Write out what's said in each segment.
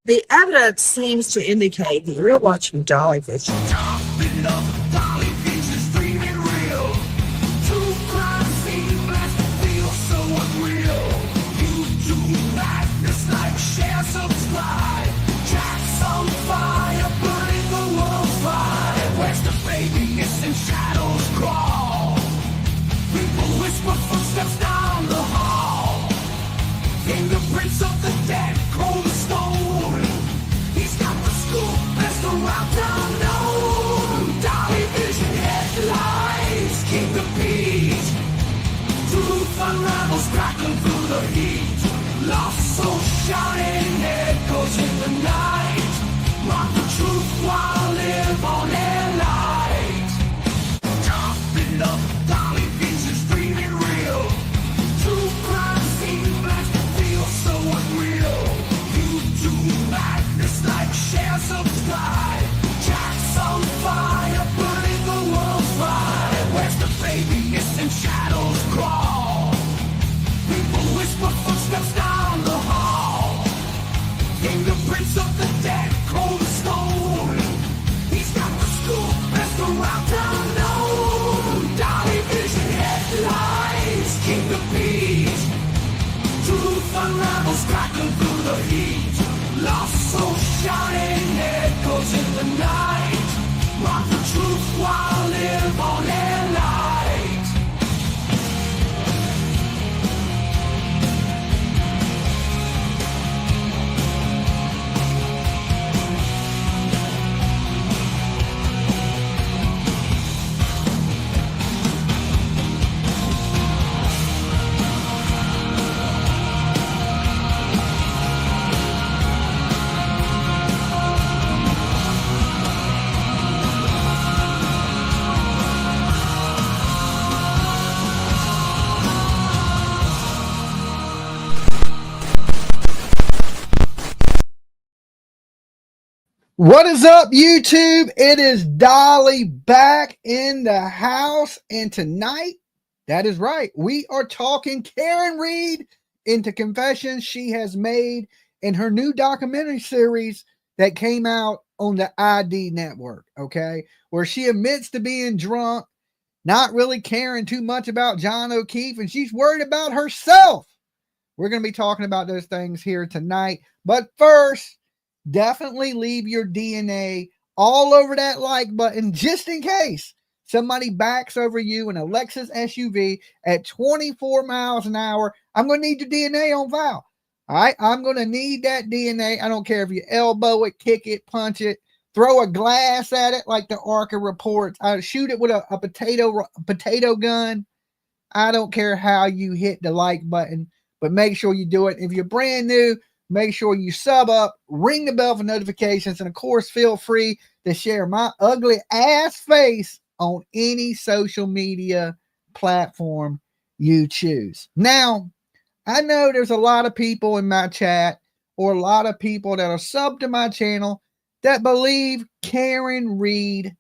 The evidence seems to indicate that you're watching Dolly Vision. Topping up, Dolly Vision streaming real. True crime scene blast feel so unreal. YouTube madness like share, subscribe. Jack's on fire, burning the world's fire. Where's the baby missing shadows crawl? People whisper footsteps down the hall. Fingerprints of the dead, cold as stone. He's got the scoop, best around town known. Dolly Vision headlines, King of Peace. Truth unravels, crackling through the heat. Lost soul shouting, echoes in the night. Mark the truth while live on air light. Topping up, Dolly Vision streaming real. True crime scene blast feel so unreal. YouTube madness like share, subscribe. Jack's on fire, burning the world's fire. Where's the baby missing shadows crawl? People whisper footsteps down the hall. Fingerprints of the dead, cold as stone. He's got the scoop, best around town known. Dolly Vision headlines, King of Peace. Truth unravels, crackling through the heat. Lost soul shouting, echoes in the night. Mark the truth while live on air light. What is up, YouTube? It is Dolly back in the house, and tonight, that is right, we are talking Karen Read into confessions she has made in her new documentary series that came out on the ID network, okay? Where she admits to being drunk, not really caring too much about John O'Keefe, and she's worried about herself. We're going to be talking about those things here tonight. But first, definitely leave your DNA all over that like button just in case somebody backs over you in a Lexus SUV at 24 miles an hour. I'm going to need your DNA on file. All right. I'm going to need that DNA. I don't care if you elbow it, kick it, punch it, throw a glass at it like the ARCA reports. I shoot it with a potato gun. I don't care how you hit the like button, but make sure you do it. If you're brand new, make sure you sub up, ring the bell for notifications, and of course, feel free to share my ugly ass face on any social media platform you choose. Now, I know there's a lot of people in my chat or a lot of people that are subbed to my channel that believe Karen Read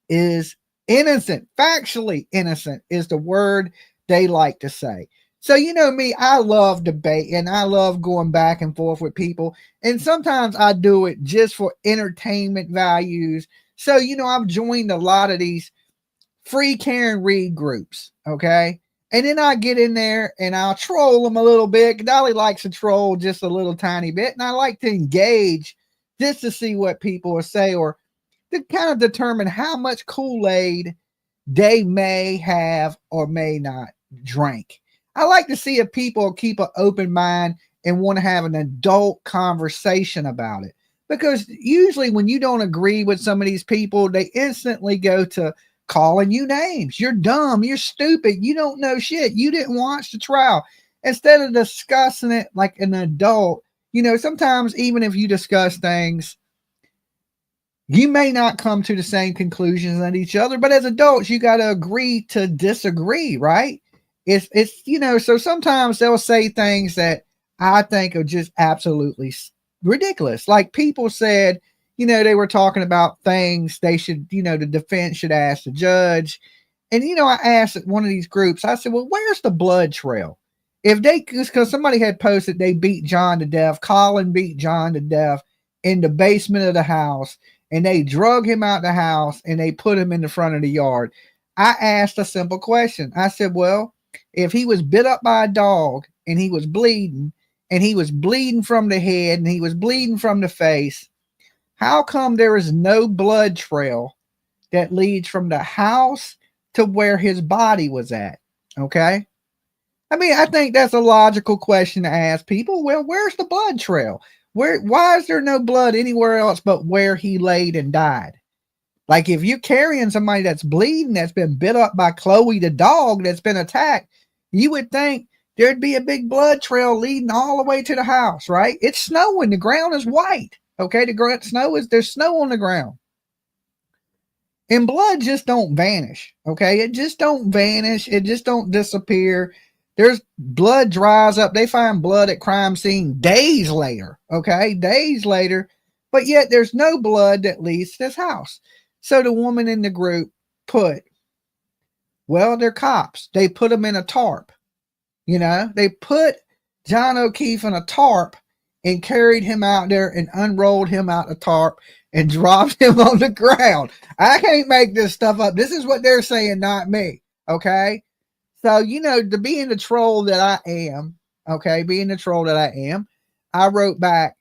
is innocent. Factually innocent is the word they like to say. So, you know me, I love debate and I love going back and forth with people. And sometimes I do it just for entertainment values. So, you know, I've joined a lot of these free Karen Read groups. Okay. And then I get in there and I'll troll them a little bit. Dolly likes to troll just a little tiny bit. And I like to engage just to see what people will say or to kind of determine how much Kool-Aid they may have or may not drink. I like to see if people keep an open mind and want to have an adult conversation about it. Because usually when you don't agree with some of these people, they instantly go to calling you names. You're dumb. You're stupid. You don't know shit. You didn't watch the trial. Instead of discussing it like an adult, you know, sometimes even if you discuss things, you may not come to the same conclusions as each other, but as adults, you got to agree to disagree, right? It's you know, so sometimes they'll say things that I think are just absolutely ridiculous. Like people said, you know, they were talking about things they should, you know, the defense should ask the judge. And, you know, I asked at one of these groups, I said, well, where's the blood trail? If they, because somebody had posted they beat John to death, Colin beat John to death in the basement of the house, and they drug him out the house and they put him in the front of the yard. I asked a simple question. I said, well, if he was bit up by a dog and he was bleeding, and he was bleeding from the head and he was bleeding from the face, how come there is no blood trail that leads from the house to where his body was at? Okay. I mean, I think that's a logical question to ask people. Well, where's the blood trail? Why is there no blood anywhere else but where he laid and died? Like, if you're carrying somebody that's bleeding, that's been bit up by Chloe the dog, that's been attacked, you would think there'd be a big blood trail leading all the way to the house, right? It's snowing. The ground is white. Okay. There's snow on the ground. And blood just don't vanish. Okay. It just don't vanish. It just don't disappear. There's blood dries up. They find blood at crime scene days later. Okay. Days later. But yet there's no blood that leads to this house. So the woman in the group well, they're cops. They put them in a tarp. You know, they put John O'Keefe in a tarp and carried him out there and unrolled him out the tarp and dropped him on the ground. I can't make this stuff up. This is what they're saying, not me. Okay. So, you know, to being the troll that I am, I wrote back,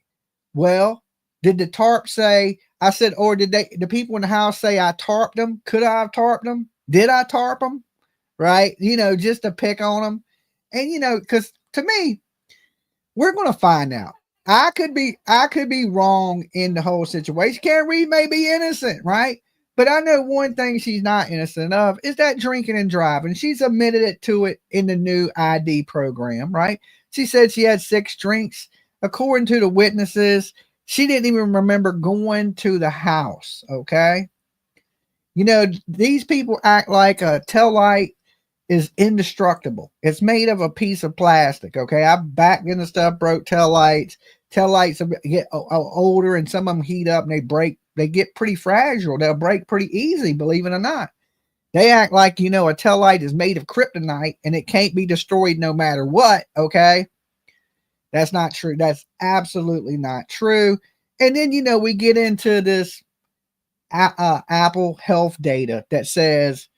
well, did the tarp say, I said, or did the people in the house say I tarped them? Could I have tarped them? Did I tarp them? Right? You know, just to pick on them. And, you know, because to me, we're going to find out. I could be wrong in the whole situation. Karen Read may be innocent, right? But I know one thing she's not innocent of is that drinking and driving. She's admitted it in the new ID program, right? She said she had 6 drinks. According to the witnesses, she didn't even remember going to the house, okay? You know, these people act like a tail light is indestructible. It's made of a piece of plastic, okay? I backed into stuff, broke tail lights. Tail lights get older, and some of them heat up and they break. They get pretty fragile. They'll break pretty easy, believe it or not. They act like, you know, a tail light is made of kryptonite and it can't be destroyed no matter what, okay? That's not true. That's absolutely not true. And then, you know, we get into this Apple health data that says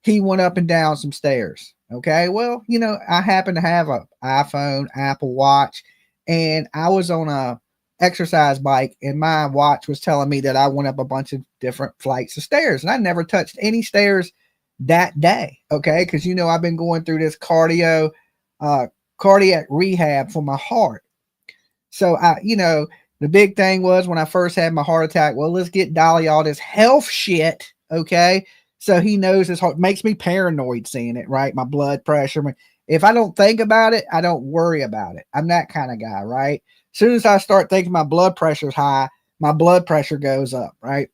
he went up and down some stairs. Okay. Well, you know, I happen to have an iPhone, Apple Watch, and I was on a exercise bike and my watch was telling me that I went up a bunch of different flights of stairs, and I never touched any stairs that day. Okay. Cause you know, I've been going through this cardiac rehab for my heart. So you know, the big thing was when I first had my heart attack, well, let's get Dolly all this health shit. Okay. So he knows his heart. Makes me paranoid seeing it, right? My blood pressure. If I don't think about it, I don't worry about it. I'm that kind of guy, right? As soon as I start thinking my blood pressure's high, my blood pressure goes up, right?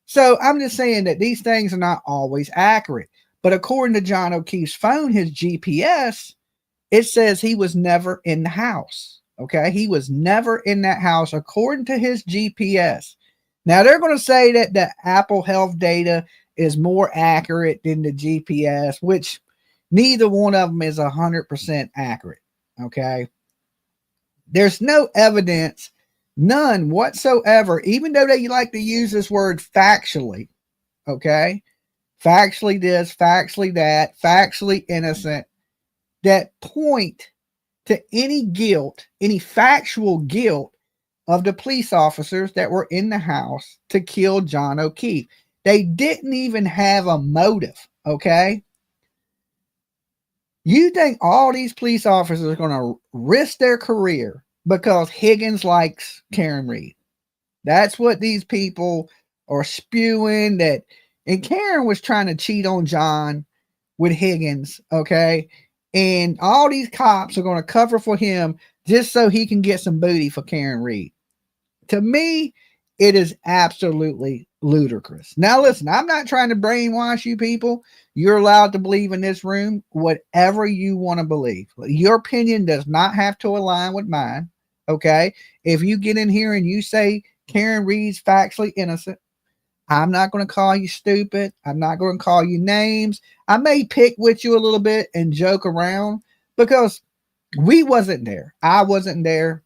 So I'm just saying that these things are not always accurate. But according to John O'Keefe's phone, his GPS, it says he was never in the house. Okay. He was never in that house according to his GPS. Now they're going to say that the Apple health data is more accurate than the GPS, which neither one of them is 100% accurate. Okay. There's no evidence, none whatsoever, even though they like to use this word factually. Okay. Factually this, factually that, factually innocent, that point to any guilt, any factual guilt of the police officers that were in the house to kill John O'Keefe. They didn't even have a motive, okay? You think all these police officers are going to risk their career because Higgins likes Karen Read? That's what these people are spewing. That, and Karen was trying to cheat on John with Higgins, okay? And all these cops are going to cover for him just so he can get some booty for Karen Read. To me, it is absolutely ludicrous. Now, listen, I'm not trying to brainwash you people. You're allowed to believe in this room whatever you want to believe. Your opinion does not have to align with mine, okay? If you get in here and you say Karen Read's factually innocent, I'm not going to call you stupid. I'm not going to call you names. I may pick with you a little bit and joke around because we wasn't there. I wasn't there.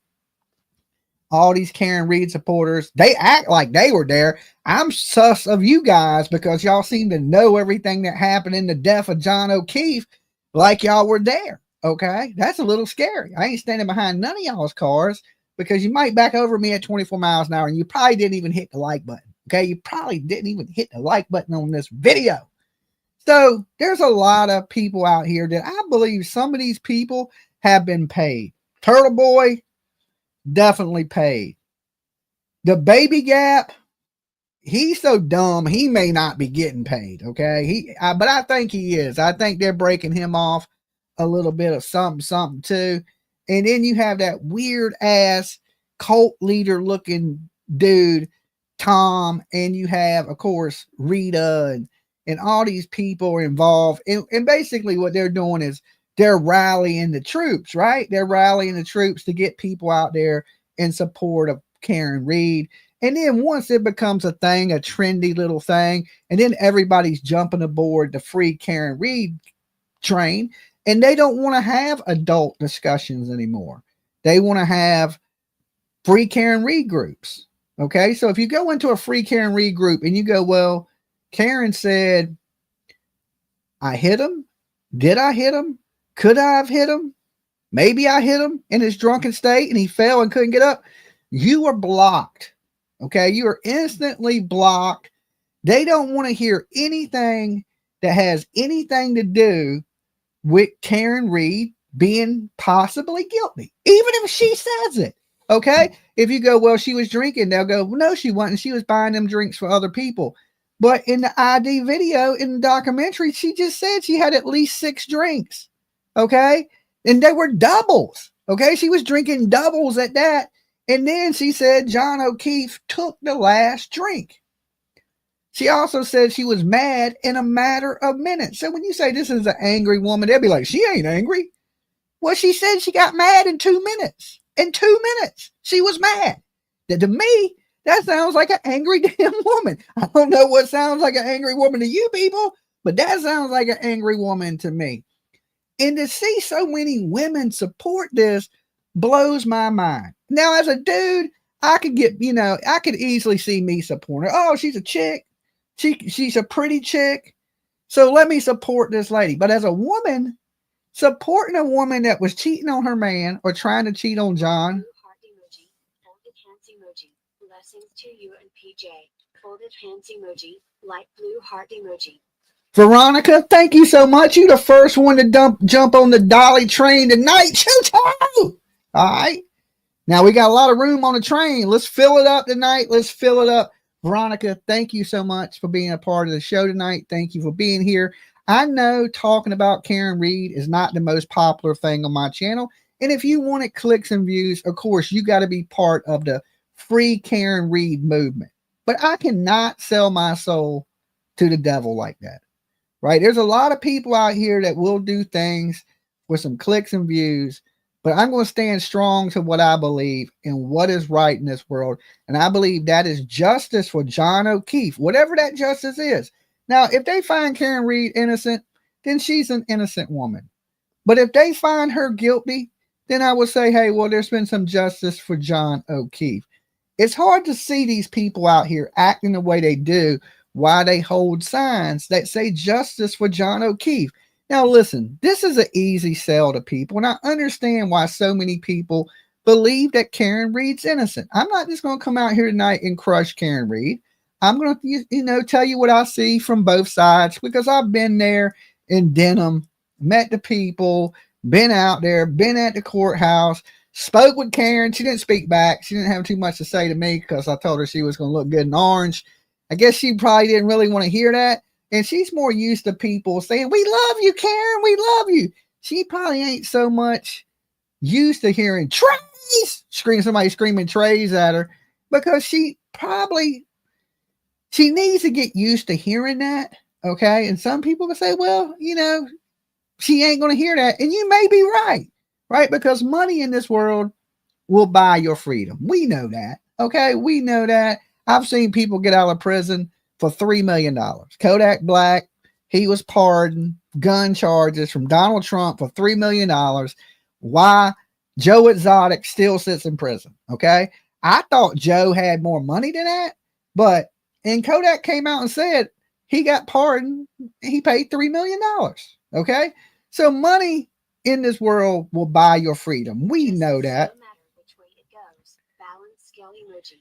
all these Karen Read supporters, they act like they were there. I'm sus of you guys because y'all seem to know everything that happened in the death of John O'Keefe like y'all were there. Okay, that's a little scary. I ain't standing behind none of y'all's cars because you might back over me at 24 miles an hour and you probably didn't even hit the like button. Okay, you probably didn't even hit the like button on this video. So there's a lot of people out here that I believe some of these people have been paid. Turtleboy, definitely paid. The Baby Gap, he's so dumb, he may not be getting paid. Okay, but I think he is. I think they're breaking him off a little bit of something too. And then you have that weird ass cult leader looking dude, Tom, and you have, of course, Rita and all these people are involved. And basically what they're doing is they're rallying the troops, right? They're rallying the troops to get people out there in support of Karen Read. And then once it becomes a thing, a trendy little thing, and then everybody's jumping aboard the free Karen Read train, and they don't want to have adult discussions anymore. They want to have free Karen Read groups. Okay, so if you go into a free Karen Read group and you go, well, Karen said, I hit him. Did I hit him? Could I have hit him? Maybe I hit him in his drunken state and he fell and couldn't get up. You are blocked. Okay, you are instantly blocked. They don't want to hear anything that has anything to do with Karen Read being possibly guilty, even if she says it. Okay, if you go, well, she was drinking, they'll go, well, no, she wasn't. She was buying them drinks for other people. But in the ID video, in the documentary, she just said she had at least 6 drinks. Okay, and they were doubles. Okay, she was drinking doubles at that. And then she said John O'Keefe took the last drink. She also said she was mad in a matter of minutes. So when you say this is an angry woman, they'll be like, she ain't angry. Well, she said she got mad in 2 minutes. In 2 minutes, she was mad. That to me, that sounds like an angry damn woman. I don't know what sounds like an angry woman to you people, but that sounds like an angry woman to me. And to see so many women support this blows my mind. Now, as a dude, I could get, I could easily see me supporting her. Oh, she's a chick. She's a pretty chick. So let me support this lady. But as a woman, supporting a woman that was cheating on her man or trying to cheat on John. Heart emoji, folded hands emoji, blessings to you and PJ, folded hands emoji, light blue heart emoji. Veronica, thank you so much. You the first one to jump on the Dolly train tonight. Choo-choo! All right. Now we got a lot of room on the train. Let's fill it up tonight. Let's fill it up. Veronica, thank you so much for being a part of the show tonight. Thank you for being here. I know talking about Karen Read is not the most popular thing on my channel. And if you wanted clicks and views, of course, you got to be part of the free Karen Read movement. But I cannot sell my soul to the devil like that. Right? There's a lot of people out here that will do things with some clicks and views. But I'm going to stand strong to what I believe and what is right in this world. And I believe that is justice for John O'Keefe, whatever that justice is. Now, if they find Karen Read innocent, then she's an innocent woman. But if they find her guilty, then I would say, hey, well, there's been some justice for John O'Keefe. It's hard to see these people out here acting the way they do while they hold signs that say justice for John O'Keefe. Now, listen, this is an easy sell to people, and I understand why so many people believe that Karen Read's innocent. I'm not just going to come out here tonight and crush Karen Read. I'm going to, tell you what I see from both sides because I've been there in Denham, met the people, been out there, been at the courthouse, spoke with Karen. She didn't speak back. She didn't have too much to say to me because I told her she was going to look good in orange. I guess she probably didn't really want to hear that. And she's more used to people saying, we love you, Karen, we love you. She probably ain't so much used to hearing Trays, somebody screaming Trays at her because she needs to get used to hearing that. Okay. And some people will say, well, she ain't going to hear that. And you may be right, right? Because money in this world will buy your freedom. We know that. Okay. We know that. I've seen people get out of prison for $3 million. Kodak Black, he was pardoned, gun charges from Donald Trump for $3 million. Why? Joe Exotic still sits in prison. Okay. I thought Joe had more money than that, but and Kodak came out and said he got pardoned. He paid $3 million. Okay, so money in this world will buy your freedom. We know that. No matter which way it goes. Balance scale emoji.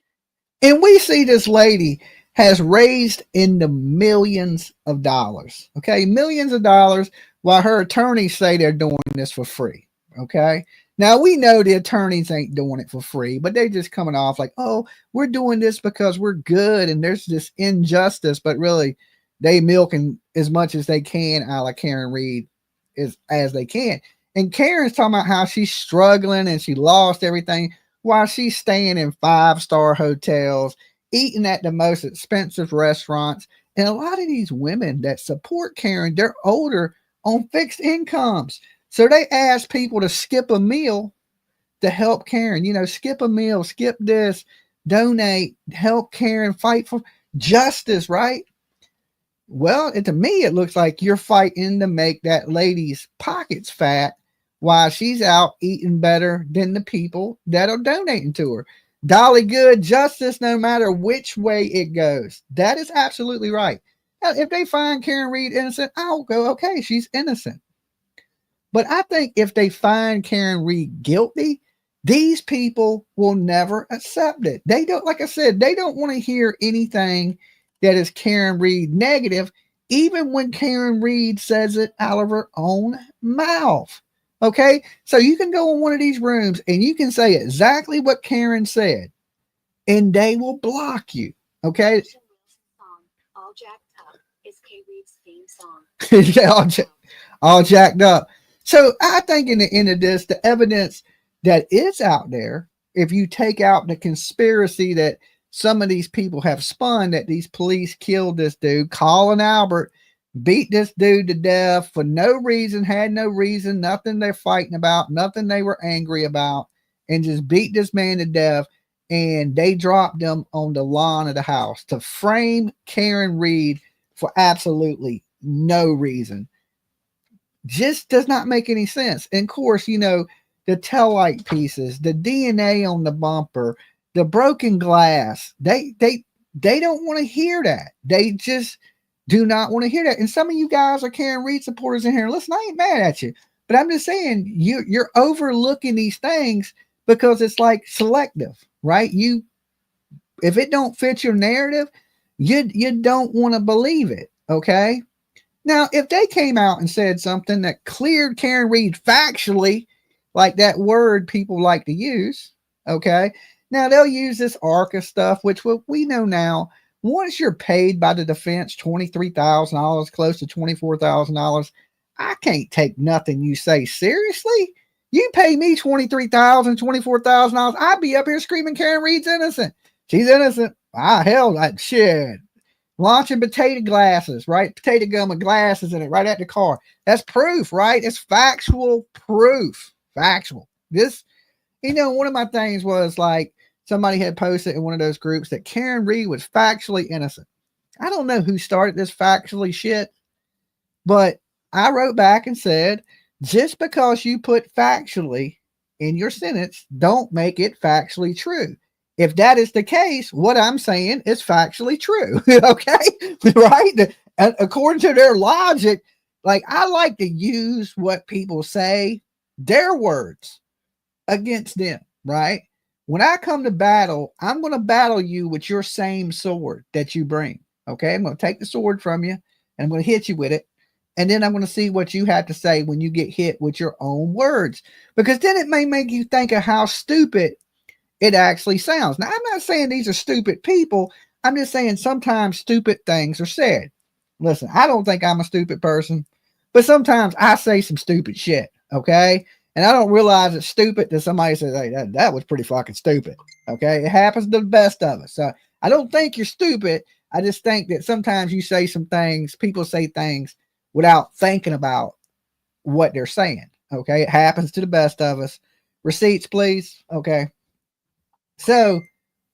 And we see this lady has raised in the millions of dollars. Okay, millions of dollars, while her attorneys say they're doing this for free. Okay. Now we know the attorneys ain't doing it for free, but they just coming off like, oh, we're doing this because we're good and there's this injustice, but really they milking as much as they can a la Karen Read as they can. And Karen's talking about how she's struggling and she lost everything while she's staying in 5-star hotels, eating at the most expensive restaurants. And a lot of these women that support Karen, they're older on fixed incomes. So they ask people to skip a meal to help Karen. You know, skip a meal, skip this, donate, help Karen fight for justice, right? Well, to me, it looks like you're fighting to make that lady's pockets fat while she's out eating better than the people that are donating to her. Dolly good, justice no matter which way it goes. That is absolutely right. Now, if they find Karen Read innocent, I'll go, okay, she's innocent. But I think if they find Karen Read guilty, these people will never accept it. They don't, like I said, they don't want to hear anything that is Karen Read negative, even when Karen Read says it out of her own mouth. Okay, so you can go in one of these rooms and you can say exactly what Karen said, and they will block you. Okay, Song, all jacked up, is K Read's theme song. yeah, all jacked up. So I think in the end of this, the evidence that is out there, if you take out the conspiracy that some of these people have spun, that these police killed this dude, Colin Albert, beat this dude to death for no reason, had no reason, nothing they're fighting about, nothing they were angry about, and just beat this man to death. And they dropped him on the lawn of the house to frame Karen Read for absolutely no reason. Just does not make any sense. And of course, you know, the taillight pieces, the DNA on the bumper, the broken glass, they don't want to hear that. They just do not want to hear that. And some of you guys are Karen Read supporters in here. Listen, I ain't mad at you, but I'm just saying you're overlooking these things because it's like selective, right? If it don't fit your narrative, you don't want to believe it. Okay. Now, if they came out and said something that cleared Karen Read factually, like that word people like to use, okay, now they'll use this ARCA stuff, which we know now, once you're paid by the defense $23,000, close to $24,000, I can't take nothing you say seriously. You pay me $23,000, $24,000, I'd be up here screaming Karen Read's innocent. She's innocent. Hell, like shit. Launching potato glasses, right? Potato gum with glasses in it right at the car. That's proof, right? It's factual proof. Factual. This, you know, one of my things was like somebody had posted in one of those groups that Karen Read was factually innocent. I don't know who started this factually shit, but I wrote back and said, just because you put factually in your sentence, don't make it factually true. If that is the case, what I'm saying is factually true. Okay. Right. And according to their logic, like I like to use what people say, their words against them. Right. When I come to battle, I'm going to battle you with your same sword that you bring. Okay. I'm going to take the sword from you and I'm going to hit you with it. And then I'm going to see what you have to say when you get hit with your own words, because then it may make you think of how stupid it actually sounds. Now, I'm not saying these are stupid people. I'm just saying sometimes stupid things are said. Listen, I don't think I'm a stupid person, but sometimes I say some stupid shit, okay? And I don't realize it's stupid that somebody says, hey, that was pretty fucking stupid, okay? It happens to the best of us. So I don't think you're stupid. I just think that sometimes you say some things, people say things without thinking about what they're saying, okay? It happens to the best of us. Receipts, please, okay? So,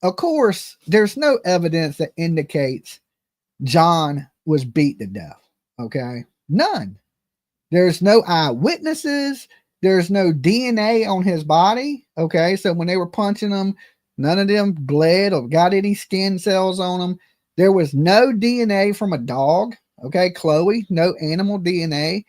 of course, there's no evidence that indicates John was beat to death. Okay. None. There's no eyewitnesses. There's no DNA on his body. Okay. So when they were punching him, None of them bled or got any skin cells on them. There was no DNA from a dog. Okay, Chloe, no animal DNA.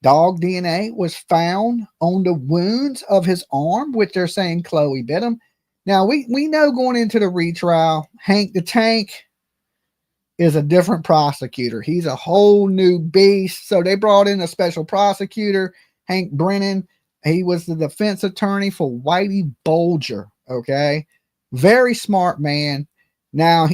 Dog DNA was found on the wounds of his arm, which they're saying Chloe bit him. Now, we know going into the retrial, Hank the Tank is a different prosecutor. He's a whole new beast. So they brought in a special prosecutor, Hank Brennan. He was the defense attorney for Whitey Bulger. Okay. Very smart man. Now,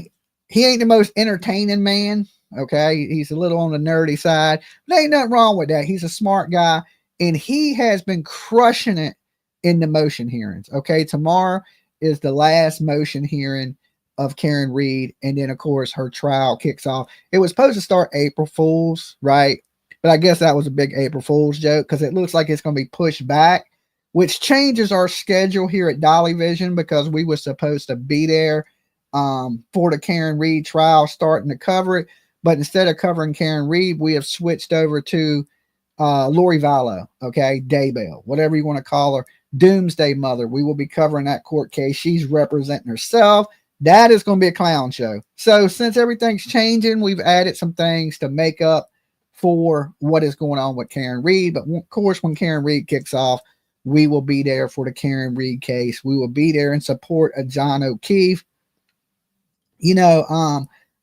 he ain't the most entertaining man. Okay. He's a little on the nerdy side. But ain't nothing wrong with that. He's a smart guy. And he has been crushing it in the motion hearings. Okay. Tomorrow is the last motion hearing of Karen Read, and then of course her trial kicks off. It was supposed to start April Fool's, right? But I guess that was a big April Fool's joke because it looks like it's going to be pushed back, which changes our schedule here at Dolly Vision because we were supposed to be there for the Karen Read trial, starting to cover it. But instead of covering Karen Read, we have switched over to Lori Vallow, okay, Daybell, whatever you want to call her, Doomsday Mother. We will be covering that court case. She's representing herself. That is going to be a clown show. So since everything's changing, we've added some things to make up for what is going on with Karen Read. But of course, when Karen Read kicks off, we will be there for the Karen Read case. We will be there in support of John O'Keefe. You know,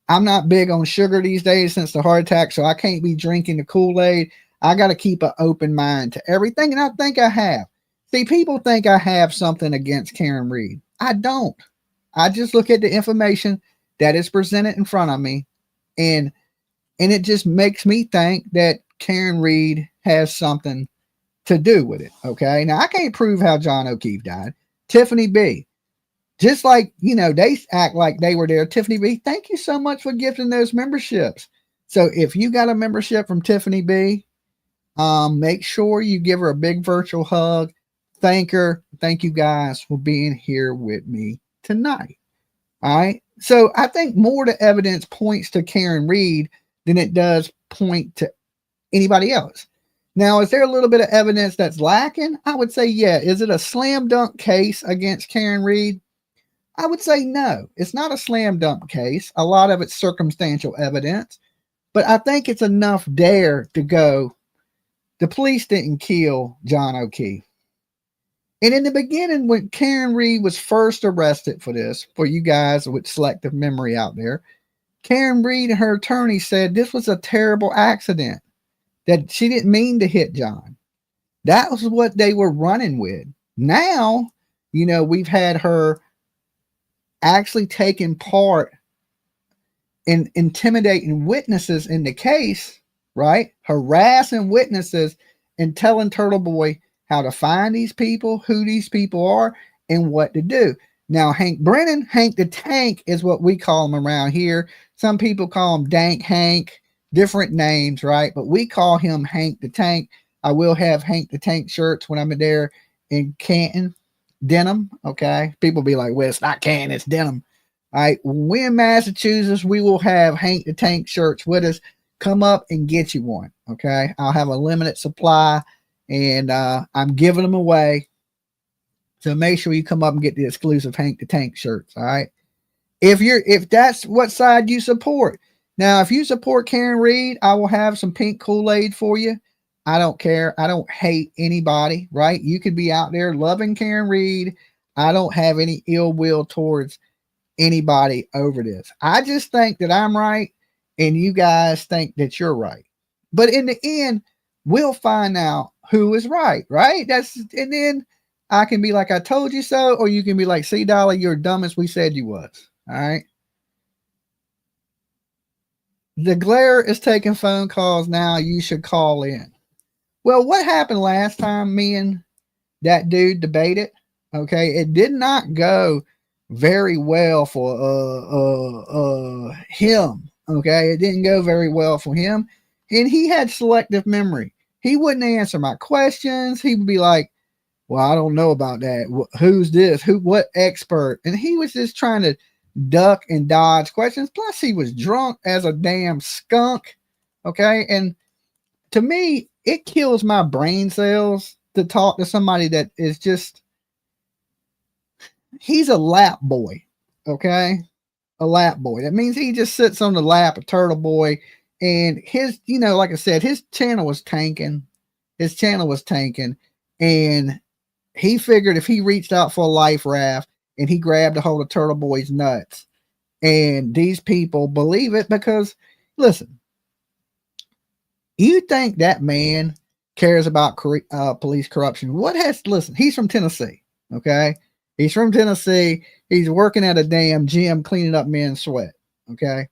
I'm not big on sugar these days since the heart attack, so I can't be drinking the Kool-Aid. I got to keep an open mind to everything, and I think I have. See, people think I have something against Karen Read. I don't. I just look at the information that is presented in front of me, and it just makes me think that Karen Read has something to do with it. Okay. Now I can't prove how John O'Keefe died. Tiffany B. Just like, you know, they act like they were there. Tiffany B, thank you so much for gifting those memberships. So if you got a membership from Tiffany B, make sure you give her a big virtual hug. Thank her. Thank you guys for being here with me tonight. All right. So I think more the evidence points to Karen Read than it does point to anybody else. Now, is there a little bit of evidence that's lacking? I would say, yeah. Is it a slam dunk case against Karen Read? I would say no. It's not a slam dunk case. A lot of it's circumstantial evidence, but I think it's enough there to go. The police didn't kill John O'Keefe. And in the beginning, when Karen Read was first arrested for this, for you guys with selective memory out there, Karen Read and her attorney said this was a terrible accident, that she didn't mean to hit John. That was what they were running with. Now, you know, we've had her actually taking part in intimidating witnesses in the case, right? Harassing witnesses and telling Turtleboy how to find these people, who these people are, and what to do. Now, Hank Brennan, Hank the Tank is what we call him around here. Some people call him Dank Hank, different names, right? But we call him Hank the Tank. I will have Hank the Tank shirts when I'm there in Canton, Denham, okay? People be like, well, it's not Canton, it's Denham. All right, when we're in Massachusetts, we will have Hank the Tank shirts with us. Come up and get you one, okay? I'll have a limited supply, and I'm giving them away. So make sure you come up and get the exclusive Hank the Tank shirts, all right? If that's what side you support. Now, if you support Karen Read, I will have some pink Kool-Aid for you. I don't care. I don't hate anybody, right? You could be out there loving Karen Read. I don't have any ill will towards anybody over this. I just think that I'm right, and you guys think that you're right. But in the end, we'll find out who is right, right? And then I can be like, I told you so, or you can be like, see, Dolly, you're dumb as we said you was. All right. The glare is taking phone calls now. You should call in. Well, what happened last time me and that dude debated? Okay, it did not go very well for him. Okay, it didn't go very well for him, and he had selective memory. He wouldn't answer my questions. He would be like, well, I don't know about that. Who's this? What expert? And he was just trying to duck and dodge questions. Plus, he was drunk as a damn skunk. Okay, and to me, it kills my brain cells to talk to somebody that is just He's a lap boy. Okay. A lap boy. That means he just sits on the lap of Turtle Boy. And his, like I said, his channel was tanking. His channel was tanking. And he figured if he reached out for a life raft and he grabbed a hold of Turtle Boy's nuts, and these people believe it because, listen, you think that man cares about police corruption? Listen, he's from Tennessee. Okay. He's from Tennessee. He's working at a damn gym cleaning up men's sweat. Okay.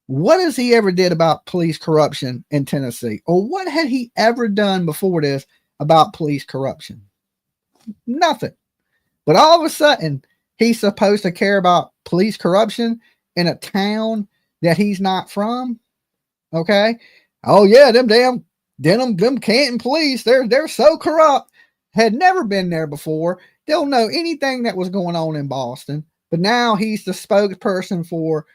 What has he ever did about police corruption in Tennessee? Or what had he ever done before this about police corruption? Nothing. But all of a sudden, he's supposed to care about police corruption in a town that he's not from. Okay. Oh yeah, them Canton police, they're so corrupt. Had never been there before. Don't know anything that was going on in Boston. But now he's the spokesperson for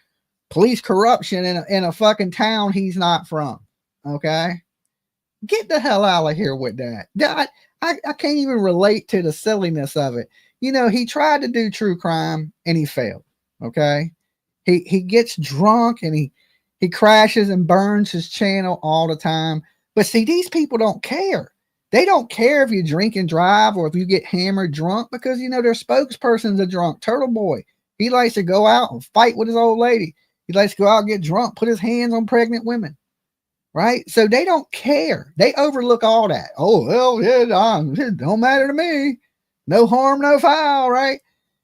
police corruption in a fucking town he's not from. Okay. Get the hell out of here with that. I can't even relate to the silliness of it. He tried to do true crime and he failed. Okay. He gets drunk and he crashes and burns his channel all the time. But see, these people don't care. They don't care if you drink and drive or if you get hammered drunk because, their spokesperson's a drunk. Turtle Boy, he likes to go out and fight with his old lady. He likes to go out and get drunk, put his hands on pregnant women. Right? So they don't care. They overlook all that. Oh, well, yeah, it don't matter to me. No harm, no foul, right?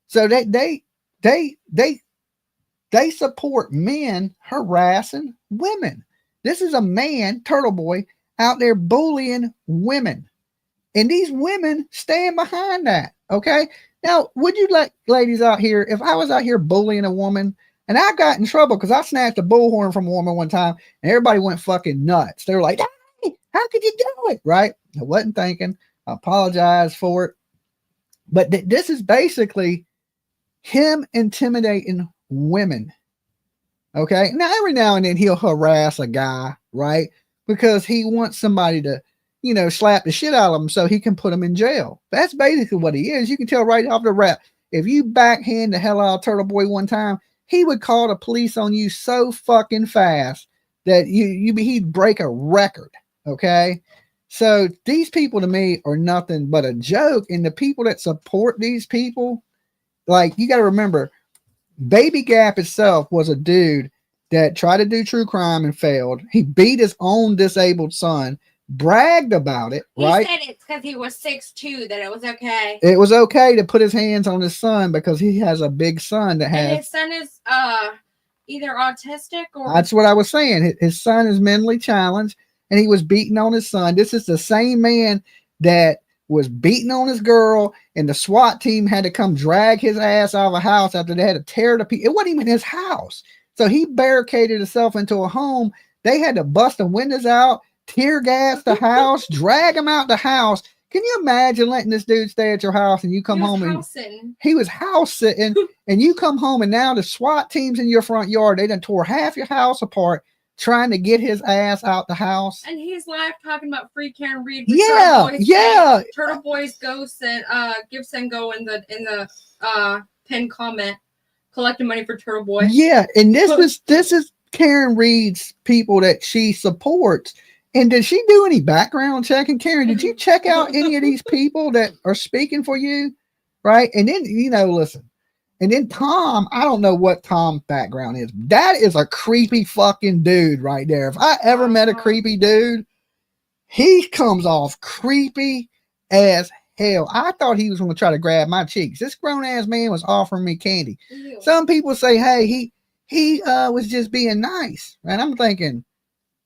So they support men harassing women. This is a man, Turtle Boy, out there bullying women. And these women stand behind that. Okay. Now, would you like ladies out here, if I was out here bullying a woman and I got in trouble because I snatched a bullhorn from a woman one time and everybody went fucking nuts. They were like, hey, how could you do it? Right. I wasn't thinking. I apologize for it. But this is basically him intimidating women. Okay. Now, every now and then he'll harass a guy, right? Because he wants somebody to, slap the shit out of him so he can put him in jail. That's basically what he is. You can tell right off the rap. If you backhand the hell out of Turtle Boy one time, he would call the police on you so fucking fast that he'd break a record. Okay. So these people to me are nothing but a joke. And the people that support these people, like, you got to remember, Baby Gap itself was a dude that tried to do true crime and failed. He beat his own disabled son, bragged about it, right? He said it's because he was 6'2", that it was okay. It was okay to put his hands on his son because he has a big son that has. And his son is either autistic or. That's what I was saying. His son is mentally challenged and he was beating on his son. This is the same man that was beating on his girl, and the SWAT team had to come drag his ass out of a house after they had to tear the people. It wasn't even his house. So he barricaded himself into a home. They had to bust the windows out, tear gas the house, drag him out the house. Can you imagine letting this dude stay at your house and you come home and he was house sitting and you come home and now the SWAT team's in your front yard. They done tore half your house apart trying to get his ass out the house. And he's live talking about free Karen Read. Yeah. Turtle Boy's ghosts and Gibson go in the pinned comment, collecting money for Turtle Boy. Yeah, and this is Karen Read's people that she supports. And did she do any background checking? Karen, did you check out any of these people that are speaking for you? Right. And then, listen. And then Tom, I don't know what Tom's background is. That is a creepy fucking dude right there. If I ever met a creepy dude, he comes off creepy as hell. I thought he was going to try to grab my cheeks. This grown ass man was offering me candy. Ew. Some people say, hey, he was just being nice. And I'm thinking,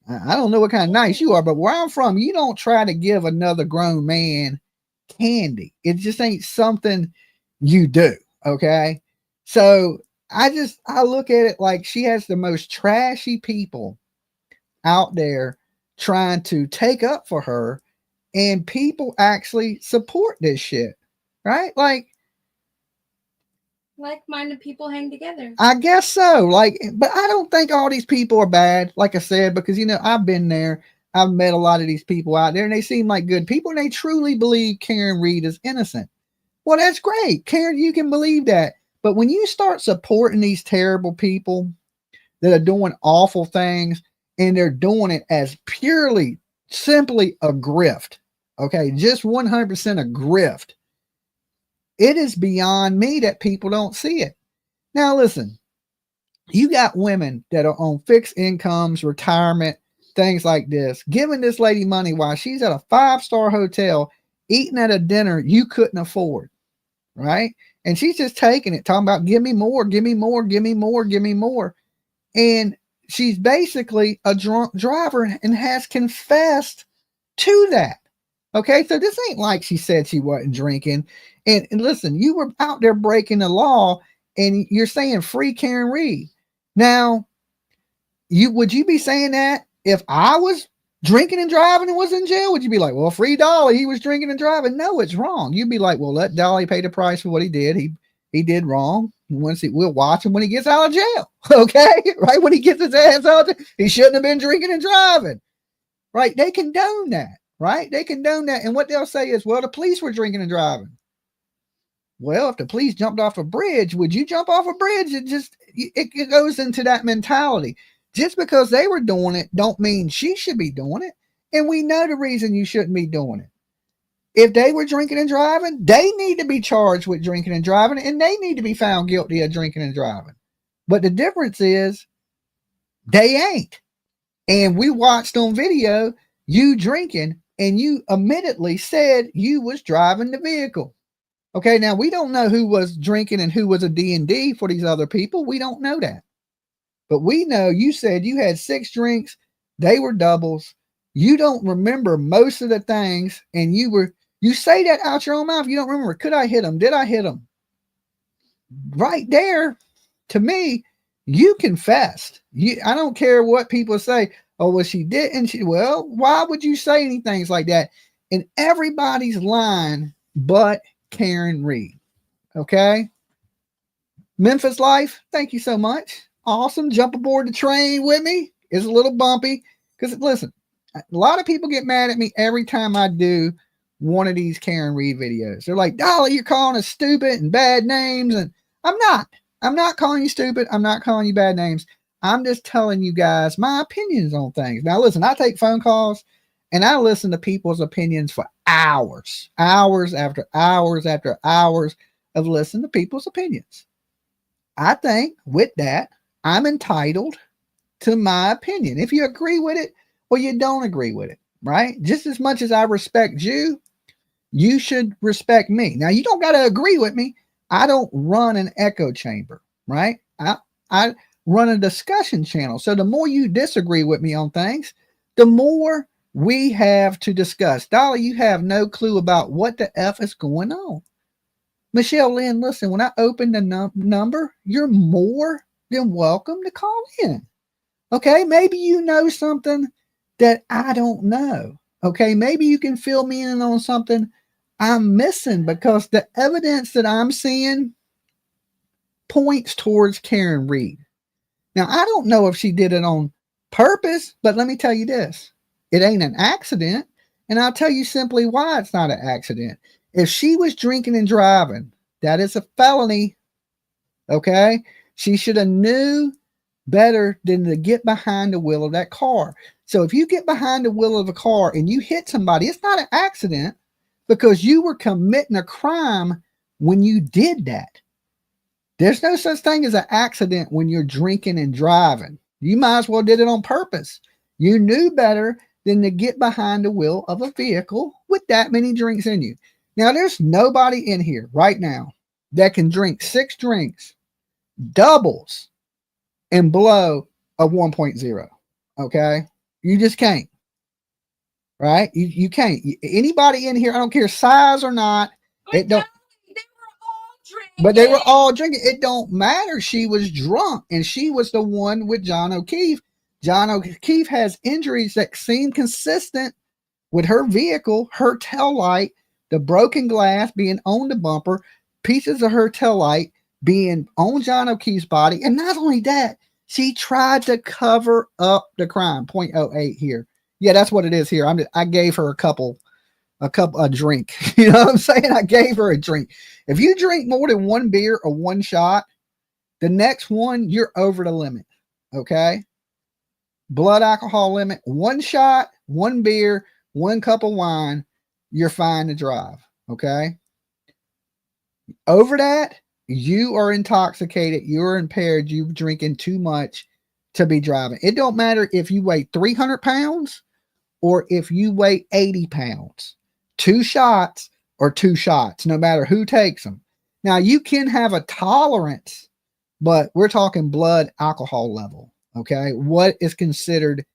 I don't know what kind of nice you are, but where I'm from, you don't try to give another grown man candy. It just ain't something you do. Okay. So I look at it like she has the most trashy people out there trying to take up for her, and people actually support this shit. Right. Like-minded people hang together. I guess so. But I don't think all these people are bad, like I said, because, I've been there. I've met a lot of these people out there and they seem like good people and they truly believe Karen Read is innocent. Well, that's great. Karen, you can believe that. But when you start supporting these terrible people that are doing awful things and they're doing it as purely, simply a grift, okay, just 100% a grift, it is beyond me that people don't see it. Now, listen, you got women that are on fixed incomes, retirement, things like this, giving this lady money while she's at a 5-star hotel, eating at a dinner you couldn't afford, right? And she's just taking it, talking about, give me more, give me more, give me more, give me more. And she's basically a drunk driver and has confessed to that. Okay, so this ain't like she said she wasn't drinking. And listen, you were out there breaking the law and you're saying free Karen Read. Now, would you be saying that if I was drinking and driving and was in jail? Would you be like, well, free Dolly, he was drinking and driving? No, it's wrong. You'd be like, well, let Dolly pay the price for what he did. He did wrong. We'll watch him when he gets out of jail. Okay, right? When he gets his ass out, he shouldn't have been drinking and driving. Right? They condone that. Right? They condone that. And what they'll say is, well, the police were drinking and driving. Well, if the police jumped off a bridge, would you jump off a bridge? It goes into that mentality. Just because they were doing it don't mean she should be doing it. And we know the reason you shouldn't be doing it. If they were drinking and driving, they need to be charged with drinking and driving, and they need to be found guilty of drinking and driving. But the difference is they ain't. And we watched on video you drinking, and you admittedly said you was driving the vehicle. Okay, now we don't know who was drinking and who was a D&D for these other people. We don't know that. But we know you said you had 6 drinks. They were doubles. You don't remember most of the things, and you say that out your own mouth. You don't remember. Could I hit him? Did I hit him? Right there, to me, you confessed. I don't care what people say. Oh, well, she didn't. Well, why would you say any things like that? And everybody's lying but Karen Read. Okay. Memphis Life, thank you so much. Awesome. Jump aboard the train with me. It's a little bumpy because, listen, a lot of people get mad at me every time I do one of these Karen Read videos. They're like, Dolly, you're calling us stupid and bad names. And I'm not calling you stupid. I'm not calling you bad names. I'm just telling you guys my opinions on things. Now, listen, I take phone calls and I listen to people's opinions for hours after hours after hours of listening to people's opinions. I think with that, I'm entitled to my opinion. If you agree with it or you don't agree with it, right? Just as much as I respect you, you should respect me. Now, you don't got to agree with me. I don't run an echo chamber, right? I run a discussion channel. So the more you disagree with me on things, the more we have to discuss. Dolly, you have no clue about what the F is going on. Michelle Lynn, listen, when I open the number, you're more than welcome to call in. Okay, maybe you know something that I don't know. Okay, maybe you can fill me in on something I'm missing, because the evidence that I'm seeing points towards Karen Read. Now, I don't know if she did it on purpose, but let me tell you this. It ain't an accident, and I'll tell you simply why it's not an accident. If she was drinking and driving, that is a felony, okay? She should have knew better than to get behind the wheel of that car. So if you get behind the wheel of a car and you hit somebody, it's not an accident because you were committing a crime when you did that. There's no such thing as an accident when you're drinking and driving. You might as well did it on purpose. You knew better than to get behind the wheel of a vehicle with that many drinks in you. Now, there's nobody in here right now that can drink 6 drinks, doubles, and blow a 1.0. Okay? You just can't. Right? You can't. Anybody in here, I don't care size or not, it don't. But they were all drinking. It don't matter. She was drunk, and she was the one with John O'Keefe. John O'Keefe has injuries that seem consistent with her vehicle, her tail light, the broken glass being on the bumper, pieces of her tail light being on John O'Keefe's body. And not only that, she tried to cover up the crime. 0.08 here. Yeah, that's what it is here. I gave her a couple a drink. You know what I'm saying? I gave her a drink. If you drink more than one beer or one shot, the next one, you're over the limit. Okay? Blood alcohol limit, one shot, one beer, one cup of wine, you're fine to drive. Okay? Over that, you are intoxicated, you're impaired, you're drinking too much to be driving. It don't matter if you weigh 300 pounds or if you weigh 80 pounds. 2 shots or 2 shots, no matter who takes them. Now, you can have a tolerance, but we're talking blood alcohol level. Okay? What is considered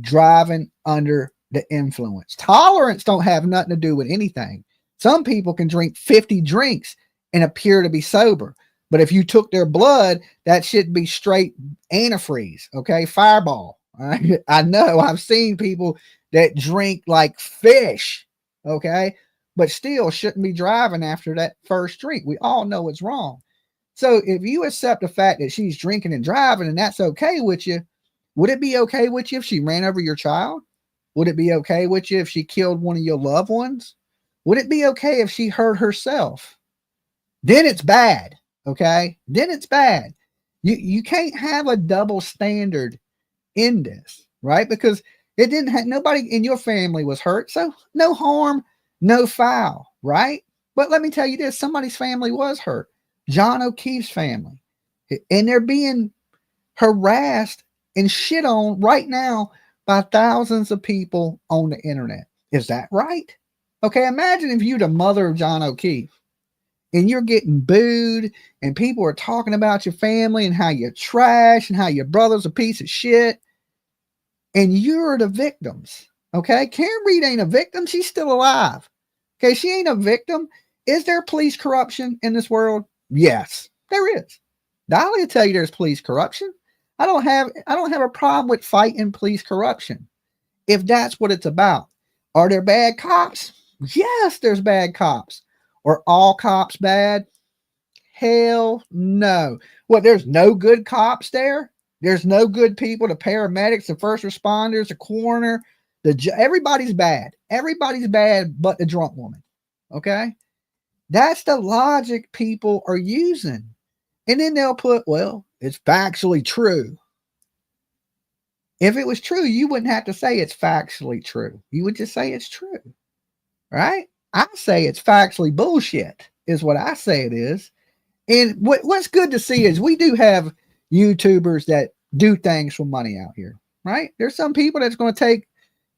driving under the influence? Tolerance don't have nothing to do with anything. Some people can drink 50 drinks and appear to be sober. But if you took their blood, that should be straight antifreeze, okay? Fireball. All right? I know I've seen people that drink like fish, okay? But still shouldn't be driving after that first drink. We all know it's wrong. So if you accept the fact that she's drinking and driving and that's okay with you, would it be okay with you if she ran over your child? Would it be okay with you if she killed one of your loved ones? Would it be okay if she hurt herself? Then it's bad. Okay, then it's bad. You can't have a double standard in this, right? Because it didn't have, nobody in your family was hurt, so no harm, no foul, right? But let me tell you this, somebody's family was hurt. John O'Keefe's family, and they're being harassed and shit on right now by thousands of people on the internet. Is that right? Okay, imagine if you're the mother of John O'Keefe and you're getting booed and people are talking about your family and how you're trash and how your brother's a piece of shit. And you're the victims. Okay. Karen Read ain't a victim. She's still alive. Okay. She ain't a victim. Is there police corruption in this world? Yes, there is. Dolly will tell you there's police corruption. I don't have a problem with fighting police corruption if that's what it's about. Are there bad cops? Yes, there's bad cops. Are all cops bad? Hell no. What, there's no good cops there? There's no good people, the paramedics, the first responders, the coroner, everybody's bad. Everybody's bad but the drunk woman. Okay? That's the logic people are using. And then they'll put, well, it's factually true. If it was true, you wouldn't have to say it's factually true. You would just say it's true. Right? I say it's factually bullshit is what I say it is. And what's good to see is we do have YouTubers that do things for money out here, right? There's some people that's going to take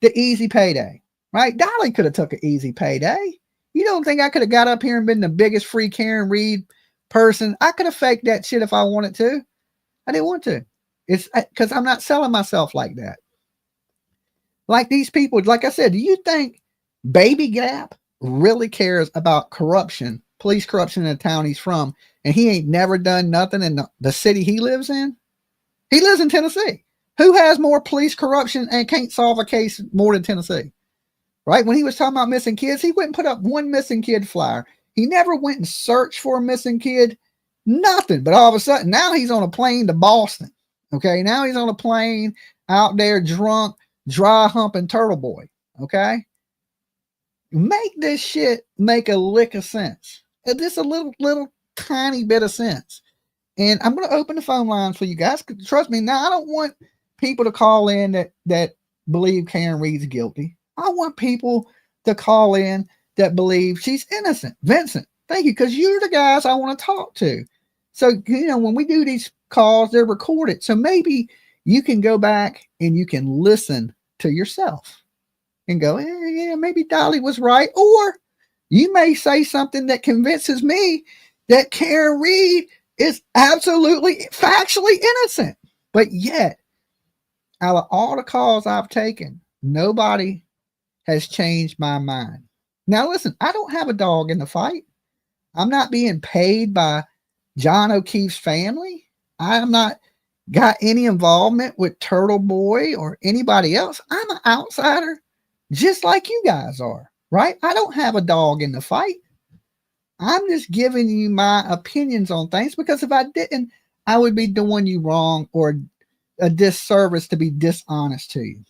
the easy payday, right? Dolly could have took an easy payday. You don't think I could have got up here and been the biggest free Karen Read person? I could have faked that shit if I wanted to. I didn't want to. It's because I'm not selling myself like that. Like these people, like I said, do you think Baby Gap really cares about corruption, police corruption in the town he's from, and he ain't never done nothing in the city he lives in? He lives in Tennessee. Who has more police corruption and can't solve a case more than Tennessee? Right? When he was talking about missing kids, he went and put up one missing kid flyer. He never went and searched for a missing kid. Nothing. But all of a sudden, now he's on a plane to Boston. Okay? Now he's on a plane out there drunk, dry humping Turtle Boy. Okay? Make this shit make a lick of sense. Just a little tiny bit of sense. And I'm going to open the phone lines for you guys. Trust me, now I don't want people to call in that believe Karen Read's guilty. I want people to call in that believe she's innocent. Vincent, thank you, because you're the guys I want to talk to. So, you know, when we do these calls, they're recorded. So maybe you can go back and you can listen to yourself and go, yeah, maybe Dolly was right. Or you may say something that convinces me that Karen Read is absolutely factually innocent. But yet, out of all the calls I've taken, nobody has changed my mind. Now, listen, I don't have a dog in the fight. I'm not being paid by John O'Keefe's family. I'm not got any involvement with Turtle Boy or anybody else. I'm an outsider just like you guys are, right? I don't have a dog in the fight. I'm just giving you my opinions on things because if I didn't, I would be doing you wrong or a disservice to be dishonest to you.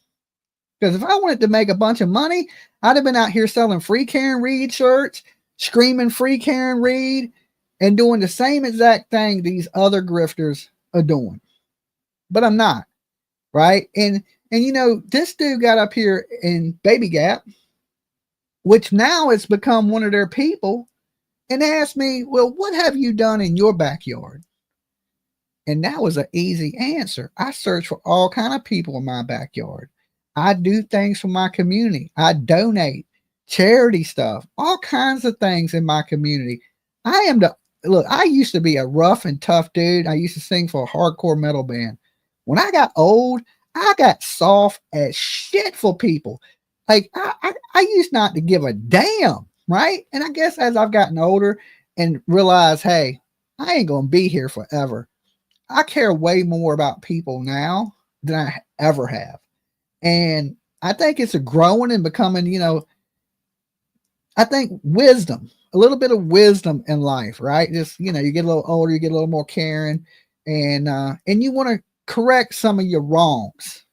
Because if I wanted to make a bunch of money, I'd have been out here selling free Karen Read shirts, screaming free Karen Read, and doing the same exact thing these other grifters are doing. But I'm not, right? And you know, this dude got up here in Baby Gap, which now has become one of their people, and asked me, well, what have you done in your backyard? And that was an easy answer. I search for all kind of people in my backyard. I do things for my community. I donate charity stuff, all kinds of things in my community. I used to be a rough and tough dude. I used to sing for a hardcore metal band. When I got old, I got soft as shit for people. Like I used not to give a damn, right? And I guess as I've gotten older and realized, hey, I ain't gonna be here forever, I care way more about people now than I ever have. And I think it's a growing and becoming, you know, I think wisdom, a little bit of wisdom in life, right? Just, you know, you get a little older, you get a little more caring, and you want to correct some of your wrongs.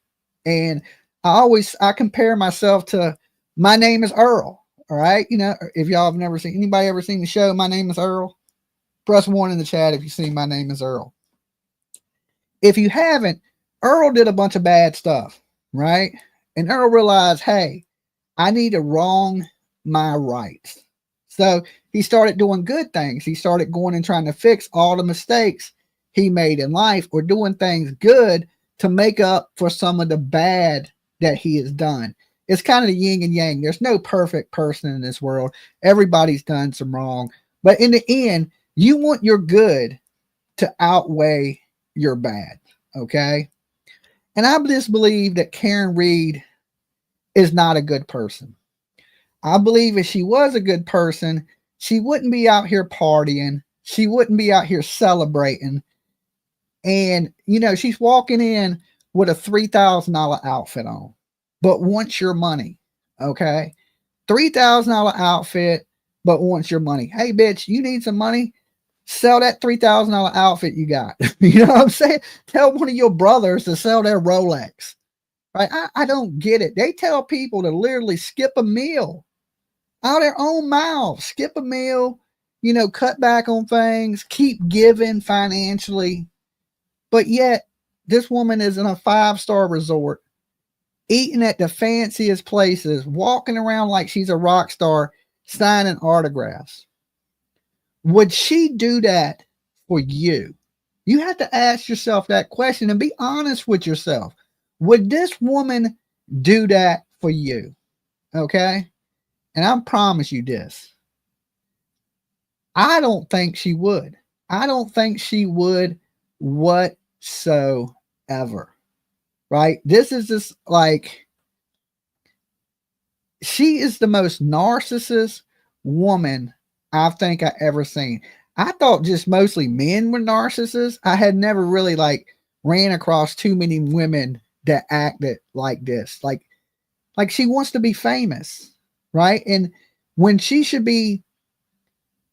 And I compare myself to My Name is Earl. All right. You know, if y'all have anybody ever seen the show My Name is Earl? Press 1 in the chat if you've seen My Name is Earl. If you haven't, Earl did a bunch of bad stuff, right? And Earl realized, hey, I need to wrong my rights. So he started doing good things. He started going and trying to fix all the mistakes he made in life, or doing things good to make up for some of the bad that he has done. It's kind of the yin and yang. There's no perfect person in this world. Everybody's done some wrong. But in the end, you want your good to outweigh your bad. Okay. And I just believe that Karen Read is not a good person. I believe if she was a good person, she wouldn't be out here partying. She wouldn't be out here celebrating. And, you know, she's walking in with a $3,000 outfit on, but wants your money. Okay. $3,000 outfit, but wants your money. Hey, bitch, you need some money? Sell that $3,000 outfit you got. You know what I'm saying? Tell one of your brothers to sell their Rolex. Right? I don't get it. They tell people to literally skip a meal out of their own mouths. Skip a meal, you know, cut back on things, keep giving financially. But yet, this woman is in a 5-star resort, eating at the fanciest places, walking around like she's a rock star, signing autographs. Would she do that for you? You have to ask yourself that question and be honest with yourself. Would this woman do that for you? Okay. And I promise you this. I don't think she would. I don't think she would whatsoever. Right? This is just like, she is the most narcissist woman I think I ever seen. I thought just mostly men were narcissists. I had never really like ran across too many women that acted like this. Like she wants to be famous, right? And when she should be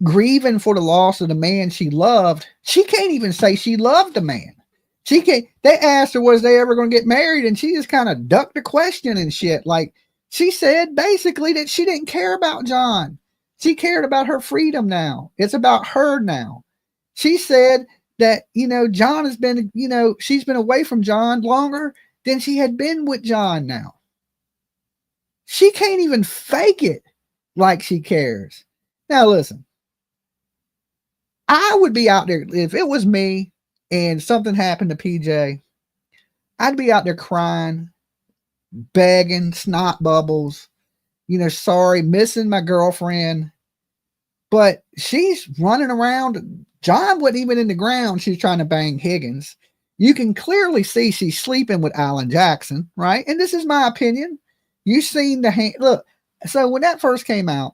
grieving for the loss of the man she loved, she can't even say she loved the man. She can't. They asked her, was they ever going to get married? And she just kind of ducked the question and shit. Like, she said basically that she didn't care about John. She cared about her freedom now. It's about her now. She said that, you know, John has been, you know, she's been away from John longer than she had been with John now. She can't even fake it like she cares. Now, listen, I would be out there, if it was me and something happened to PJ, I'd be out there crying, begging, snot bubbles, you know, sorry, missing my girlfriend. But she's running around. John wasn't even in the ground. She's trying to bang Higgins. You can clearly see she's sleeping with Alan Jackson, right? And this is my opinion. You've seen the hand. Look, so when that first came out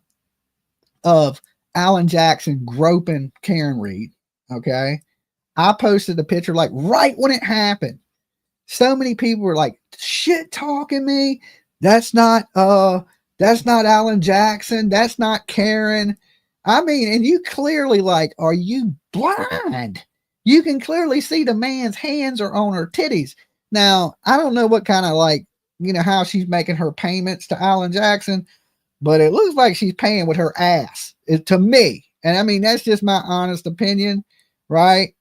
of Alan Jackson groping Karen Read, okay, I posted a picture like right when it happened. So many people were like, shit talking me. That's not Alan Jackson. That's not Karen. I mean, and you clearly like, are you blind? You can clearly see the man's hands are on her titties. Now, I don't know what kind of like how she's making her payments to Alan Jackson, but it looks like she's paying with her ass, to me. And I mean, that's just my honest opinion, right?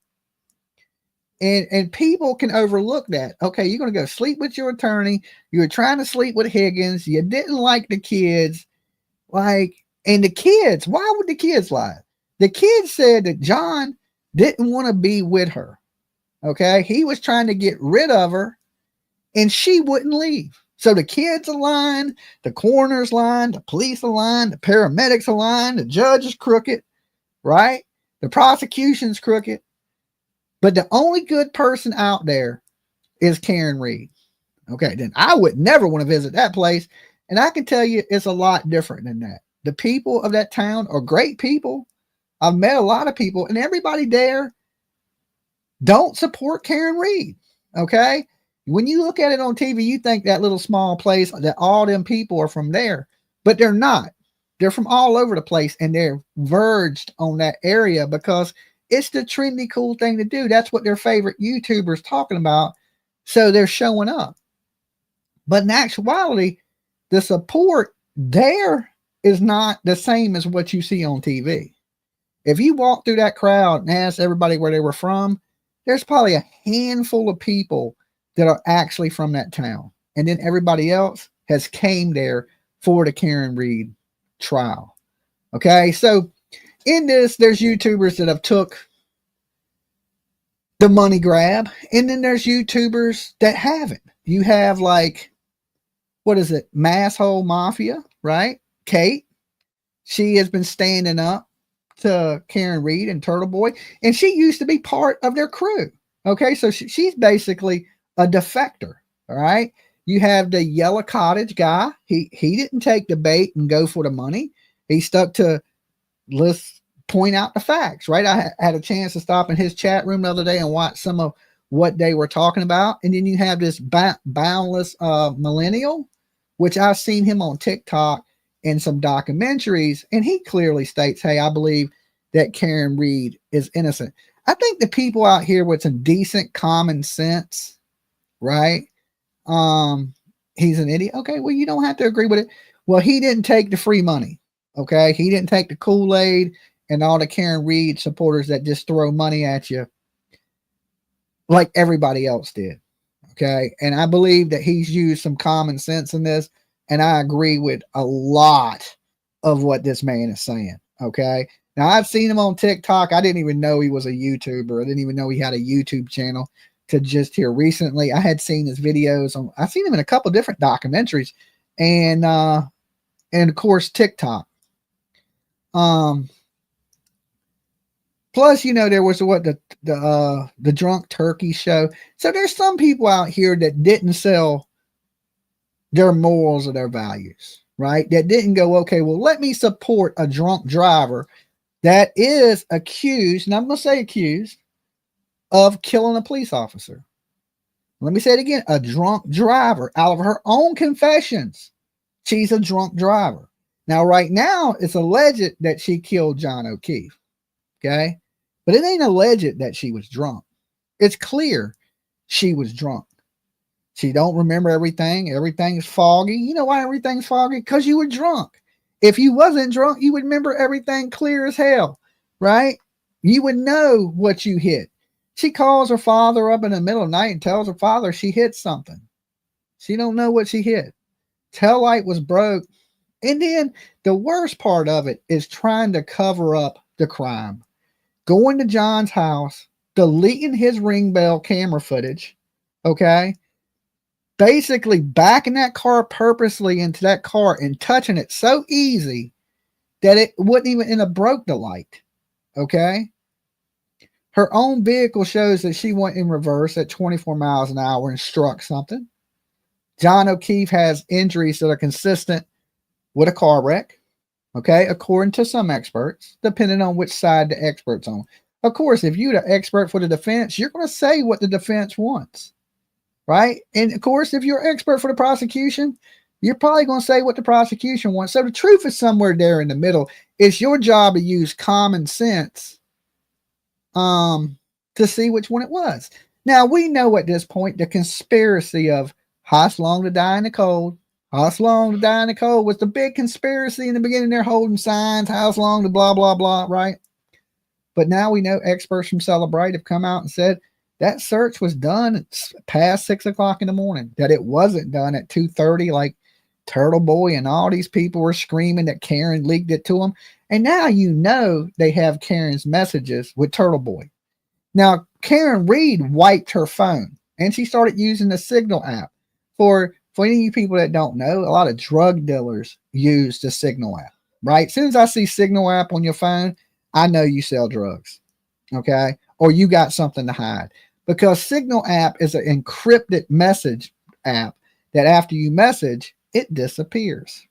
And people can overlook that. Okay, you're going to go sleep with your attorney. You were trying to sleep with Higgins. You didn't like the kids. And the kids, why would the kids lie? The kids said that John didn't want to be with her. Okay, he was trying to get rid of her, and she wouldn't leave. So the kids aligned, the coroner's line, the police aligned, the paramedics aligned, the judge is crooked, right? The prosecution's crooked. But the only good person out there is Karen Read. Okay, then I would never want to visit that place. And I can tell you it's a lot different than that. The people of that town are great people. I've met a lot of people, and everybody there don't support Karen Read. Okay, when you look at it on TV, you think that little small place, that all them people are from there, but they're not. They're from all over the place, and they're verged on that area because it's the trendy, cool thing to do. That's what their favorite YouTubers talking about. So they're showing up. But in actuality, the support there is not the same as what you see on TV. If you walk through that crowd and ask everybody where they were from, there's probably a handful of people that are actually from that town. And then everybody else has came there for the Karen Read trial. Okay, so in this, there's YouTubers that have took the money grab, and then there's YouTubers that haven't. You have what is it? Masshole Mafia, right? Kate, she has been standing up to Karen Read and TurtleBoy, and she used to be part of their crew. Okay, so she's basically a defector. All right, you have the Yellow Cottage guy. He didn't take the bait and go for the money. He stuck to, let's point out the facts, right? I had a chance to stop in his chat room the other day and watch some of what they were talking about. And then you have this boundless millennial, which I've seen him on TikTok in some documentaries, and he clearly states, hey, I believe that Karen Read is innocent. I think the people out here with some decent common sense, right? He's an idiot. Okay, well, you don't have to agree with it. Well, he didn't take the free money. Okay, he didn't take the Kool-Aid and all the Karen Read supporters that just throw money at you like everybody else did. Okay, and I believe that he's used some common sense in this, and I agree with a lot of what this man is saying. Okay, now I've seen him on TikTok. I didn't even know he was a YouTuber. I didn't even know he had a YouTube channel. To just here recently, I had seen his videos on. I've seen him in a couple different documentaries, and of course TikTok. Plus, there was the drunk turkey show. So there's some people out here that didn't sell their morals or their values, right? That didn't go, okay, well, let me support a drunk driver that is accused, and I'm going to say accused, of killing a police officer. Let me say it again, a drunk driver. Out of her own confessions, she's a drunk driver. Now, right now, it's alleged that she killed John O'Keefe. Okay, but it ain't alleged that she was drunk. It's clear she was drunk. She don't remember everything. Everything's foggy. You know why everything's foggy? Because you were drunk. If you wasn't drunk, you would remember everything clear as hell, right? You would know what you hit. She calls her father up in the middle of the night and tells her father she hit something. She don't know what she hit. Tail light was broke. And then the worst part of it is trying to cover up the crime. Going to John's house, deleting his ring bell camera footage, okay? Basically backing that car purposely into that car and touching it so easy that it wouldn't even broke the light, okay? Her own vehicle shows that she went in reverse at 24 miles an hour and struck something. John O'Keefe has injuries that are consistent with a car wreck. Okay, according to some experts, depending on which side the expert's on. Of course, if you're the expert for the defense, you're going to say what the defense wants, right? And of course, if you're an expert for the prosecution, you're probably going to say what the prosecution wants. So the truth is somewhere there in the middle. It's your job to use common sense to see which one it was. Now, we know at this point the conspiracy of Hoss long to die in the cold. Hoss long to die in the cold was the big conspiracy in the beginning. They're holding signs, Hoss long to blah, blah, blah, right? But now we know experts from Celebrate have come out and said that search was done past 6 o'clock in the morning, that it wasn't done at 2:30 like Turtleboy and all these people were screaming that Karen leaked it to them. And now you know they have Karen's messages with Turtleboy. Now, Karen Read wiped her phone and she started using the Signal app. For any of you people that don't know, a lot of drug dealers use the Signal app, right? As soon as I see Signal app on your phone, I know you sell drugs, okay? Or you got something to hide. Because Signal app is an encrypted message app that after you message, it disappears,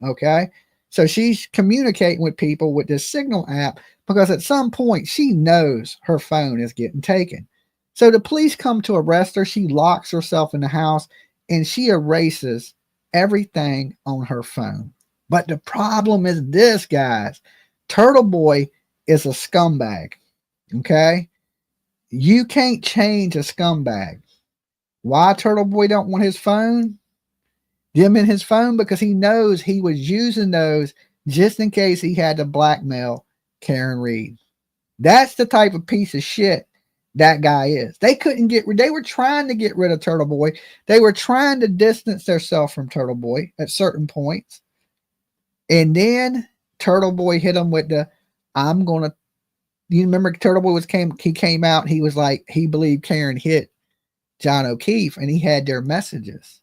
okay? So she's communicating with people with this Signal app because at some point she knows her phone is getting taken. So the police come to arrest her. She locks herself in the house and she erases everything on her phone. But the problem is this, guys. Turtleboy is a scumbag, okay? You can't change a scumbag. Why Turtleboy don't want his phone? Them in his phone because he knows he was using those just in case he had to blackmail Karen Read. That's the type of piece of shit that guy is. They were trying to get rid of Turtleboy. They were trying to distance themselves from Turtleboy at certain points. And then Turtleboy hit him with the, you remember Turtleboy came out, he was like, he believed Karen hit John O'Keefe and he had their messages.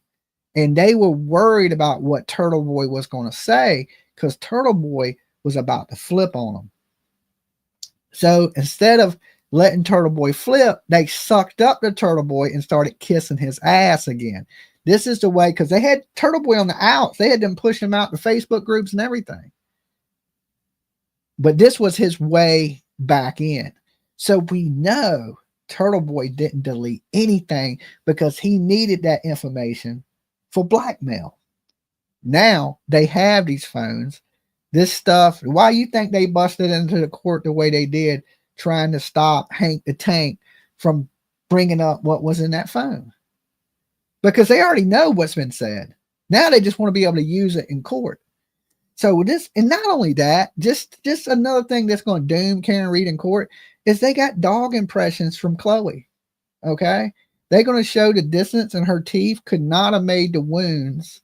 And they were worried about what Turtleboy was going to say because Turtleboy was about to flip on them. So instead of letting Turtleboy flip, they sucked up the Turtleboy and started kissing his ass again. This is the way, because they had Turtleboy on the outs. They had them push him out to Facebook groups and everything. But this was his way back in. So we know Turtleboy didn't delete anything because he needed that information for blackmail. Now they have these phones, this stuff. Why you think they busted into the court the way they did, trying to stop Hank the Tank from bringing up what was in that phone? Because they already know what's been said. Now they just want to be able to use it in court. So this, and not only that, just another thing that's going to doom Karen Read in court is they got dog impressions from Chloe. Okay. They're going to show the distance in her teeth could not have made the wounds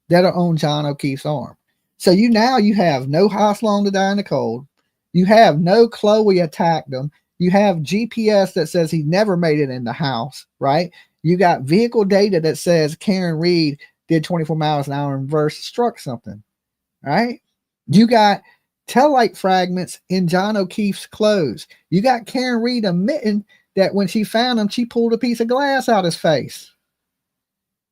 that are on John O'Keefe's arm. So you have no Hoss long to die in the cold. You have no Chloe attacked him. You have GPS that says he never made it in the house, right? You got vehicle data that says Karen Read did 24 miles an hour in reverse, struck something, right? You got taillight fragments in John O'Keefe's clothes. You got Karen Read admitting that when she found him, she pulled a piece of glass out his face.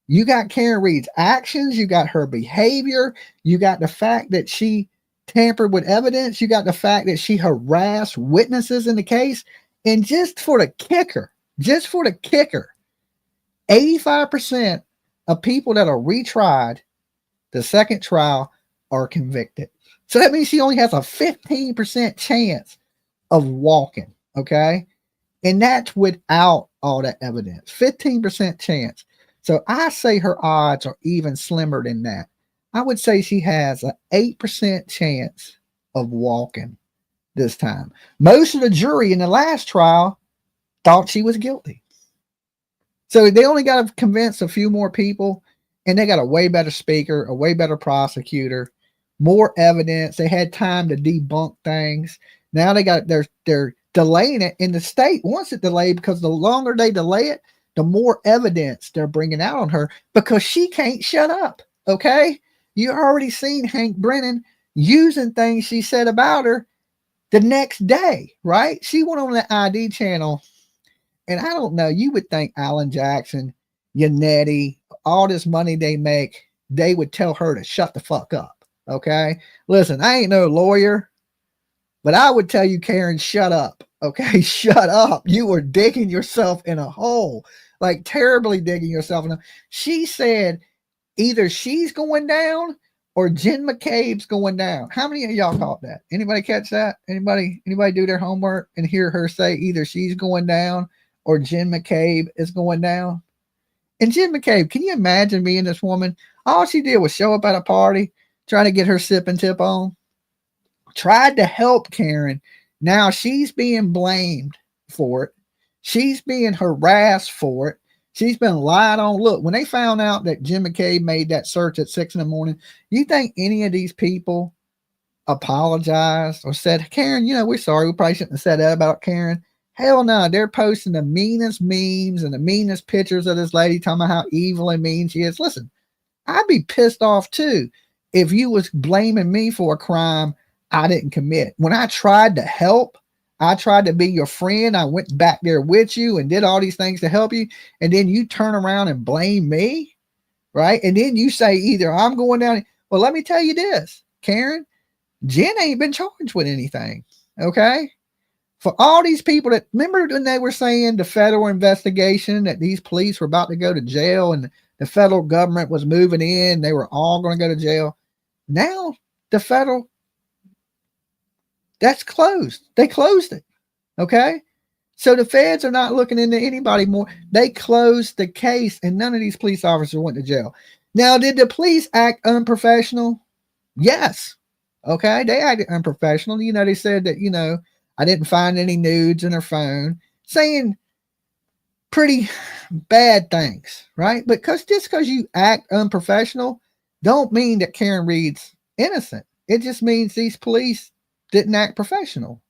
You got Karen Read's actions. You got her behavior. You got the fact that she tampered with evidence. You got the fact that she harassed witnesses in the case. And just for the kicker, 85% of people that are retried the second trial are convicted. So that means she only has a 15% chance of walking, okay? And that's without all that evidence. 15% chance. So I say her odds are even slimmer than that. I would say she has an 8% chance of walking this time. Most of the jury in the last trial thought she was guilty. So they only got to convince a few more people, and they got a way better speaker, a way better prosecutor, more evidence. They had time to debunk things. Now they're delaying it, and the state wants it delayed because the longer they delay it, the more evidence they're bringing out on her because she can't shut up. Okay. You already seen Hank Brennan using things she said about her the next day, right? She went on the ID channel, and I don't know, you would think Alan Jackson, Yannetti, all this money they make, they would tell her to shut the fuck up. Okay. Listen, I ain't no lawyer, but I would tell you, Karen, shut up. Okay. Shut up. You were digging yourself in a hole, like terribly digging yourself in a. She said either she's going down or Jen McCabe's going down. How many of y'all caught that? Anybody catch that? Anybody do their homework and hear her say either she's going down or Jen McCabe is going down? And Jim McCabe, can you imagine being this woman? All she did was show up at a party, trying to get her sip and tip on. Tried to help Karen. Now she's being blamed for it. She's being harassed for it. She's been lied on. Look, when they found out that Jim McCabe made that search at 6 in the morning, you think any of these people apologized or said, Karen, we're sorry. We probably shouldn't have said that about Karen. Hell no. They're posting the meanest memes and the meanest pictures of this lady talking about how evil and mean she is. Listen, I'd be pissed off too if you was blaming me for a crime I didn't commit. When I tried to help, I tried to be your friend. I went back there with you and did all these things to help you. And then you turn around and blame me, right? And then you say either I'm going down. Well, let me tell you this, Karen, Jen ain't been charged with anything, okay? For all these people that, remember when they were saying the federal investigation that these police were about to go to jail and the federal government was moving in, they were all going to go to jail. Now the federal, that's closed. They closed it. Okay. So the feds are not looking into anybody more. They closed the case and none of these police officers went to jail. Now, did the police act unprofessional? Yes. Okay. They acted unprofessional. They said that, I didn't find any nudes in her phone, saying pretty bad things, right? But just because you act unprofessional don't mean that Karen Read's innocent. It just means these police didn't act professional.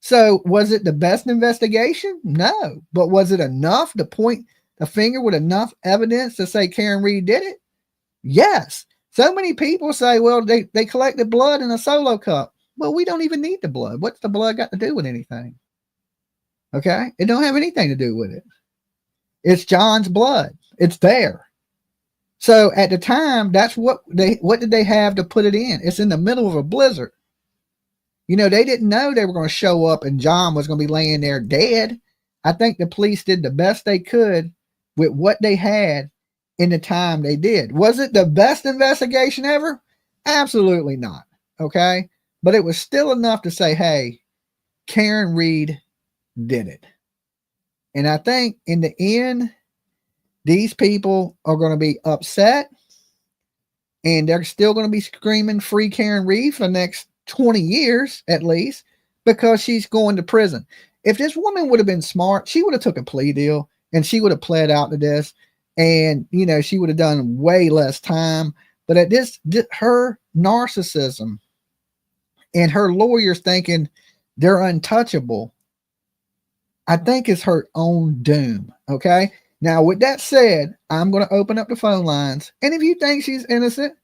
So was it the best investigation? No. But was it enough to point the finger with enough evidence to say Karen Read did it? Yes. So many people say, well, they collected blood in a solo cup. Well, we don't even need the blood. What's the blood got to do with anything? Okay. It don't have anything to do with it. It's John's blood. It's there. So at the time, that's what did they have to put it in? It's in the middle of a blizzard. They didn't know they were going to show up and John was going to be laying there dead. I think the police did the best they could with what they had in the time they did. Was it the best investigation ever? Absolutely not. Okay. But it was still enough to say, hey, Karen Read did it. And I think in the end, these people are going to be upset and they're still going to be screaming free Karen Read for the next 20 years at least, because she's going to prison. If this woman would have been smart, she would have took a plea deal and she would have pled out to this and, she would have done way less time. But at her narcissism and her lawyers thinking they're untouchable, I think it's her own doom. Okay. Now, with that said, I'm going to open up the phone lines. And if you think she's innocent,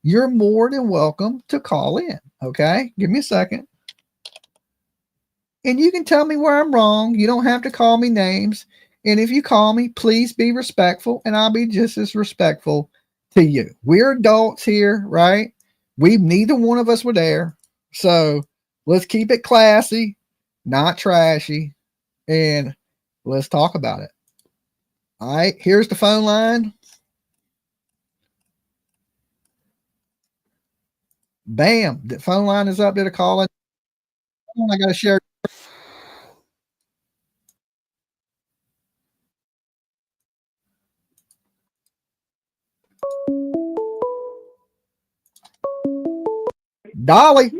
you're more than welcome to call in. Okay. Give me a second. And you can tell me where I'm wrong. You don't have to call me names. And if you call me, please be respectful. And I'll be just as respectful to you. We're adults here, right? Neither one of us were there. So let's keep it classy, not trashy. And let's talk about it. All right. Here's the phone line. Bam. The phone line is up there to call in. I got to share. Dolly.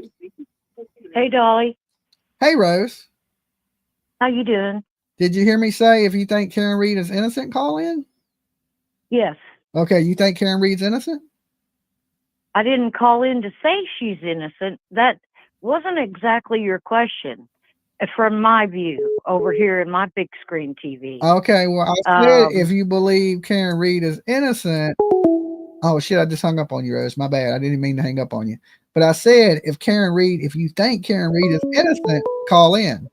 Hey, Dolly. Hey, Rose. How you doing? Did you hear me say if you think Karen Read is innocent, call in? Yes. Okay. You think Karen Read's innocent? I didn't call in to say she's innocent. That wasn't exactly your question from my view over here in my big screen TV. Okay. Well, I said if you believe Karen Read is innocent. Oh, shit. I just hung up on you, Rose. My bad. I didn't mean to hang up on you. But I said if you think Karen Read is innocent, call in.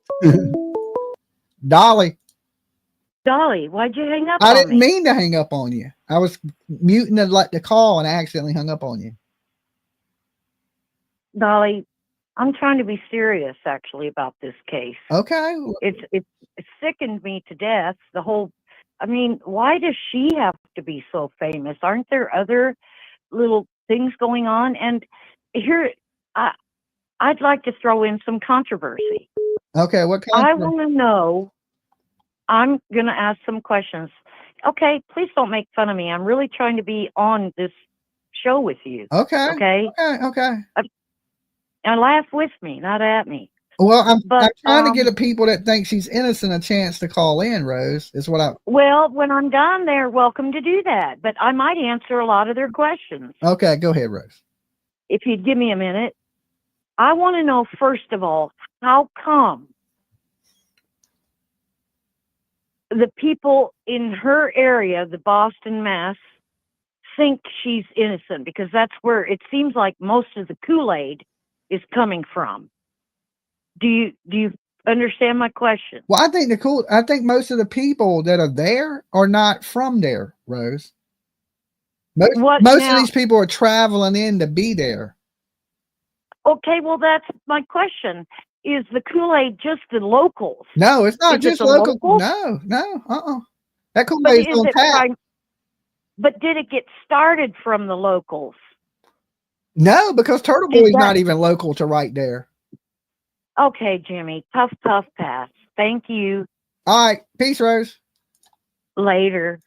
Dolly. Dolly, why'd you hang up I on didn't me? mean to hang up on you. I was muting the call and I accidentally hung up on you. Dolly, I'm trying to be serious actually about this case. Okay. It sickened me to death. Why does she have to be so famous? Aren't there other little things going on? And here, I'd like to throw in some controversy. Okay. What I want to know. I'm going to ask some questions. Okay, please don't make fun of me. I'm really trying to be on this show with you. Okay. Okay? Okay. And laugh with me, not at me. Well, I'm But, trying to get the people that think she's innocent a chance to call in, Rose. Is what I. Well, when I'm done, they're welcome to do that. But I might answer a lot of their questions. Okay, go ahead, Rose. If you'd give me a minute. I want to know, first of all, how come the people in her area, the Boston, Mass, think she's innocent? Because that's where it seems like most of the Kool-Aid is coming from. Do you understand my question? Well, I think most of the people that are there are not from there, Rose. Most of these people are traveling in to be there. Okay, well, that's my question. Is the Kool-Aid just the locals? No, it's not just local. Locals? No. That Kool-Aid is on tap. But did it get started from the locals? No, because Turtleboy is not even local to right there. Okay, Jimmy. Tough pass. Thank you. All right. Peace, Rose. Later.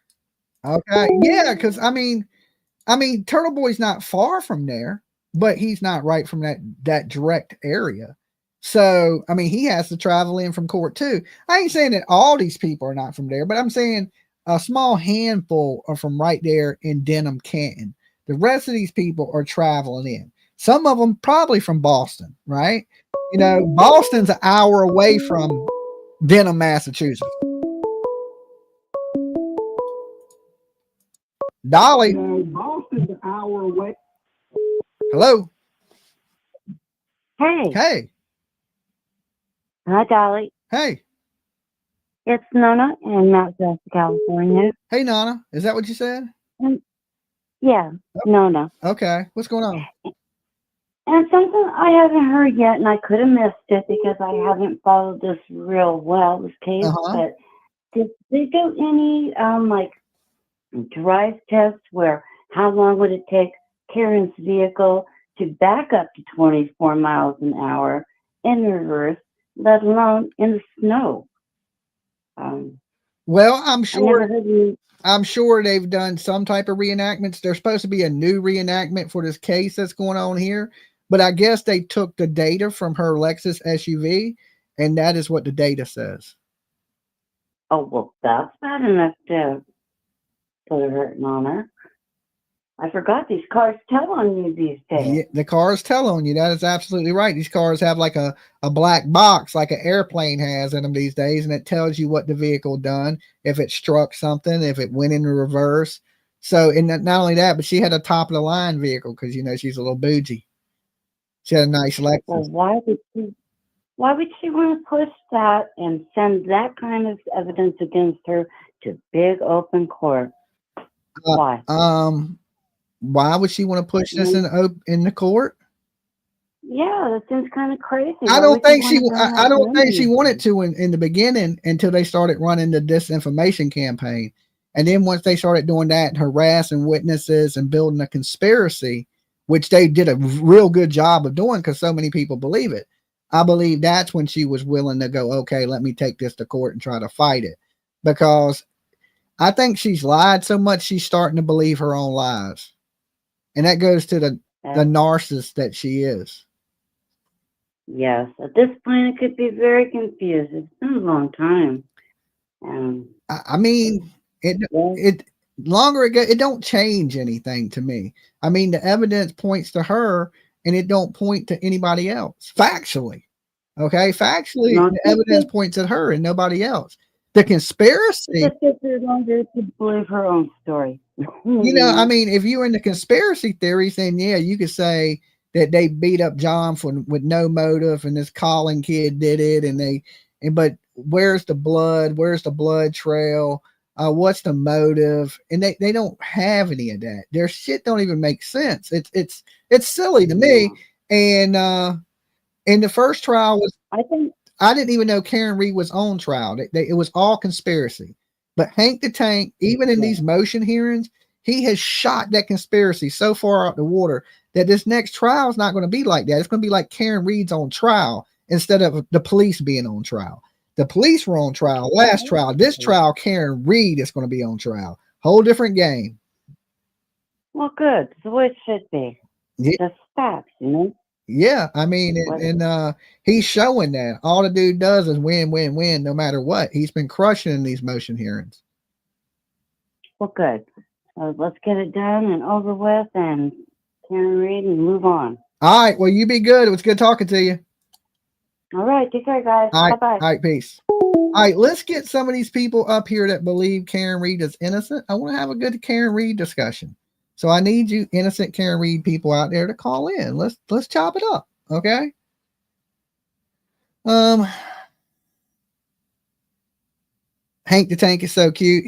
Okay. Yeah, because I mean, Turtleboy's not far from there, but he's not right from that direct area. So, I mean, he has to travel in from court too. I ain't saying that all these people are not from there, but I'm saying a small handful are from right there in Denham, Canton. The rest of these people are traveling in. Some of them probably from Boston, right? You know, Boston's an hour away from Denham, Massachusetts. Dolly. Boston's an hour away. Hello. Hey. Hey. Hi, Dolly. Hey. It's Nona in Mount Shasta, California. Hey, Nana. Is that what you said? Yeah, Nona. Okay. What's going on? And something I haven't heard yet, and I could have missed it because I haven't followed this real well, this case, but did they do any, like, drive tests where how long would it take Karen's vehicle to back up to 24 miles an hour in reverse, let alone in the snow? Well, I'm sure they've done some type of reenactments. There's supposed to be a new reenactment for this case that's going on here, but I guess they took the data from her Lexus SUV, and that is what the data says. Oh, well, that's bad enough to put a hurting on her. I forgot these cars tell on you these days. Yeah, the cars tell on you. That is absolutely right. These cars have like a black box, like an airplane has in them these days, and it tells you what the vehicle done, if it struck something, if it went into reverse. So, and not only that, but she had a top of the line vehicle because, you know, she's a little bougie. She had a nice Lexus. Well, why would she want to push that and send that kind of evidence against her to big open court? Why? Why would she want to push this in the court? Yeah, that seems kind of crazy. I don't think she wanted to in the beginning until they started running the disinformation campaign. And then once they started doing that and harassing witnesses and building a conspiracy, which they did a real good job of doing because so many people believe it. I believe that's when she was willing to go, okay, let me take this to court and try to fight it. Because I think she's lied so much, she's starting to believe her own lies. And that goes to the narcissist that she is. Yes. At this point, it could be very confused. It's been a long time. I mean, it longer ago, it don't change anything to me. I mean, the evidence points to her and it don't point to anybody else. Factually. Okay. Factually, the evidence points at her and nobody else. The conspiracy. Just gets her longer to believe her own story. You know, I mean, if you're into conspiracy theories, then yeah, you could say that they beat up John with no motive and this Colin kid did it. But where's the blood? Where's the blood trail? What's the motive? And they don't have any of that. Their shit don't even make sense. It's silly to me. And in the first trial I didn't even know Karen Read was on trial. It was all conspiracy. But Hank the Tank, even in these motion hearings, he has shot that conspiracy so far out the water that this next trial is not going to be like that. It's going to be like Karen Read's on trial instead of the police being on trial. The police were on trial last trial. This trial, Karen Read is going to be on trial. Whole different game. Well, good. It's the way it should be. Yeah. Just facts, you know? Yeah, I mean, and he's showing that all the dude does is win, win, win, no matter what. He's been crushing in these motion hearings. Well, good. Let's get it done and over with and Karen Read and move on. All right. Well, you be good. It was good talking to you. All right. Take care, guys. All right. Bye-bye. All right. Peace. All right. Let's get some of these people up here that believe Karen Read is innocent. I want to have a good Karen Read discussion. So I need you innocent Karen Read people out there to call in. Let's chop it up. Okay. Hank the Tank is so cute.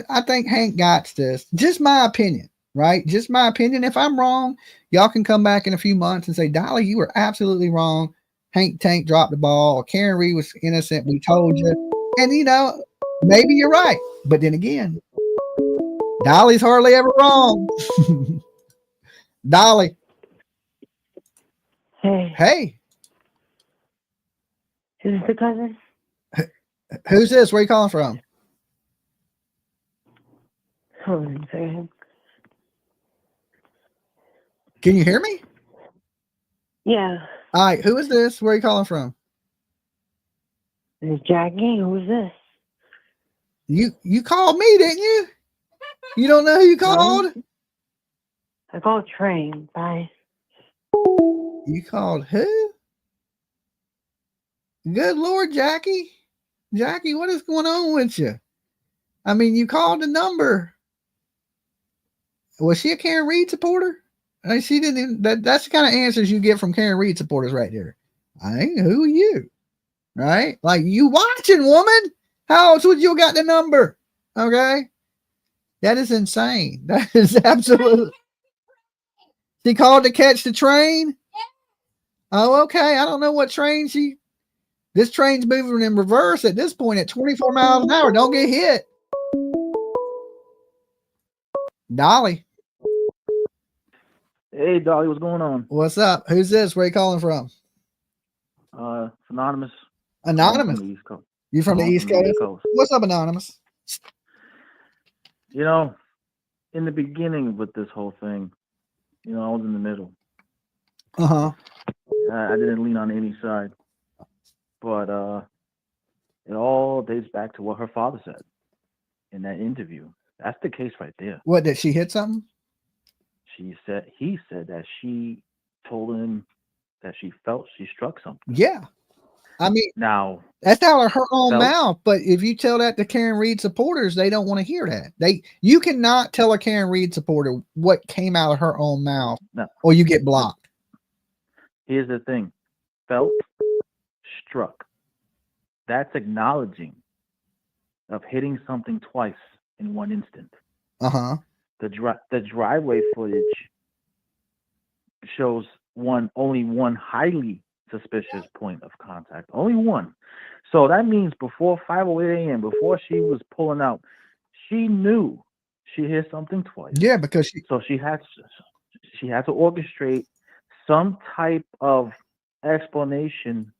I think Hank got this. Just my opinion, right? Just my opinion. If I'm wrong, y'all can come back in a few months and say, Dolly, you were absolutely wrong. Hank Tank dropped the ball. Karen Read was innocent. We told you. And you know, maybe you're right. But then again, Dolly's hardly ever wrong. Dolly. Hey. Hey. Who's the cousin? Who's this? Where you calling from? Hold on a second. Can you hear me? Yeah. All right. Who is this? Where are you calling from? This is Jackie. Who's this? You called me, didn't you? You don't know who you called? I called Train. Bye. You called who? Good Lord, Jackie. Jackie, what is going on with you? I mean, you called the number. Was she a Karen Read supporter? She didn't. That's the kind of answers you get from Karen Read supporters right there. Who are you? Right? Like, you watching, woman? How else would you have got the number? Okay. That is insane. That is absolutely. She called to catch the train? Oh, okay. I don't know what train this train's moving in reverse at this point at 24 miles an hour. Don't get hit. Dolly. Hey, Dolly, what's going on? What's up? Who's this? Where you calling from? It's Anonymous. Anonymous. From the East Coast. You from the East Coast? What's up, Anonymous? You know, in the beginning with this whole thing, I was in the middle. Uh-huh. I didn't lean on any side. But it all dates back to what her father said in that interview. That's the case right there. What, did she hit something? He said that she told him that she felt she struck something. Yeah. I mean, now that's out of her own mouth. But if you tell that to Karen Read supporters, they don't want to hear that. You cannot tell a Karen Read supporter what came out of her own mouth, or you get blocked. Here's the thing: felt, struck. That's acknowledging of hitting something twice in one instant. Uh-huh. The driveway footage shows only one highly suspicious point of contact. Only one. So that means before 5:08 a.m., before she was pulling out, she knew she hit something twice. Yeah, because she had to orchestrate some type of explanation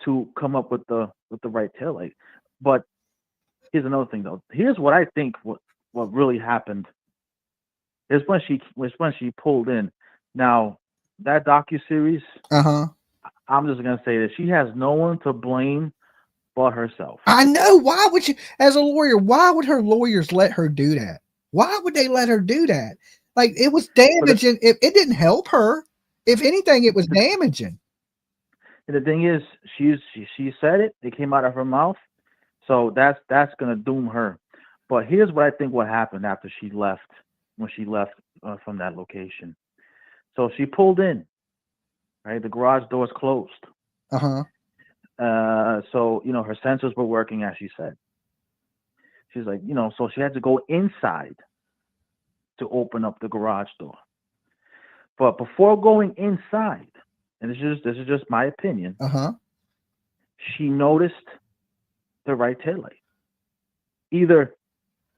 to come up with the right taillight. But here's another thing, though. Here's what I think what really happened is when she pulled in. Now that docuseries, I'm just gonna say that she has no one to blame but herself. I know. Why would you, as a lawyer, why would her lawyers let her do that? Why would they let her do that? Like, it was damaging. It didn't help her. If anything, it was damaging. And the thing is, she said it. It came out of her mouth. So that's gonna doom her. But here's what I think what happened after she left. When she left from that location, so she pulled in. Right, the garage door's closed. So her sensors were working, as she said. She's like, so she had to go inside to open up the garage door. But before going inside, and this is just my opinion, she noticed the right taillight. Either,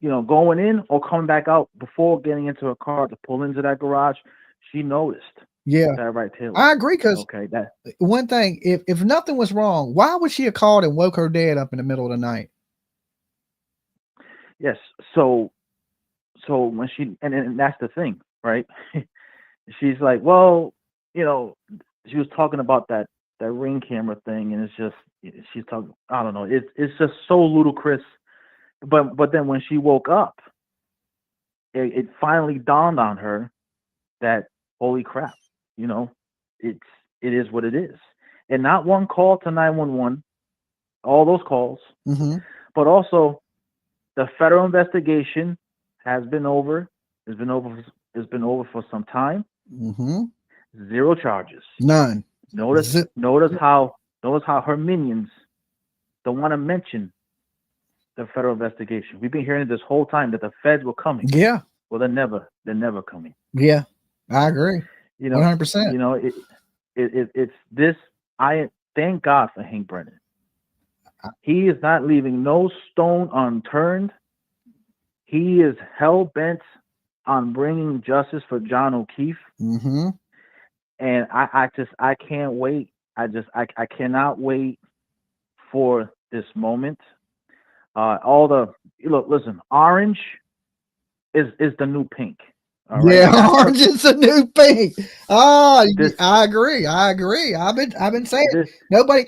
going in or coming back out before getting into her car to pull into that garage, she noticed. Yeah, that right tail I light. agree. Because Okay, that one thing, if nothing was wrong, why would she have called and woke her dad up in the middle of the night? yes. So when she and that's the thing, right? She's like, well, you know, she was talking about that ring camera thing, and it's just she's talking. I don't know. It's just so ludicrous. But then when she woke up, it finally dawned on her that holy crap, you know, it's it is what it is, and not one call to 911, all those calls, Mm-hmm. but also the federal investigation has been over. Has been over for some time. Mm-hmm. Zero charges. None. Notice Zip. notice how her minions don't want to mention the federal investigation. We've been hearing this whole time that the feds were coming. Yeah. Well, they're never coming. Yeah. I agree. You know, 100%. it's this. I thank God for Hank Brennan. He is not leaving no stone unturned. He is hell bent on bringing justice for John O'Keefe, Mm-hmm. and I can't wait. I cannot wait for this moment. Listen, orange is the new pink. All right. Yeah, orange is the new pink. This I agree. I agree. I've been saying this nobody.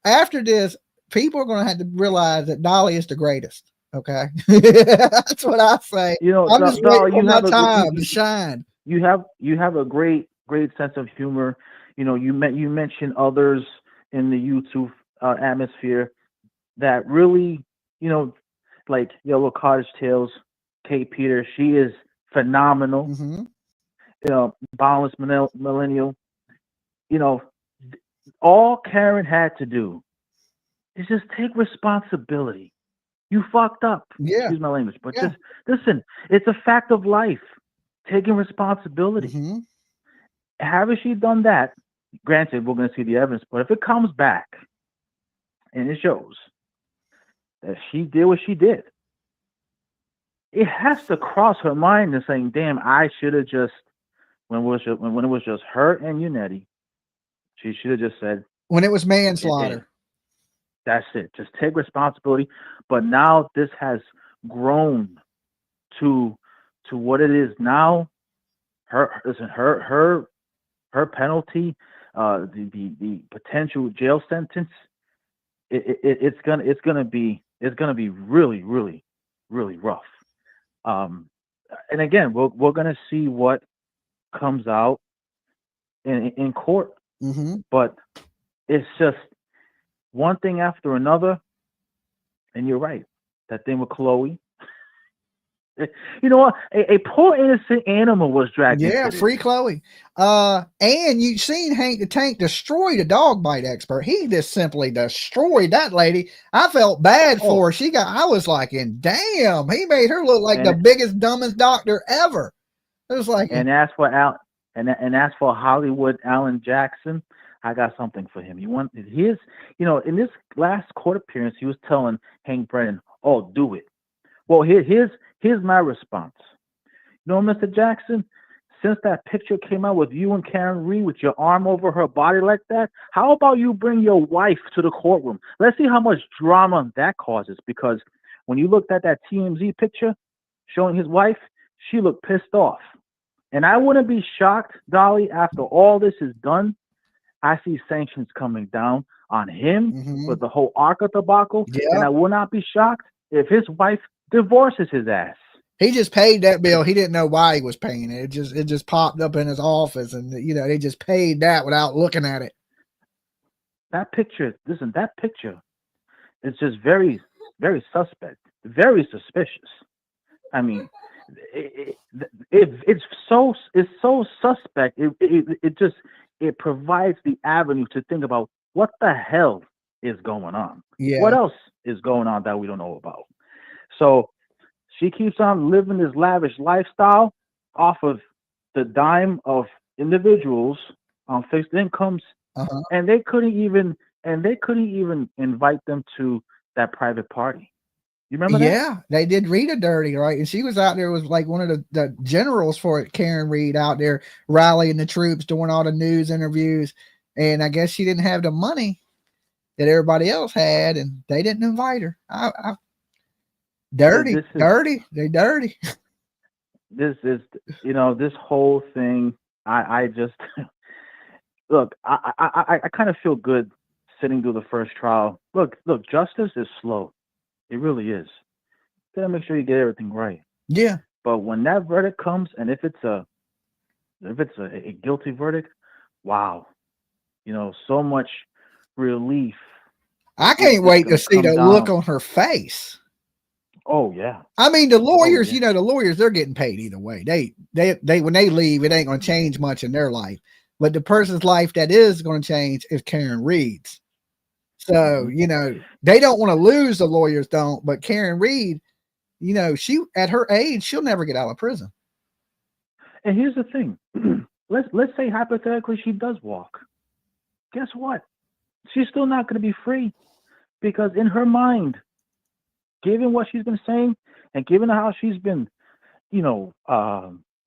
After this, people are going to have to realize that Dolly is the greatest. Okay, that's what I say. I'm just waiting for my time to shine. You have a great sense of humor. You mentioned others in the YouTube atmosphere that really, like Yellow Cottage Tales, Kate Peters, she is phenomenal. Mm-hmm. Boundless Millennial. All Karen had to do is just take responsibility. You fucked up. Yeah. Excuse my language, but Yeah. just listen. It's a fact of life. Taking responsibility. Mm-hmm. Haven't she done that? Granted, we're going to see the evidence, but if it comes back and it shows that she did what she did, it has to cross her mind and saying, "Damn, I should have just when it was just her and Unetti, she should have just said when it was manslaughter. That's it. Just take responsibility." But now this has grown to what it is now. Her penalty, the potential jail sentence, it's gonna be really, really, really rough. And again, we're gonna see what comes out in court. Mm-hmm. But it's just one thing after another. And you're right. That thing with Chloe. You know what? A poor innocent animal was dragged. Yeah, free Chloe. And you seen Hank the Tank destroy the dog bite expert. He just simply destroyed that lady. I felt bad for her. I was like, and damn, he made her look like the biggest, dumbest doctor ever. It was like, and as for as for Hollywood Alan Jackson, I got something for him. In this last court appearance, he was telling Hank Brennan, "Oh, do it." Well, here's my response. Mr. Jackson, since that picture came out with you and Karen Read with your arm over her body like that, how about you bring your wife to the courtroom? Let's see how much drama that causes. Because when you looked at that TMZ picture showing his wife, she looked pissed off. And I wouldn't be shocked, Dolly, after all this is done, I see sanctions coming down on him with the whole ARCA debacle. Yeah. And I will not be shocked if his wife divorces his ass. He just paid that bill. He didn't know why he was paying it. It just popped up in his office, and they just paid that without looking at it. That picture is just very, very suspect, very suspicious. I mean, it's so suspect. It provides the avenue to think about what the hell is going on. Yeah. What else is going on that we don't know about? So she keeps on living this lavish lifestyle off of the dime of individuals on fixed incomes, and they couldn't even invite them to that private party. You remember that? Yeah, they did Rita dirty, right? And she was out there, was like one of the generals for it, Karen Read, out there rallying the troops, doing all the news interviews. And I guess she didn't have the money that everybody else had, and they didn't invite her. Dirty, dirty, they dirty. This is, this whole thing. I just look. I kind of feel good sitting through the first trial. Look, justice is slow. It really is. You gotta make sure you get everything right. Yeah. But when that verdict comes, and if it's a guilty verdict, wow, so much relief. I can't wait to see the look on her face. Oh yeah. I mean, the lawyers, the lawyers, they're getting paid either way. They when they leave, it ain't going to change much in their life. But the person's life that is going to change is Karen Read's. So, they don't want to lose, the lawyers don't, but Karen Read, she, at her age, she'll never get out of prison. And here's the thing. Let's say hypothetically she does walk. Guess what? She's still not going to be free, because in her mind, given what she's been saying and given how she's been,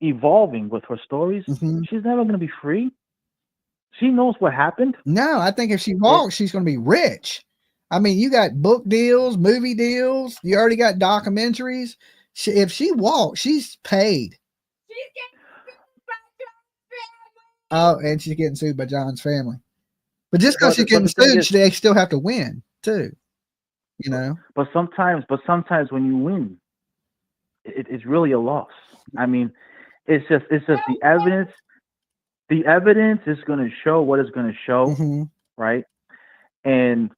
evolving with her stories, she's never going to be free. She knows what happened. No, I think if she walks, she's going to be rich. I mean, you got book deals, movie deals. You already got documentaries. If she walks, she's paid. Oh, and she's getting sued by John's family. But just because she's getting sued, they still have to win too. But sometimes when you win, it's really a loss. I mean, it's just the evidence. The evidence is going to show what it's going to show, right? And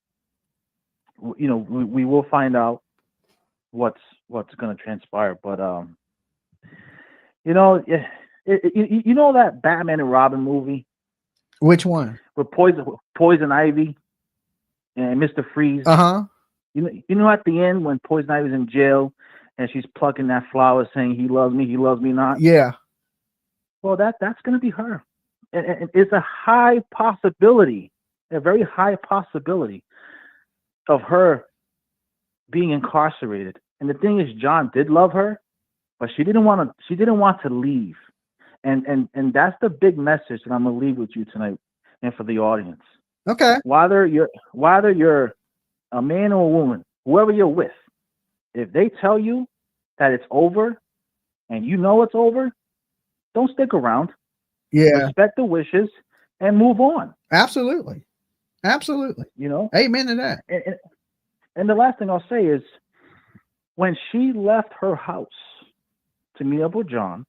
we will find out what's going to transpire. But that Batman and Robin movie. Which one? With Poison Ivy and Mr. Freeze. You know at the end when Poison Ivy's in jail and she's plucking that flower saying he loves me not. Yeah. Well, that's going to be her. And it's a high possibility, a very high possibility of her being incarcerated. And the thing is, John did love her, but she didn't want to leave. And that's the big message that I'm gonna leave with you tonight and for the audience. Okay. Whether you're a man or a woman, whoever you're with, if they tell you that it's over and you know it's over, don't stick around. Yeah. Respect the wishes and move on. Absolutely. Amen to that. And the last thing I'll say is, when she left her house to meet up with John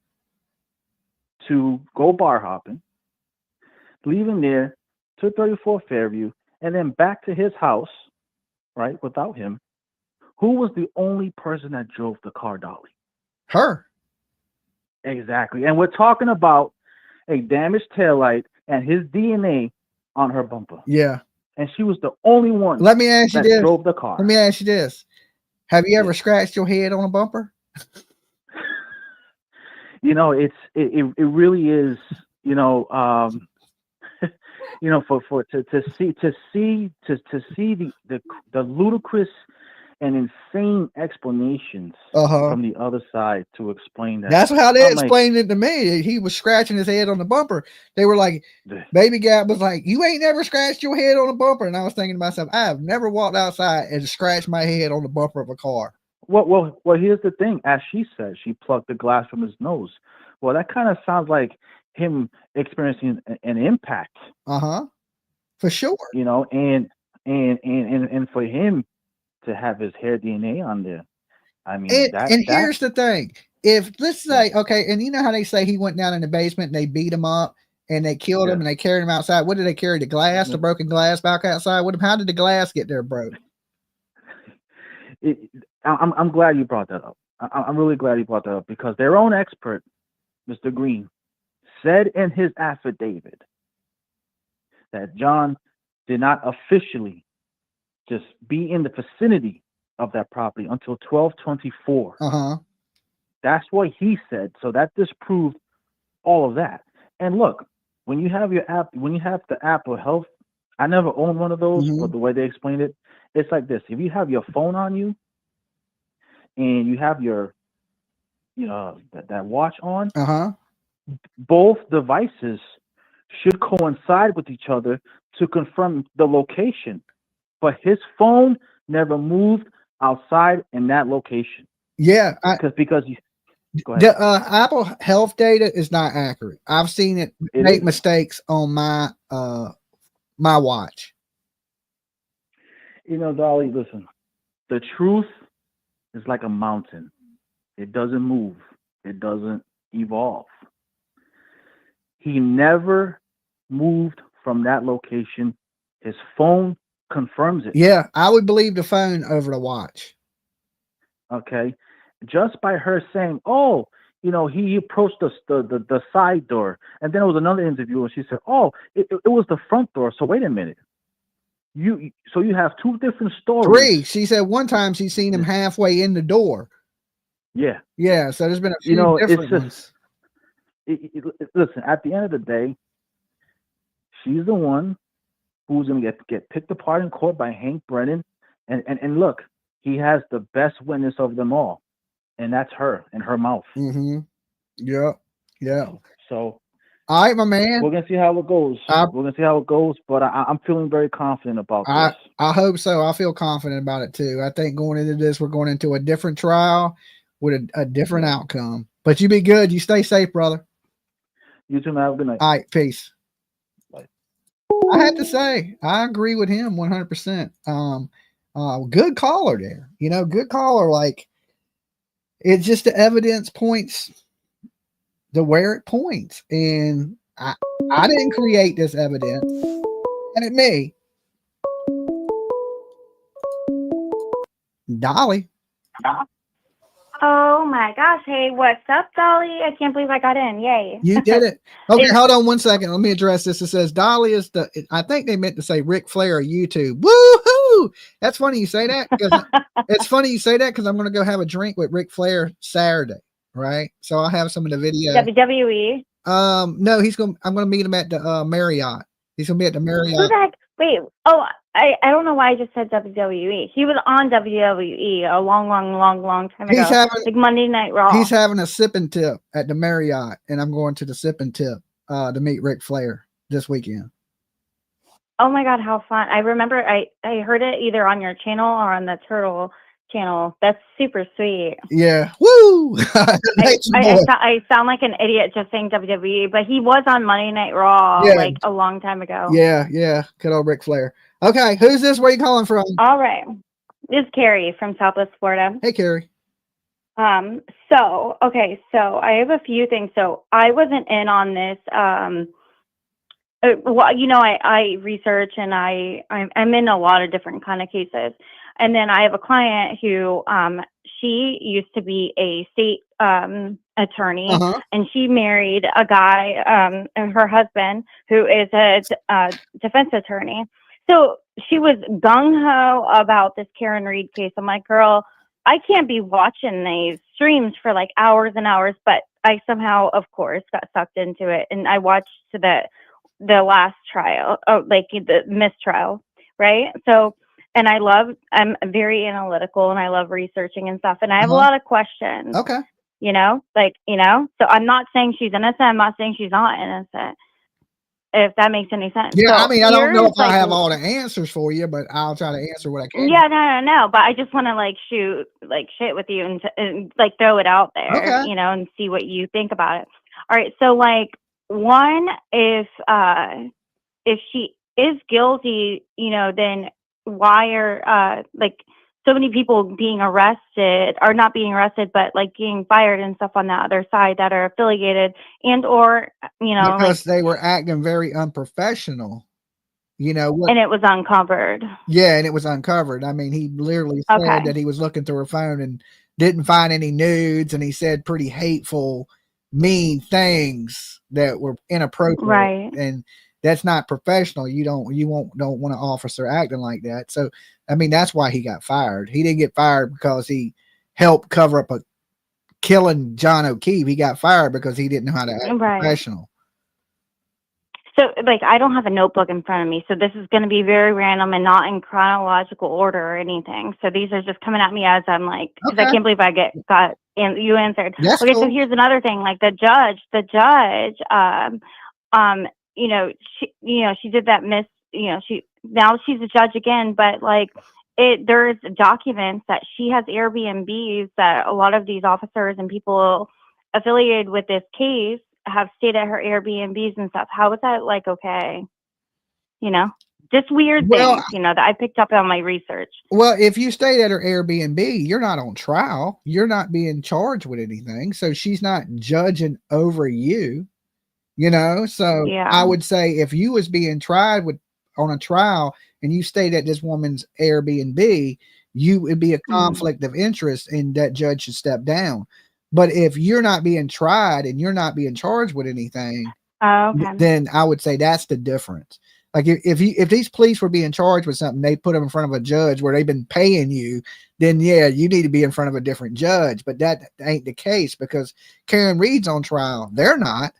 to go bar hopping, leaving there to 34 Fairview, and then back to his house, right, without him, who was the only person that drove the car, Dolly? Her. Exactly. And we're talking about a damaged taillight and his DNA on her bumper. Yeah. And she was the only one Let me ask you that this. drove the car. Let me ask you this. Have you ever scratched your head on a bumper? It really is, to see the ludicrous and insane explanations from the other side to explain that. That's how they explained it to me. He was scratching his head on the bumper. They were like, Baby Gap was like, you ain't never scratched your head on a bumper. And I was thinking to myself, I have never walked outside and scratched my head on the bumper of a car. Well, here's the thing. As she said, she plucked the glass from his nose. Well, that kind of sounds like him experiencing an impact. For sure. And for him to have his hair DNA on there. I mean, here's the thing. If let's say, okay, and you know how they say he went down in the basement and they beat him up and they killed him and they carried him outside. What did they carry? The glass, the broken glass back outside? How did the glass get there broke? I'm glad you brought that up. I'm really glad you brought that up, because their own expert, Mr. Green, said in his affidavit that John did not officially just be in the vicinity of that property until 12/24. That's what he said. So that disproved all of that. And look, when you have the Apple Health, I never owned one of those, but the way they explained it, it's like this: if you have your phone on you, and you have your that watch on, both devices should coincide with each other to confirm the location. But his phone never moved outside in that location. Yeah, because you go ahead. the Apple Health data is not accurate. I've seen it make isn't. mistakes on my my watch. You know, Dolly, listen. The truth is like a mountain. It doesn't move. It doesn't evolve. He never moved from that location. His phone confirms it. Yeah, I would believe the phone over the watch. Okay. Just by her saying, "Oh, he approached the side door," and then there was another interview, and she said, "Oh, it was the front door." So wait a minute. You have two different stories. 3. She said one time she's seen him halfway in the door. Yeah. Yeah. So there's been a few different ones. Listen, at the end of the day, she's the one who's going to get picked apart in court by Hank Brennan. And look, he has the best witness of them all, and that's her and her mouth. Yeah. So, all right, my man. We're going to see how it goes. But I'm feeling very confident about this. I hope so. I feel confident about it too. I think going into this, we're going into a different trial with a different outcome. But you be good. You stay safe, brother. You too, man. Have a good night. All right, peace. Bye. I had to say, I agree with him 100%. Good caller there. Good caller. Like, it's just the evidence points to where it points. And I didn't create this evidence. And it me. Dolly. Oh my gosh. Hey, what's up, Dolly? I can't believe I got in. Yay. You did it. Okay, hold on one second. Let me address this. It says Dolly is I think they meant to say Ric Flair of YouTube. Woohoo! That's funny you say that. It's funny you say that because I'm going to go have a drink with Ric Flair Saturday, right? So I'll have some of the video. WWE? No, I'm going to meet him at the Marriott. He's going to be at the Marriott. Who the heck? Wait. Oh, I don't know why I just said WWE. He was on WWE a long time ago. Like Monday Night Raw. He's having a sip and tip at the Marriott, and I'm going to the sip and tip to meet Ric Flair this weekend. Oh my God, how fun. I remember I heard it either on your channel or on the Turtle channel. That's super sweet. Yeah. Woo! I sound like an idiot just saying WWE, but he was on Monday Night Raw like a long time ago. Yeah. Good old Ric Flair. Okay, who's this? Where are you calling from? All right. This is Carrie from Southwest Florida. Hey, Carrie. So I have a few things. So I wasn't in on this. I research and I'm in a lot of different kind of cases. And then I have a client who, she used to be a state attorney, and she married a guy, her husband, who is a defense attorney. So she was gung-ho about this Karen Read case. I'm like, girl, I can't be watching these streams for like hours and hours, but I somehow, of course, got sucked into it. And I watched the last trial, like the mistrial, right? So, and I'm very analytical and I love researching and stuff. And I have a lot of questions. Okay. So I'm not saying she's innocent. I'm not saying she's not innocent. If that makes any sense. Yeah, so I mean, I don't know if I have all the answers for you, but I'll try to answer what I can. Yeah, no. But I just want to like shoot like shit with you and like throw it out there, and see what you think about it. All right. So like, one, if she is guilty, then why are like so many people being arrested, or not being arrested, but like getting fired and stuff on the other side that are affiliated and or because they were acting very unprofessional, and it was uncovered. Yeah, and it was uncovered. I mean, he literally said that he was looking through her phone and didn't find any nudes, and he said pretty hateful, mean things that were inappropriate, right? And that's not professional. You don't want an officer acting like that. So, I mean, that's why he got fired. He didn't get fired because he helped cover up a killing John O'Keefe. He got fired because he didn't know how to act professional. So, like, I don't have a notebook in front of me, so this is going to be very random and not in chronological order or anything. So these are just coming at me as I'm like, because I Okay. can't believe and you answered. That's Okay, cool. so here's another thing. Like the judge, she did that now she's a judge again, but like there's documents that she has Airbnbs that a lot of these officers and people affiliated with this case have stayed at her Airbnbs and stuff. How is that like okay? Just weird things, that I picked up on my research. Well, if you stayed at her Airbnb, you're not on trial. You're not being charged with anything. So she's not judging over you, So Yeah. I would say if you was being tried on a trial and you stayed at this woman's Airbnb, you would be a conflict of interest and that judge should step down. But if you're not being tried and you're not being charged with anything, then I would say that's the difference. Like if these police were being charged with something, they put them in front of a judge where they've been paying you, then yeah, you need to be in front of a different judge. But that ain't the case because Karen Read's on trial. They're not.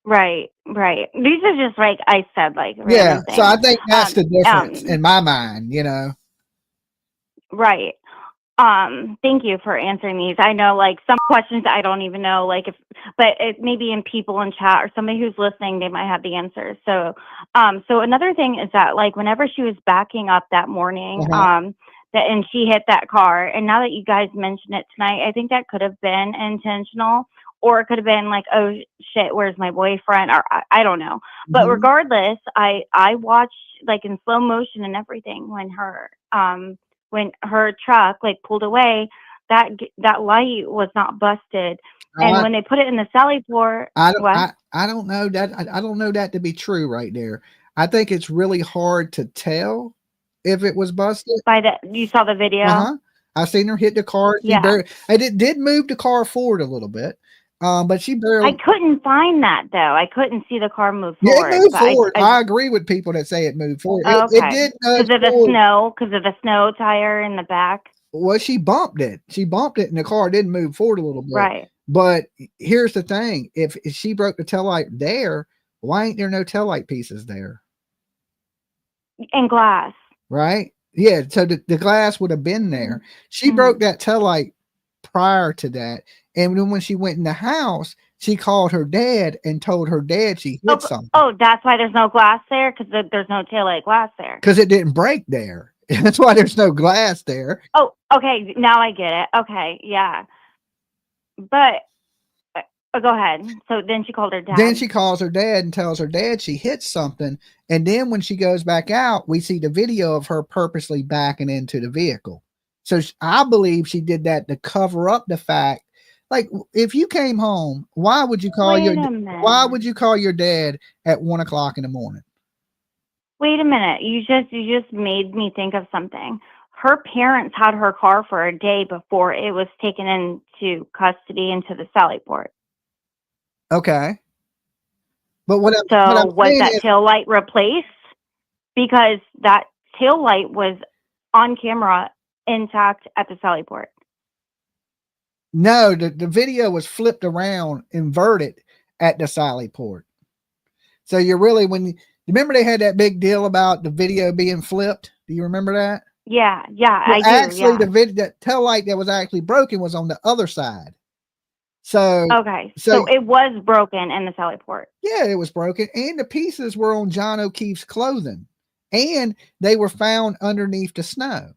Right. These are just like I said, like yeah. things. So I think that's the difference in my mind, Right. Thank you for answering these. I know like some questions I don't even know, like but it maybe in people in chat or somebody who's listening, they might have the answers. So, so another thing is that like whenever she was backing up that morning, and she hit that car, and now that you guys mentioned it tonight, I think that could have been intentional, or it could have been like, oh shit, where's my boyfriend? Or I don't know. But regardless, I watched like in slow motion and everything when her truck like pulled away, that light was not busted. And when they put it in the Sally port, I don't know that. I don't know that to be true right there. I think it's really hard to tell if it was busted. You saw the video? I seen her hit the car. It did move the car forward a little bit. But she barely. I couldn't find that though. I couldn't see the car move forward. Yeah, it moved forward. I agree with people that say it moved forward. It did because of the snow, because of the snow tire in the back. Well, she bumped it, and the car did move forward a little bit. Right. But here's the thing: if she broke the taillight there, why ain't there no taillight pieces there? And glass. Right. Yeah. So the glass would have been there. She broke that taillight prior to that. And then when she went in the house, she called her dad and told her dad she hit something. Oh, that's why there's no glass there? Because there's no taillight glass there. Because it didn't break there. That's why there's no glass there. Oh, okay. Now I get it. Okay. Yeah. But go ahead. So then she called her dad. Then she calls her dad and tells her dad she hit something. And then when she goes back out, we see the video of her purposely backing into the vehicle. So I believe she did that to cover up the fact. Like, if you came home, why would you call your dad at 1 o'clock in the morning? Wait a minute. You just made me think of something. Her parents had her car for a day before it was taken into custody into the Sally port. Okay. But was that tail light replaced? Because that tail light was on camera intact at the Sally port. No, the video was flipped around, inverted at the Sally port. So you're really, remember they had that big deal about the video being flipped? Do you remember that? Yeah, I do. Actually, the tail light that was actually broken was on the other side. So okay, so it was broken in the Sally port. Yeah, it was broken, and the pieces were on John O'Keefe's clothing, and they were found underneath the snow.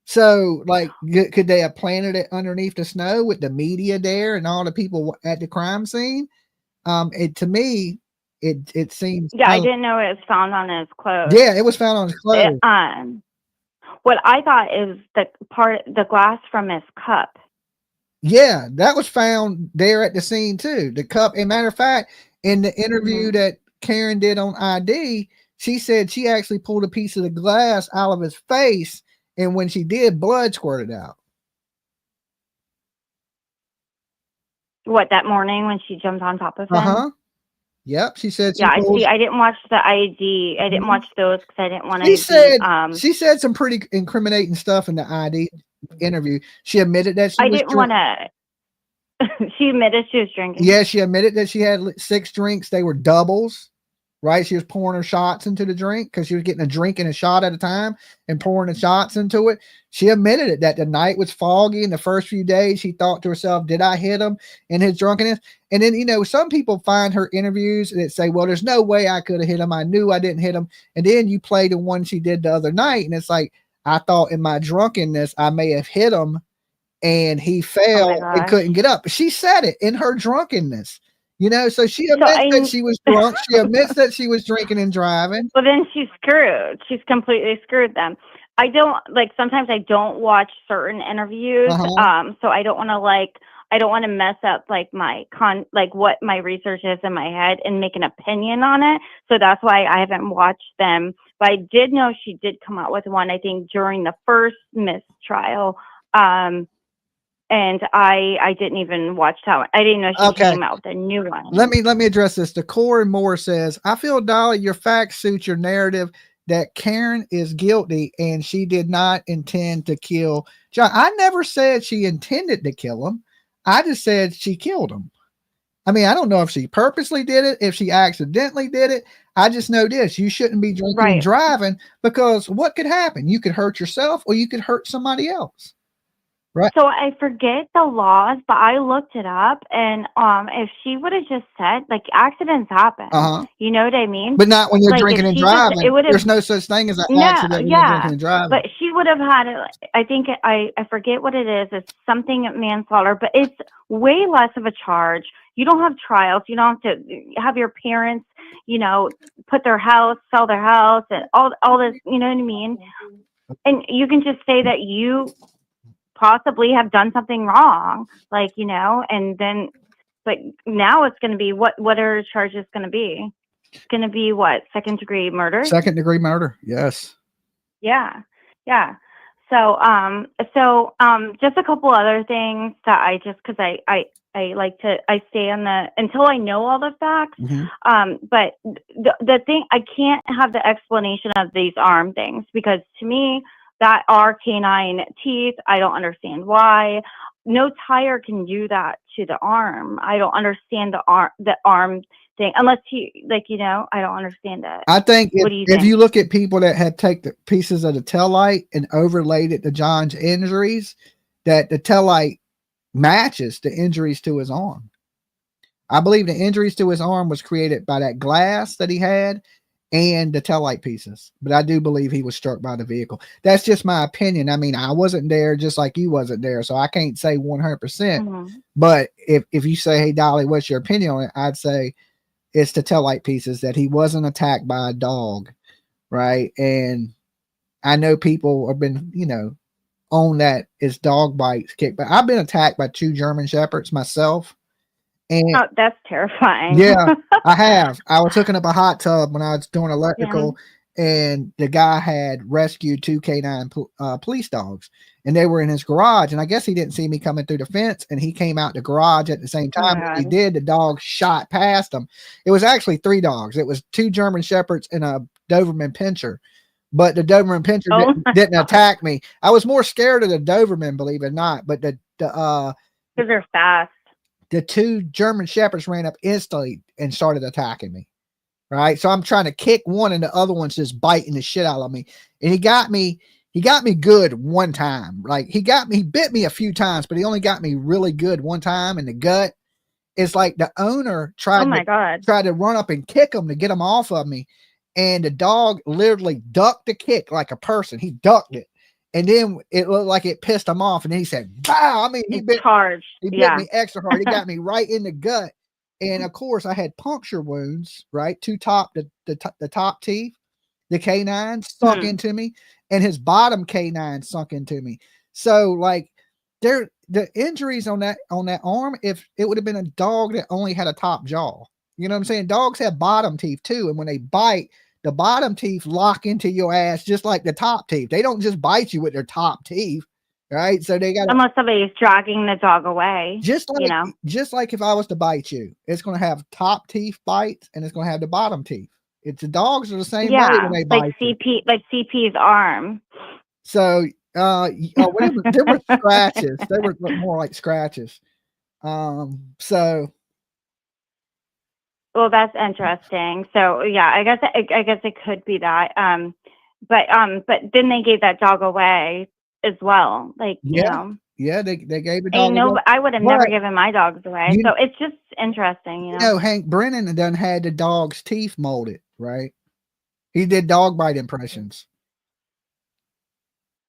So, like, could they have planted it underneath the snow with the media there and all the people at the crime scene? To me, it seems. Yeah, I didn't know it was found on his clothes. Yeah, it was found on his clothes. What I thought is the glass from his cup. Yeah, that was found there at the scene too. The cup. As a matter of fact, in the interview that Karen did on ID, she said she actually pulled a piece of the glass out of his face. And when she did, blood squirted out. What, that morning when she jumped on top of him? Yep. She said. I see. I didn't watch the ID. I didn't watch those because I didn't want to. She said some pretty incriminating stuff in the ID interview. She admitted that I didn't want to. She admitted she was drinking. Yeah, she admitted that she had 6 drinks. They were doubles, right? She was pouring her shots into the drink because she was getting a drink and a shot at a time and pouring the shots into it. She admitted it, that the night was foggy in the first few days. She thought to herself, did I hit him in his drunkenness? And then, you know, some people find her interviews and say, well, there's no way I could have hit him. I knew I didn't hit him. And then you play the one she did the other night, and it's like, I thought in my drunkenness, I may have hit him and he fell and couldn't get up. She said it in her drunkenness. You know, so she admits that she was drunk. She admits that she was drinking and driving. Well, then she's screwed. She's completely screwed them. I don't like, sometimes I don't watch certain interviews. So I don't want to I don't want to mess up like what my research is in my head and make an opinion on it. So that's why I haven't watched them. But I did know she did come out with one, I think, during the first mistrial. And I didn't even watch that one. I didn't know she came out with a new one. Let me address this. The Corey Moore says, I feel, Dolly, your facts suit your narrative that Karen is guilty and she did not intend to kill John. I never said she intended to kill him. I just said she killed him. I mean, I don't know if she purposely did it, if she accidentally did it. I just know this. You shouldn't be drinking and driving, because what could happen? You could hurt yourself or you could hurt somebody else. Right. So I forget the laws, but I looked it up, and if she would have just said, like, accidents happen, you know what I mean? But not when you're drinking and driving. There's no such thing as an accident when you're drinking and driving. But she would have had it. I think I forget what it is. It's something manslaughter, but it's way less of a charge. You don't have trials. You don't have to have your parents, you know, put their house, sell their house, and all this. You know what I mean? And you can just say that you possibly have done something wrong, like, you know, and then, but now it's going to be what are charges going to be? It's going to be what, second degree murder? Second degree murder. Yes. Yeah. So just a couple other things that I just, cause I like to, I stay on until I know all the facts. But the thing, I can't have the explanation of these arm things, because to me, that are canine teeth. I don't understand why. No tire can do that to the arm. I don't understand the arm thing, unless he, like, you know, I don't understand it. I think if you look at people that had taken the pieces of the tail light and overlaid it to John's injuries, that the tail light matches the injuries to his arm. I believe the injuries to his arm was created by that glass that he had and the taillight pieces, but I do believe he was struck by the vehicle. That's just my opinion. I mean, I wasn't there, just like you wasn't there, so I can't say 100%. But if you say, hey, Dolly, what's your opinion on it? I'd say it's the taillight pieces, that he wasn't attacked by a dog, right? And I know people have been, you know, on that it's dog bites kick, but I've been attacked by 2 German Shepherds myself. And that's terrifying. Yeah, I have. I was hooking up a hot tub when I was doing electrical, and the guy had rescued 2 canine police dogs, and they were in his garage. And I guess he didn't see me coming through the fence, and he came out the garage at the same time. When he did, the dog shot past him. It was actually 3 dogs. It was 2 German Shepherds and a Doberman Pinscher. But the Doberman Pinscher didn't attack me. I was more scared of the Doberman, believe it or not. But because they're fast. The 2 German Shepherds ran up instantly and started attacking me. Right. So I'm trying to kick one and the other one's just biting the shit out of me. And he got me good one time. Like he bit me a few times, but he only got me really good one time in the gut. It's like the owner tried to run up and kick him to get him off of me. And the dog literally ducked the kick like a person. He ducked it. And then it looked like it pissed him off. And then he said, "Bow!" I mean, he bit me extra hard. He got me right in the gut. And of course, I had puncture wounds, right? The top teeth, the canine sunk into me, and his bottom canine sunk into me. So, like, the injuries on that arm, if it would have been a dog that only had a top jaw, you know what I'm saying? Dogs have bottom teeth too, and when they bite, the bottom teeth lock into your ass just like the top teeth. They don't just bite you with their top teeth, right? So they got, unless somebody's dragging the dog away. Just like if I was to bite you, it's going to have top teeth bites and it's going to have the bottom teeth. The dogs are the same way when they bite. Like CP's arm. So there were scratches. They were more like scratches. So Well, that's interesting. So yeah, I guess it could be that. But then they gave that dog away as well. Like, you yeah, know, yeah, they gave a I dog know away. I would have never But given my dogs away. you, So it's just interesting, you you know. know, Hank Brennan done had the dog's teeth molded, right? He did dog bite impressions.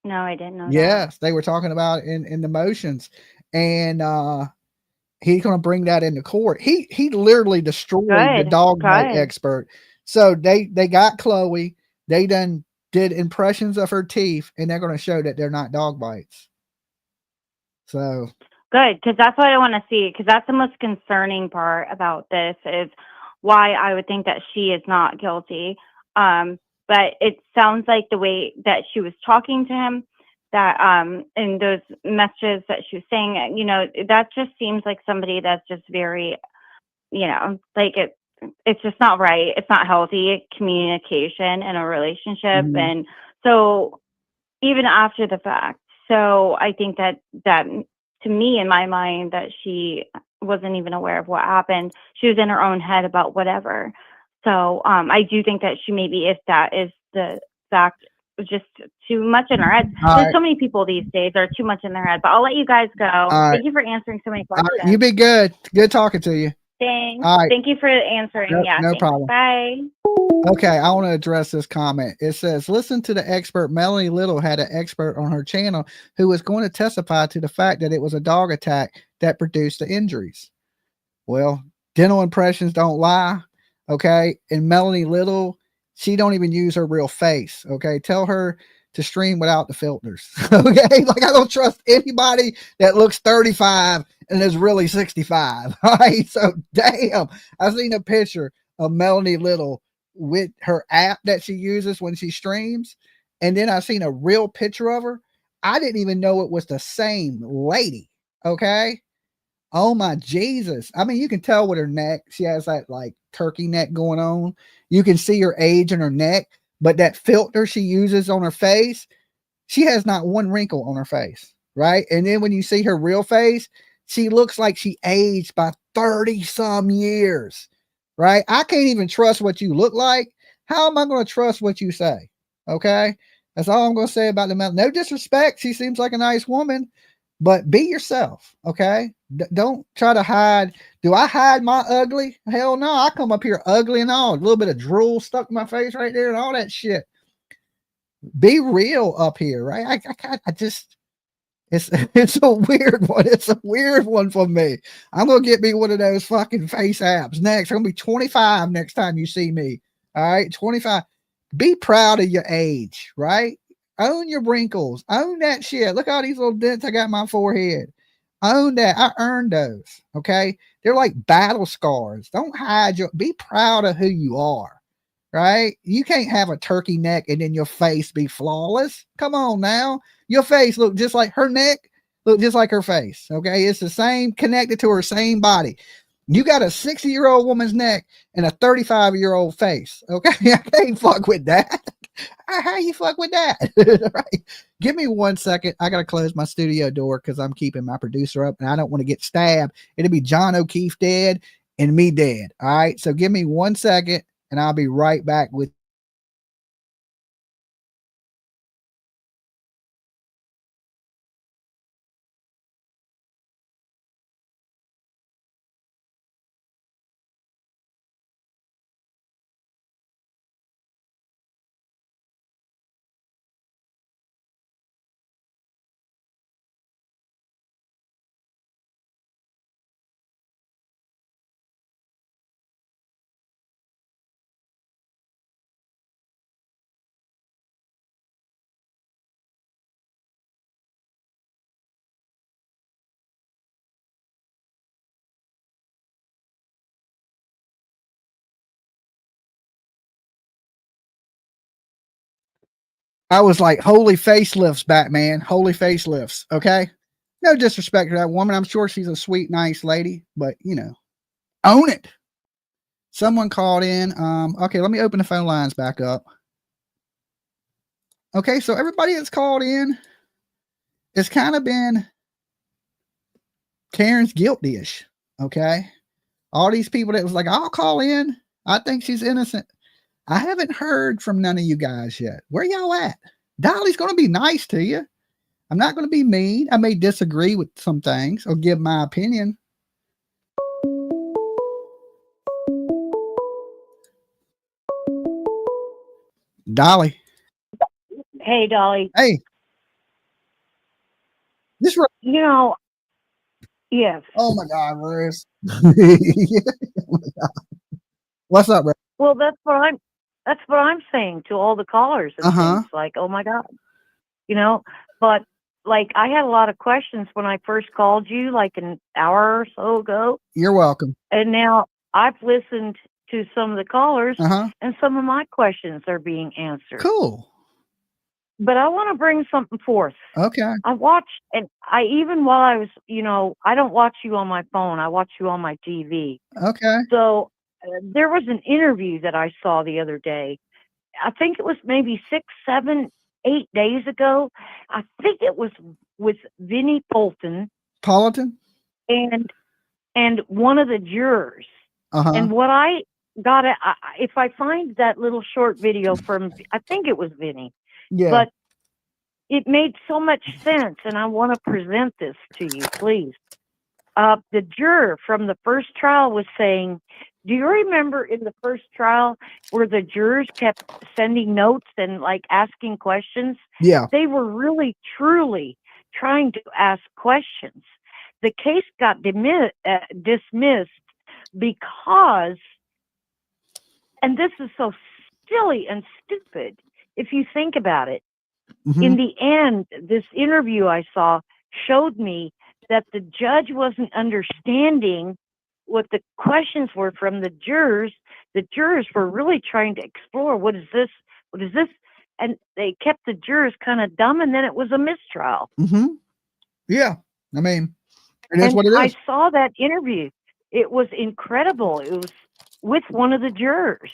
No, I didn't know that. Yes, they were talking about in the motions, and he's going to bring that into court. He literally destroyed the Good, dog bite good. expert. So they got Chloe. They done did impressions of her teeth, and they're going to show that they're not dog bites. So Good, because that's what I want to see. Because that's the most concerning part about this is why I would think that she is not guilty. But it sounds like the way that she was talking to him, that in those messages that she was saying, you know, that just seems like somebody that's just very, you know, like it's just not right. It's not healthy communication in a relationship, and so even after the fact. So I think that to me, in my mind, that she wasn't even aware of what happened. She was in her own head about whatever. So I do think that she maybe, if that is the fact, was just too much in her head. all There's right, so many people these days that are too much in their head. But I'll let you guys go. all right, Thank you for answering so many all right. questions. You be good. Good talking to you. Thanks. All right, Thank you for answering. no, Yeah. no Thanks. problem. Bye. Okay, I want to address this comment. It says, listen to the expert. Melanie Little had an expert on her channel who was going to testify to the fact that it was a dog attack that produced the injuries. Well, dental impressions don't lie. Okay. And Melanie Little, she don't even use her real face. Okay. Tell her to stream without the filters. Okay. Like, I don't trust anybody that looks 35 and is really 65. All right. So damn, I seen a picture of Melanie Little with her app that she uses when she streams. And then I seen a real picture of her. I didn't even know it was the same lady. Okay. Oh my Jesus. I mean, you can tell with her neck, she has that like turkey neck going on. You can see her age in her neck, but that filter she uses on her face, she has not one wrinkle on her face, right? And then when you see her real face, she looks like she aged by 30 some years, right? I can't even trust what you look like. How am I going to trust what you say? Okay. That's all I'm going to say about the mouth. No disrespect. She seems like a nice woman, but be yourself. Okay. Don't try to hide. Do I hide my ugly? Hell no. I come up here ugly and all, a little bit of drool stuck in my face right there and all that shit. Be real up here, right? I just, it's a weird one. It's a weird one for me. I'm gonna get me one of those fucking face apps next. I'm gonna be 25 next time you see me. All right, 25. Be proud of your age, right? Own your wrinkles. Own that shit. Look at all these little dents I got in my forehead. Own that. I earned those. Okay, they're like battle scars. Don't hide your. Be proud of who you are. Right? You can't have a turkey neck and then your face be flawless. Come on now. Your face look just like her neck, look just like her face. Okay. It's the same, connected to her same body. You got a 60-year-old woman's neck and a 35-year-old face. Okay. I can't fuck with that. How you fuck with that? Right. Give me 1 second. I got to close my studio door because I'm keeping my producer up and I don't want to get stabbed. It'll be John O'Keefe dead and me dead. All right. So give me 1 second and I'll be right back with. I was like, holy facelifts, Batman. Holy facelifts. Okay. No disrespect to that woman. I'm sure she's a sweet, nice lady, but you know, own it. Someone called in. Okay, let me open the phone lines back up. Okay, so everybody that's called in, it's kind of been Karen's guilty-ish. Okay. All these people that was like, I'll call in. I think she's innocent. I haven't heard from none of you guys yet. Where y'all at? Dolly's going to be nice to you. I'm not going to be mean. I may disagree with some things or give my opinion. Dolly. Hey, Dolly. Hey. This you know, yes. Oh my God, Rose. Oh my God. What's up, Rose? Well, that's what I'm saying to all the callers and things, like, oh my God, you know. But like, I had a lot of questions when I first called you, like an hour or so ago. You're welcome. And now I've listened to some of the callers, and some of my questions are being answered. Cool. But I want to bring something forth. Okay. I watched, and even while I was, you know, I don't watch you on my phone. I watch you on my TV. Okay. So there was an interview that I saw the other day. I think it was maybe 6, 7, 8 days ago. I think it was with Vinnie Poulton. And one of the jurors. And what I got, if I find that little short video from, I think it was Vinnie. Yeah. But it made so much sense, and I want to present this to you, please. The juror from the first trial was saying, do you remember in the first trial where the jurors kept sending notes and like asking questions? Yeah. They were really, truly trying to ask questions. The case got dismissed because, and this is so silly and stupid, if you think about it, in the end, this interview I saw showed me that the judge wasn't understanding what the questions were from the jurors. The jurors were really trying to explore, what is this? What is this? And they kept the jurors kind of dumb, and then it was a mistrial. Yeah. I mean, it is what it is. I saw that interview. It was incredible. It was with one of the jurors.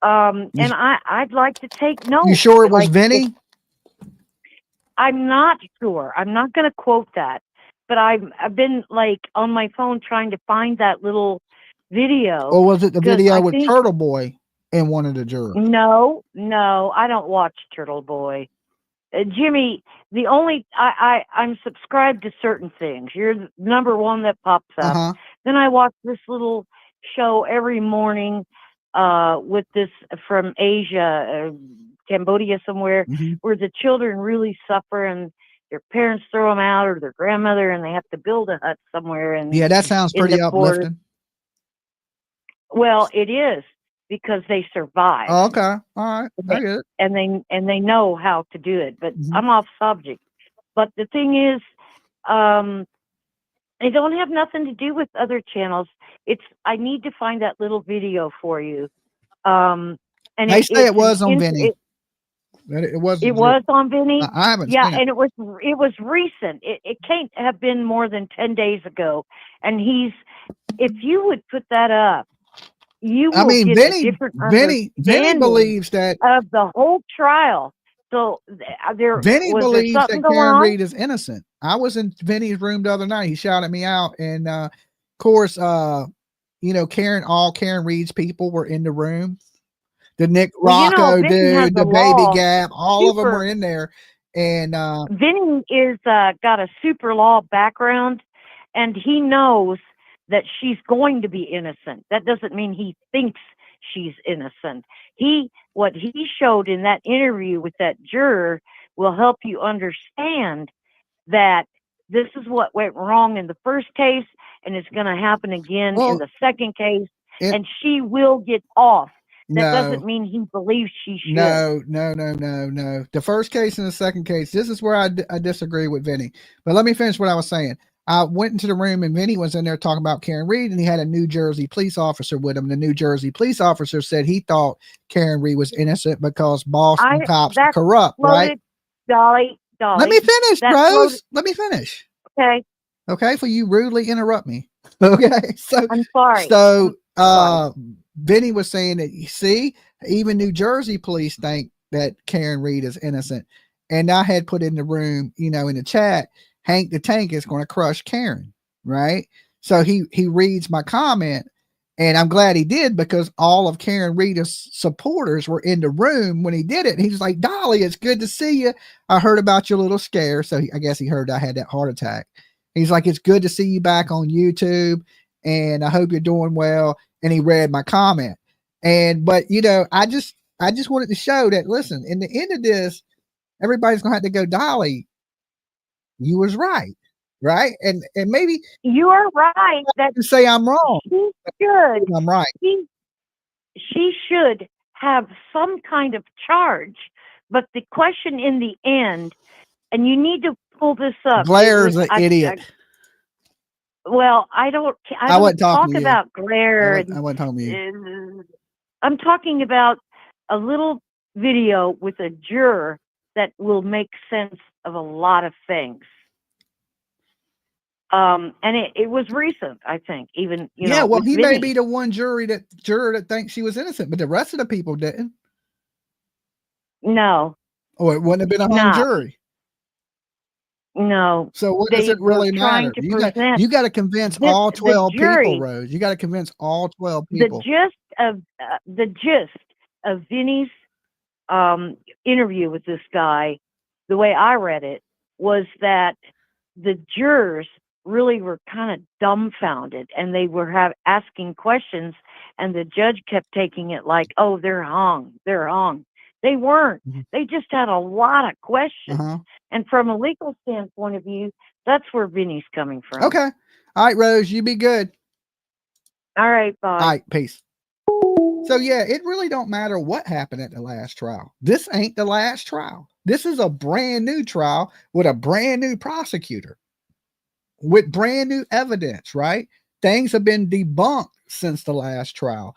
And I'd like to take notes. You sure it was Vinnie? I'm not sure. I'm not going to quote that, but I've been like on my phone trying to find that little video. Or was it the video with Turtleboy and one of the jurors? No, I don't watch Turtleboy. Jimmy, the only I'm subscribed to certain things. You're the number one that pops up. Then I watch this little show every morning with this from Asia, Cambodia somewhere, where the children really suffer and their parents throw them out, or their grandmother, and they have to build a hut somewhere. And yeah, that sounds pretty uplifting. Well, it is, because they survive. Oh, okay, all right, I get it. And they know how to do it. But I'm off subject. But the thing is, they don't have nothing to do with other channels. I need to find that little video for you. And they say it was on Vinnie. It was on Vinnie. I haven't seen it. And it was recent. It can't have been more than 10 days ago. And if you would put that up, you will get a different Vinnie believes that of the whole trial. So Vinnie believes that Karen Read is innocent. I was in Vinnie's room the other night. He shouted me out, and of course, you know, all Karen Read's people were in the room. The Nick Rocco dude, the Baby Gap, all of them were in there. And Vinnie is got a super law background, and he knows that she's going to be innocent. That doesn't mean he thinks she's innocent. What he showed in that interview with that juror will help you understand that this is what went wrong in the first case, and it's going to happen again in the second case, and she will get off. That doesn't mean he believes she should. No. The first case and the second case, this is where I disagree with Vinnie. But let me finish what I was saying. I went into the room, and Vinnie was in there talking about Karen Read, and he had a New Jersey police officer with him. The New Jersey police officer said he thought Karen Read was innocent because Boston cops are corrupt, right? Dolly. Let me finish, Rose. Let me finish. Okay. Okay, for you rudely interrupt me. Okay, so I'm sorry. So Vinnie was saying that, you see, even New Jersey police think that Karen Read is innocent. And I had put in the room, you know, in the chat, Hank the Tank is going to crush Karen, right? So he reads my comment, and I'm glad he did, because all of Karen Read's supporters were in the room when he did it. And he was like, Dolly, it's good to see you. I heard about your little scare. So I guess he heard I had that heart attack. He's like, it's good to see you back on YouTube, and I hope you're doing well. And he read my comment. But I just wanted to show that, listen, in the end of this, everybody's gonna have to go, Dolly, you was right. Right. And maybe You are right that you say I'm wrong. she should. I'm right. She should have some kind of charge. But the question in the end, and you need to pull this up. Blair's an idiot. Well, I don't talk about Blair. I wasn't talking to you. I'm talking about a little video with a juror that will make sense of a lot of things. And it was recent, I think. Even well, he Vinny. may be the one juror that thinks she was innocent, but the rest of the people didn't. No. Or it wouldn't have been a hung jury. No. So what does it really matter? You got to convince all 12 people, Rose. You got to convince all 12 people. The gist of Vinny's interview with this guy, the way I read it, was that the jurors really were kind of dumbfounded, and they were asking questions, and the judge kept taking it like, oh, they're hung. They weren't. Mm-hmm. They just had a lot of questions. Uh-huh. And from a legal standpoint of view, that's where Vinny's coming from. Okay. All right, Rose, you be good. All right, bye. All right, peace. So yeah, it really don't matter what happened at the last trial. This ain't the last trial. This is a brand new trial with a brand new prosecutor, with brand new evidence, right? Things have been debunked since the last trial.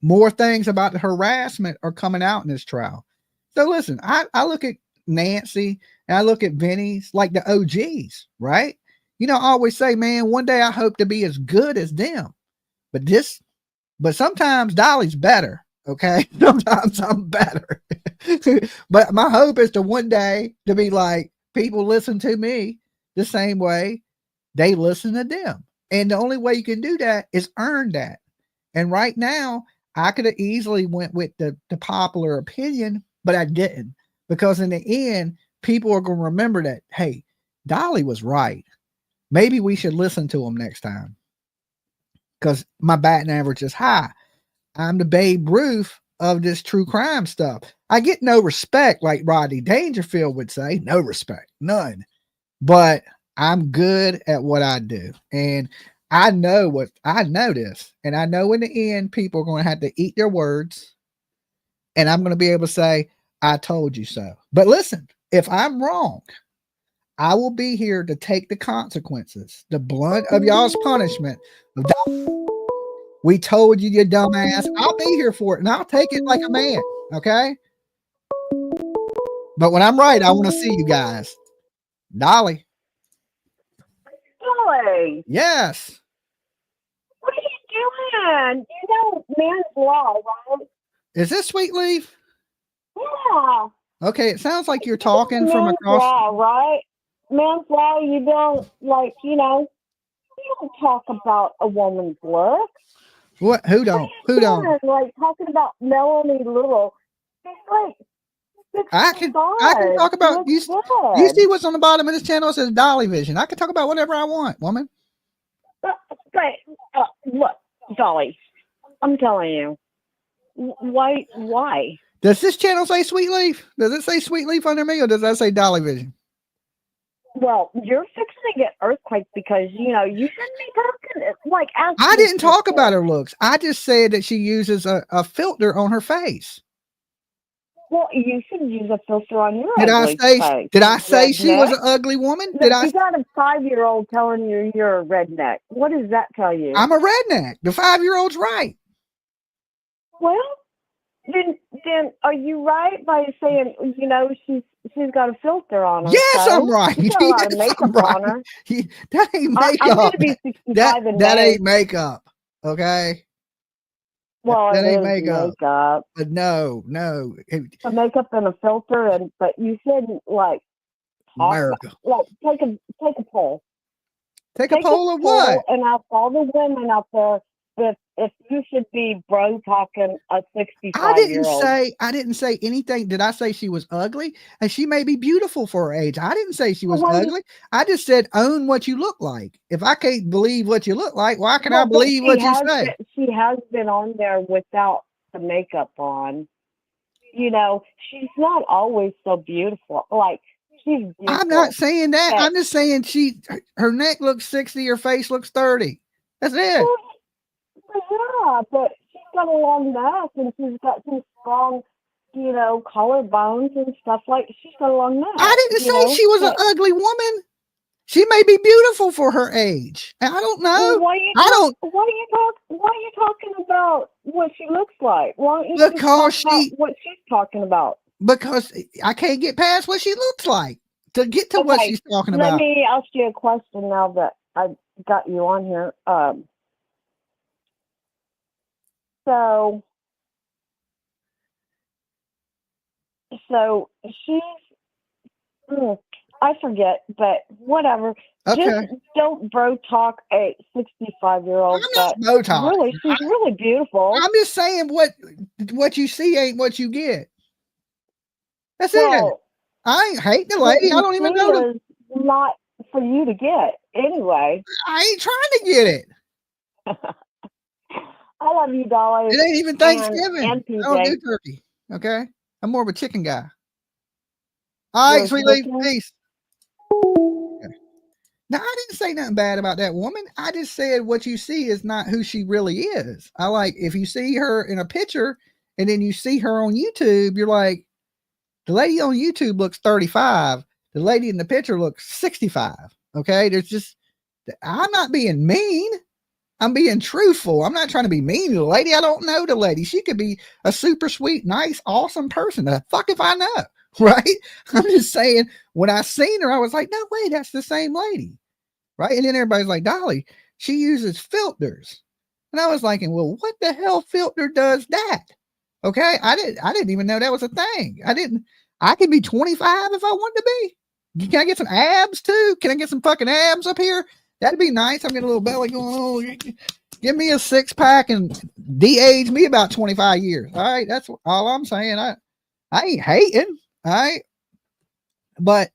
More things about the harassment are coming out in this trial. So listen, I look at Nancy and I look at Vinny's like the OGs, right? I always say, man, one day I hope to be as good as them. But sometimes Dolly's better. Okay. Sometimes I'm better. But my hope is to one day to be like, people listen to me the same way they listen to them. And the only way you can do that is earn that. And right now, I could have easily went with the popular opinion, but I didn't, because in the end, people are going to remember that, hey, Dolly was right. Maybe we should listen to him next time, because my batting average is high. I'm the Babe Ruth of this true crime stuff. I get no respect, like Rodney Dangerfield would say, no respect, none. But I'm good at what I do. And I know this, and I know in the end, people are going to have to eat their words, and I'm going to be able to say, I told you so. But listen, if I'm wrong, I will be here to take the consequences, the blunt of y'all's punishment. We told you, you dumbass. I'll be here for it, and I'll take it like a man. Okay. But when I'm right, I want to see you guys. Dolly. Dolly. Yes. What are you doing? Man's law, right? Is this Sweet Leaf? Yeah. Okay, it sounds like you're talking from Man's across. law, right? Man's law, you don't you don't talk about a woman's look. What? Who don't? Who don't? Like talking about Melanie Little. I can talk about you. You see what's on the bottom of this channel? It says Dolly Vision. I can talk about whatever I want, woman. Look, Dolly, I'm telling you, why? Does this channel say Sweet Leaf? Does it say Sweet Leaf under me, or does that say Dolly Vision? Well, you're fixing to get earthquakes because you shouldn't be talking like. I didn't talk about her looks. I just said that she uses a filter on her face. Well, you should use a filter on your Did ugly face. Did I say she was an ugly woman? You got a 5-year-old telling you you're a redneck. What does that tell you? I'm a redneck. The 5-year-old's right. Well, then are you right by saying she's got a filter on her? Yes, I'm right. She's got a lot of makeup on her. That ain't makeup. I'm going to be 65 that ain't makeup. Okay. Well, that ain't makeup. But no. A makeup and a filter, but you shouldn't talk. America. Like, take a poll. Take a poll of what? And ask all the women out there if you should be bro talking a 65-year-old. I didn't say anything. Did I say she was ugly? And she may be beautiful for her age. I didn't say she was ugly. I just said own what you look like. If I can't believe what you look like, why can I believe what you say? She has been on there without the makeup on. You know, she's not always so beautiful. Like, she's beautiful. I'm not saying that. I'm just saying her neck looks 60, her face looks 30. That's it. Yeah, but she's got a long neck and she's got some strong, you know, collarbones and stuff like. She's got a long neck. I didn't say she was an ugly woman. She may be beautiful for her age. I don't know. Well, why are you talking about what she looks like? Why don't you just talk about what she's talking about? Because I can't get past what she looks like to get to what she's talking about. Let me ask you a question now that I got you on here. So she's, I forget, but whatever. Okay. Just don't bro talk a 65-year-old. I'm not bro talk. Really, she's really beautiful. I'm just saying what you see ain't what you get. That's it. I ain't hate the lady. I don't even know. Not for you to get anyway. I ain't trying to get it. I love you, Dolly. It ain't even Thanksgiving. And I don't do turkey. Okay, I'm more of a chicken guy. All right, sweet lady, peace. Okay. Now, I didn't say nothing bad about that woman. I just said what you see is not who she really is. I like if you see her in a picture and then you see her on YouTube, you're like, the lady on YouTube looks 35. The lady in the picture looks 65. Okay, there's just, I'm not being mean. I'm being truthful. I'm not trying to be mean to the lady. I don't know the lady. She could be a super sweet, nice, awesome person. The fuck if I know, right? I'm just saying, when I seen her, I was like, no way, that's the same lady, right? And then everybody's like, Dolly, she uses filters. And I was like, well, what the hell filter does that? Okay, I didn't even know that was a thing. I could be 25 if I wanted to be. Can I get some abs too? Can I get some fucking abs up here? That'd be nice. I'm getting a little belly going on. Give me a 6-pack and de-age me about 25 years. All right. That's all I'm saying. I ain't hating. All right. But,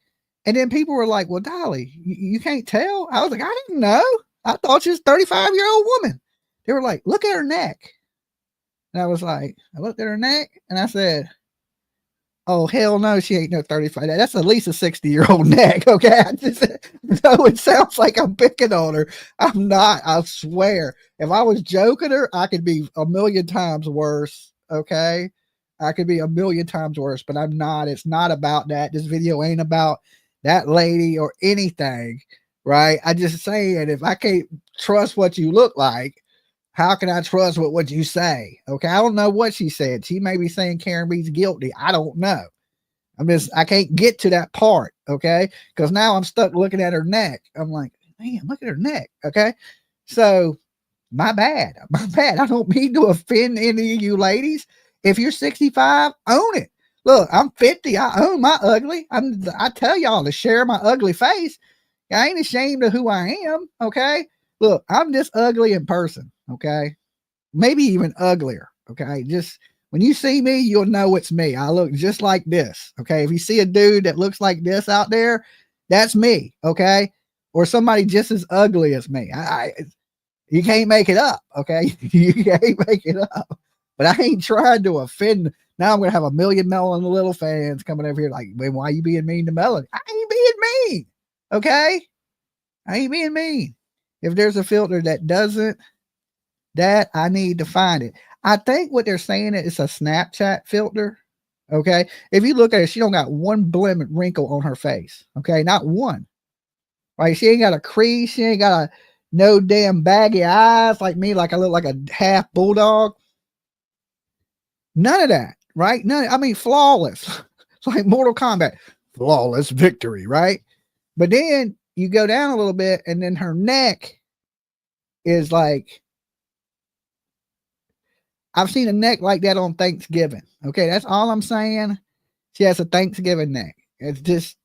and then people were like, well, Dolly, you can't tell. I was like, I didn't know. I thought she was a 35-year-old woman. They were like, look at her neck. And I was like, I looked at her neck and I said, oh, hell no, she ain't no 35. That's at least a 60-year-old neck. Okay. I just, no, it sounds like I'm picking on her. I'm not. I swear. If I was joking her, I could be a million times worse. Okay. I could be a million times worse, but I'm not. It's not about that. This video ain't about that lady or anything. Right. I just saying, if I can't trust what you look like, how can I trust what you say? Okay. I don't know what she said. She may be saying Karen Read's guilty. I don't know. I can't get to that part. Okay. Because now I'm stuck looking at her neck. I'm like, man, look at her neck. Okay. So my bad. My bad. I don't mean to offend any of you ladies. If you're 65, own it. Look, I'm 50. I own my ugly. I tell y'all to share my ugly face. I ain't ashamed of who I am. Okay. Look, I'm just ugly in person. Okay. Maybe even uglier. Okay. Just when you see me, you'll know it's me. I look just like this. Okay. If you see a dude that looks like this out there, that's me. Okay. Or somebody just as ugly as me. You can't make it up. Okay. You can't make it up. But I ain't trying to offend. Now I'm going to have a million Melon Little fans coming over here like, man, why are you being mean to Melon? I ain't being mean. Okay. I ain't being mean. If there's a filter that doesn't, that I need to find it. I think what they're saying is a Snapchat filter. Okay. If you look at it, she don't got one blemish wrinkle on her face. Okay. Not one. Right. She ain't got a crease. She ain't got no damn baggy eyes like me. Like I look like a half bulldog. None of that. Right. None. I mean, flawless. It's like Mortal Kombat. Flawless victory. Right. But then you go down a little bit and then her neck is like, I've seen a neck like that on Thanksgiving. Okay. That's all I'm saying. She has a Thanksgiving neck. It's just,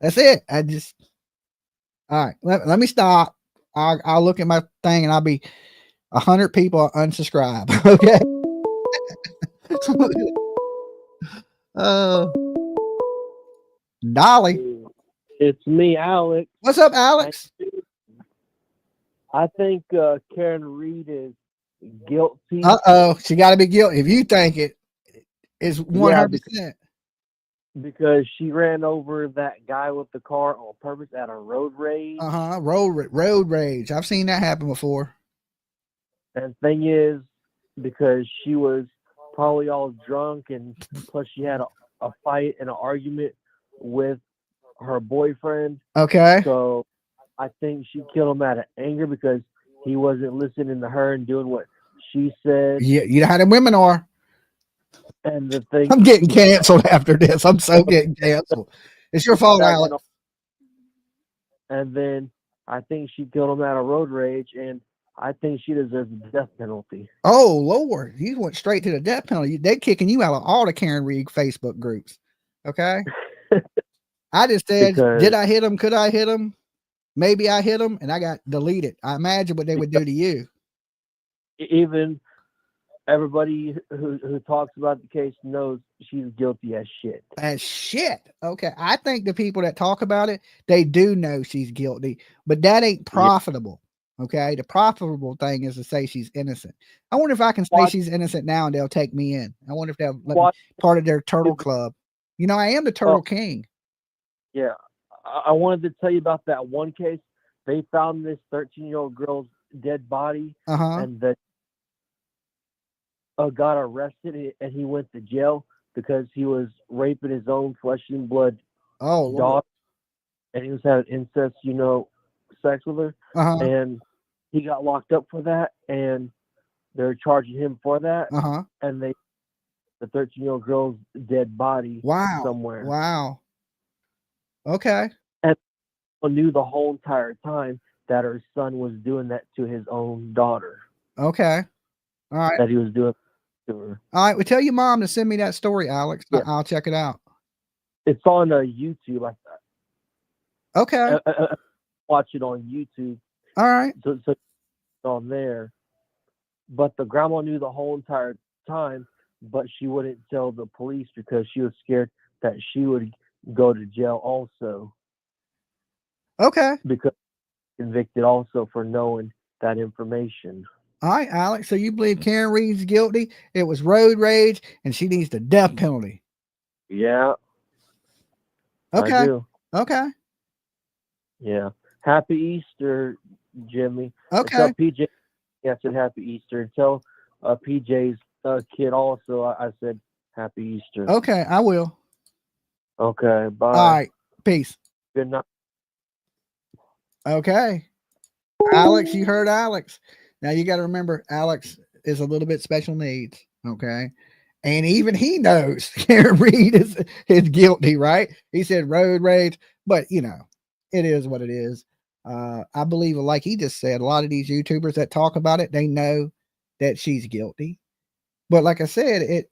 That's it. All right. Let me stop. I'll look at my thing and I'll be 100 people unsubscribe. Okay. uh, Dolly. It's me, Alex. What's up, Alex? I think Karen Read is guilty. She got to be guilty. If you think it is 100%. Because she ran over that guy with the car on purpose at a road rage. Road rage. I've seen that happen before. And the thing is, because she was probably all drunk, and plus she had a fight and an argument with her boyfriend. Okay. So I think she killed him out of anger because he wasn't listening to her and doing what she said. Yeah, you know how the women are. And the thing, I'm getting canceled after this. I'm so getting canceled. It's your fault, Alex. And then I think she killed him out of road rage, and I think she deserves the death penalty. Oh, Lord. You went straight to the death penalty. They're kicking you out of all the Karen Read Facebook groups. Okay? I just said, did I hit him? Could I hit him? Maybe I hit him, and I got deleted. I imagine what they would do to you. Even everybody who talks about the case knows she's guilty as shit. As shit. Okay. I think the people that talk about it, they do know she's guilty, but that ain't profitable. Okay. The profitable thing is to say she's innocent. I wonder if I can say she's innocent now and they'll take me in. I wonder if they'll let me part of their turtle club. You know, I am the turtle king. Yeah. I wanted to tell you about that one case. They found this 13-year-old girl's dead body, and that got arrested, and he went to jail because he was raping his own flesh and blood daughter, and he was having incest, sex with her, and he got locked up for that, and they're charging him for that, and the 13-year-old girl's dead body somewhere. Wow. Okay. And knew the whole entire time that her son was doing that to his own daughter. Okay. All right. That he was doing to her. All right. Well, tell your mom to send me that story, Alex. Yeah. I'll check it out. It's on YouTube. Okay. Watch it on YouTube. All right. So it's on there. But the grandma knew the whole entire time, but she wouldn't tell the police because she was scared that she would go to jail also. Okay. Because convicted also for knowing that information. All right, Alex. So you believe Karen Read's guilty? It was road rage, and she needs the death penalty. Yeah. Okay. I do. Okay. Yeah. Happy Easter, Jimmy. Okay. Tell PJ. Yeah, I said Happy Easter. And tell PJ's kid also. I said Happy Easter. Okay, I will. Okay. Bye. All right. Peace. Good night. Okay. Alex, you heard Alex. Now you got to remember, Alex is a little bit special needs. Okay. And even he knows Karen Read is guilty, right? He said road rage, but it is what it is. I believe, like he just said, a lot of these YouTubers that talk about it, they know that she's guilty. But like I said,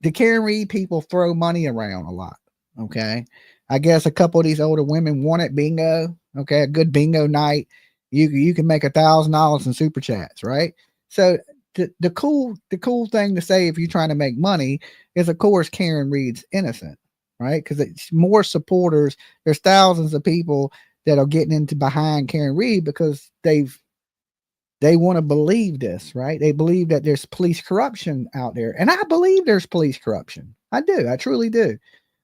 the Karen Read people throw money around a lot. Okay. I guess a couple of these older women wanted bingo. Okay. A good bingo night. You can make $1,000 in super chats, right? So the cool thing to say if you're trying to make money is, of course, Karen Read's innocent, right? Because it's more supporters. There's thousands of people that are getting into behind Karen Read because they want to believe this, right? They believe that there's police corruption out there. And I believe there's police corruption. I do. I truly do.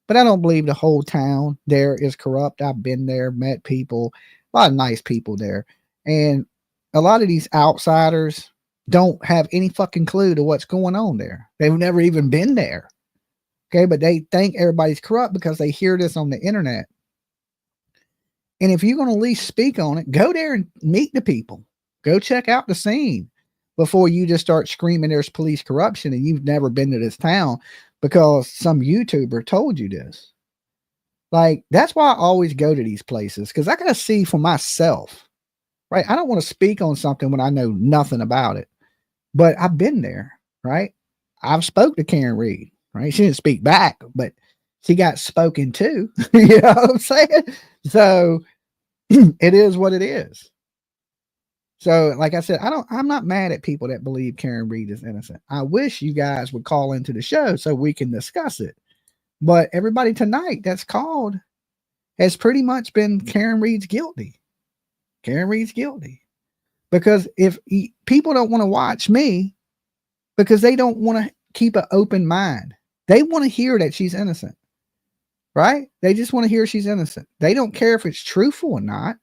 But I don't believe the whole town there is corrupt. I've been there, met people, a lot of nice people there. And a lot of these outsiders don't have any fucking clue to what's going on there. They've never even been there. Okay, but they think everybody's corrupt because they hear this on the internet. And if you're going to at least speak on it, go there and meet the people. Go check out the scene before you just start screaming there's police corruption and you've never been to this town because some YouTuber told you this. Like, that's why I always go to these places, because I got to see for myself, right? I don't want to speak on something when I know nothing about it, but I've been there, right? I've spoke to Karen Read, right? She didn't speak back, but she got spoken to. You know what I'm saying? So it is what it is. So, like I said, I'm not mad at people that believe Karen Read is innocent. I wish you guys would call into the show so we can discuss it. But everybody tonight that's called has pretty much been Karen Read's guilty. Karen Read's guilty. Because if people don't want to watch me because they don't want to keep an open mind, they want to hear that she's innocent, right? They just want to hear she's innocent. They don't care if it's truthful or not.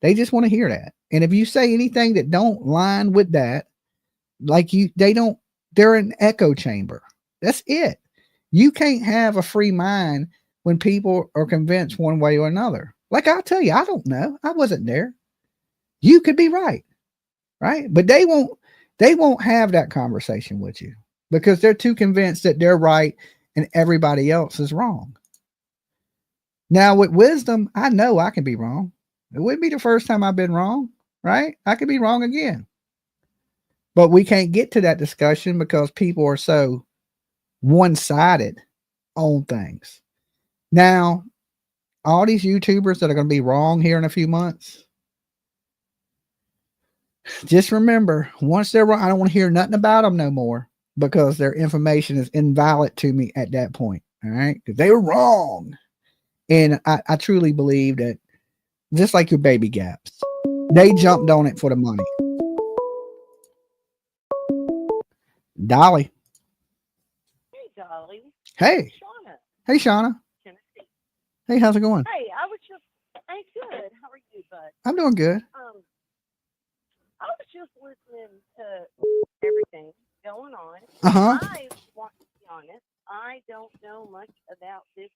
They just want to hear that. And if you say anything that don't line with that, they're an echo chamber. That's it. You can't have a free mind when people are convinced one way or another. Like I'll tell you, I don't know. I wasn't there. You could be right. But they won't have that conversation with you because they're too convinced that they're right and everybody else is wrong. Now with wisdom, I know I can be wrong. It wouldn't be the first time I've been wrong, right? I could be wrong again. But we can't get to that discussion because people are so one-sided on things. Now, all these YouTubers that are going to be wrong here in a few months, just remember, once they're wrong, I don't want to hear nothing about them no more because their information is invalid to me at that point. All right. Because they were wrong. And I truly believe that just like your baby gaps, they jumped on it for the money. Dolly. Hey, Dolly. Hey. Shauna. Hey, Shauna. Tennessee. Hey, how's it going? Hey, hey, good. How are you, bud? I'm doing good. I was just listening to everything going on. Uh-huh. I want to be honest. I don't know much about this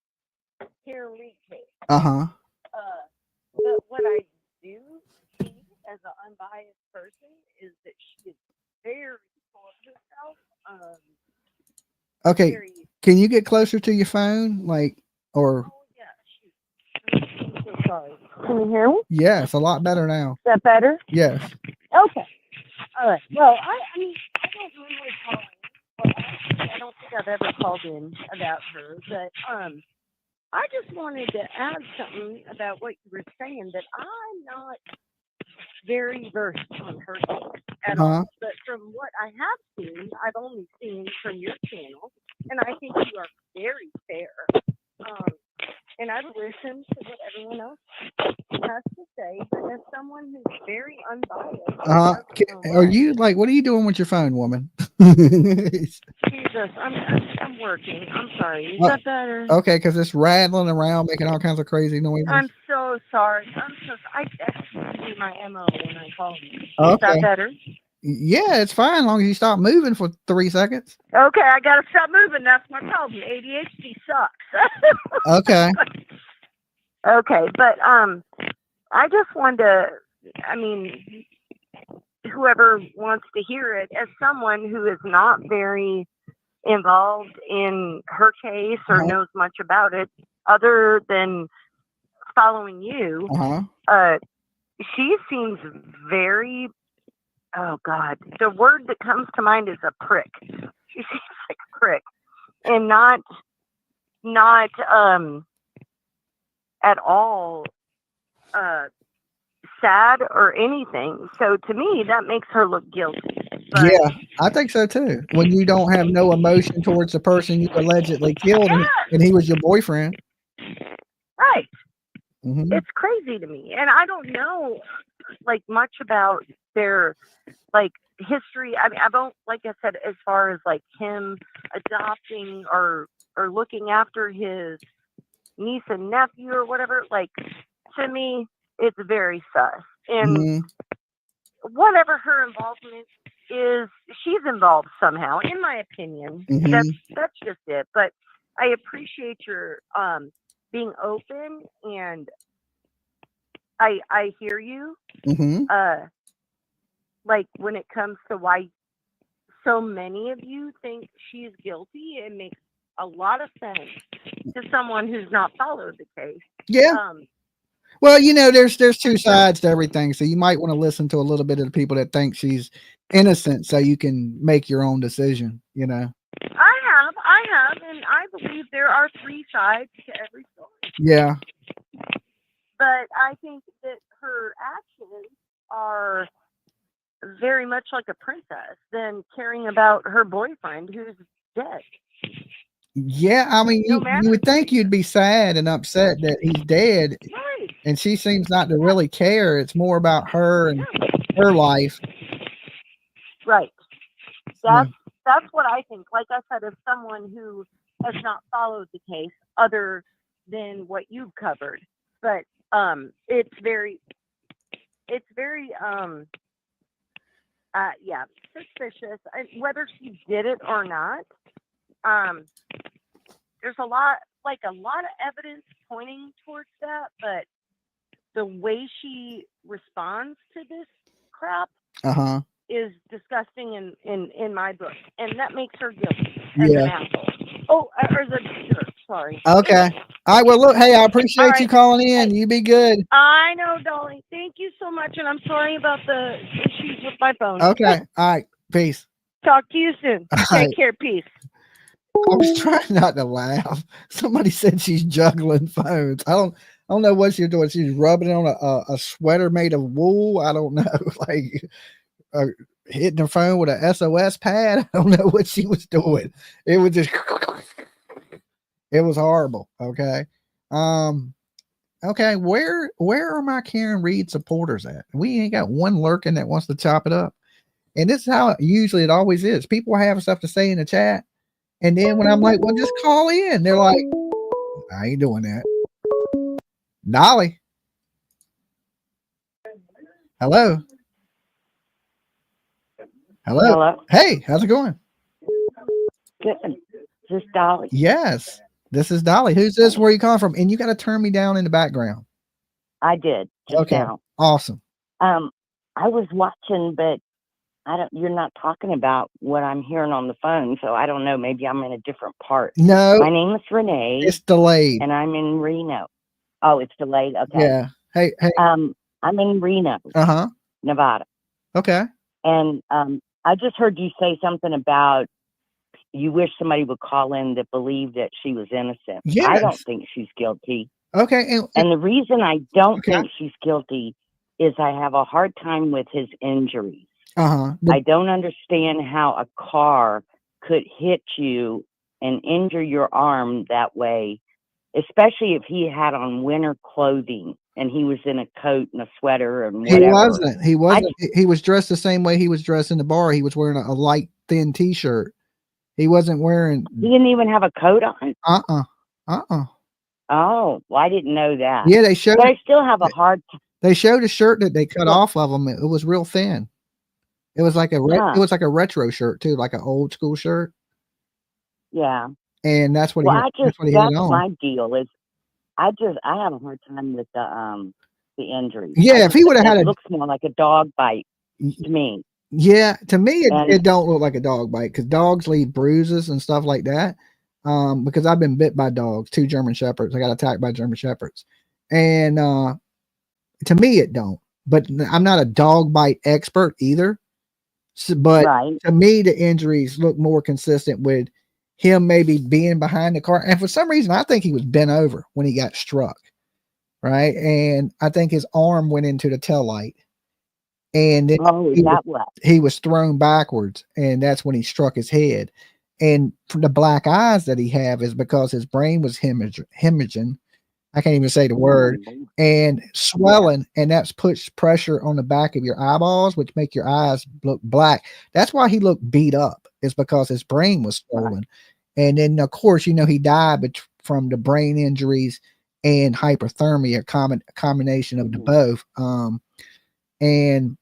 Karen Read case. Uh-huh. But what I do see as an unbiased person is that she is very full of herself. Okay. Can you get closer to your phone? Oh, yeah. I'm so sorry. Can you hear me? Yeah, it's a lot better now. Is that better? Yes. Okay. All right. Well, I mean, I don't normally call in. Well, I don't think I've ever called in about her, but I just wanted to add something about what you were saying, that I'm not very versed on her case at all. But from what I have seen, I've only seen from your channel, and I think you are very fair. And I've listened to what everyone else has to say, but as someone who's very unbiased. Are you what are you doing with your phone, woman? Jesus, I'm working. I'm sorry. Is that better? Okay, because it's rattling around, making all kinds of crazy noises. I'm so sorry. That's usually my MO when I call you. Okay. Is that better? Yeah, it's fine as long as you stop moving for 3 seconds. Okay, I gotta stop moving. That's my problem. ADHD sucks. Okay. Okay, but I just wanted to, I mean, whoever wants to hear it, as someone who is not very involved in her case or knows much about it other than following you, she seems very, oh God, the word that comes to mind is a prick. She seems like a prick, and not at all sad or anything. So to me, that makes her look guilty. But, yeah, I think so too. When you don't have no emotion towards the person you allegedly killed, and he was your boyfriend. Right. Mm-hmm. It's crazy to me, and I don't know much about their history. I mean, I don't, like I said, as far as him adopting or looking after his niece and nephew or whatever. To me, it's very sus. And whatever her involvement is, she's involved somehow, in my opinion. That's just it. But I appreciate your being open, and I hear you. When it comes to why so many of you think she's guilty, it makes a lot of sense to someone who's not followed the case. Yeah. Well, there's two sides to everything, so you might want to listen to a little bit of the people that think she's innocent, so you can make your own decision. I I have, and I believe there are three sides to every story. Yeah. But I think that her actions are very much like a princess than caring about her boyfriend who's dead. Yeah, I mean, you would think you'd be sad and upset that he's dead, Right. and she seems not to really care. It's more about her and her life. Right. That's what I think. Like I said, as someone who has not followed the case other than what you've covered, but it's very suspicious. Whether she did it or not, there's a lot of evidence pointing towards that, but the way she responds to this crap is disgusting in my book, and that makes her guilty as an asshole. Oh, or as a jerk. Sorry. Okay. All right. Well, look. Hey, I appreciate you calling in. You be good. I know, Dolly. Thank you so much, and I'm sorry about the issues with my phone. Okay. All right. Peace. Talk to you soon. Take care. Peace. I was trying not to laugh. Somebody said she's juggling phones. I don't know what she's doing. She's rubbing it on a sweater made of wool. I don't know. Like hitting her phone with a SOS pad. I don't know what she was doing. It was just it was horrible. Okay. Okay, where are my Karen Read supporters at? We ain't got one lurking that wants to chop it up. And this is how it always is. People have stuff to say in the chat. And then when I'm like, well, just call in, they're like, I ain't doing that. Dolly. Hello. Hello. Hey, how's it going? Good. Is this Dolly? Yes, this is Dolly. Who's this? Where are you calling from? And you got to turn me down in the background. I did. Okay. Now. Awesome. I was watching, but you're not talking about what I'm hearing on the phone, so I don't know. Maybe I'm in a different part. No. My name is Renee. It's delayed. And I'm in Reno. Oh, it's delayed? Okay. Yeah. Hey. I'm in Reno. Nevada. Okay. And I just heard you say something about you wish somebody would call in that believed that she was innocent. Yes. I don't think she's guilty. Okay. And the reason I don't think she's guilty is I have a hard time with his injuries. I don't understand how a car could hit you and injure your arm that way, especially if he had on winter clothing and he was in a coat and a sweater and whatever. He wasn't. He was dressed the same way he was dressed in the bar. He was wearing a light, thin T-shirt. He wasn't wearing. He didn't even have a coat on. Oh, well, I didn't know that. Yeah, they showed. But I still have a hard. They showed a shirt that they cut off of him. It was real thin. It was like it was like a retro shirt too, like an old school shirt. Yeah. And that's what that's he had on. My deal is, I have a hard time with the injury. Yeah, if he would have had it looks more like a dog bite to me. Yeah, to me it don't look like a dog bite because dogs leave bruises and stuff like that. Because I've been bit by dogs, 2 German Shepherds. I got attacked by German Shepherds, and to me it don't. But I'm not a dog bite expert either. So, but to me, the injuries look more consistent with him maybe being behind the car. And for some reason, I think he was bent over when he got struck. Right. And I think his arm went into the tail light. And then he was thrown backwards. And that's when he struck his head. And from the black eyes that he have is because his brain was hemorrhaging. I can't even say the word, and swelling, and that's puts pressure on the back of your eyeballs, which make your eyes look black. That's why he looked beat up. It's because his brain was swollen. And then, of course, he died from the brain injuries and hyperthermia, combination of the both. And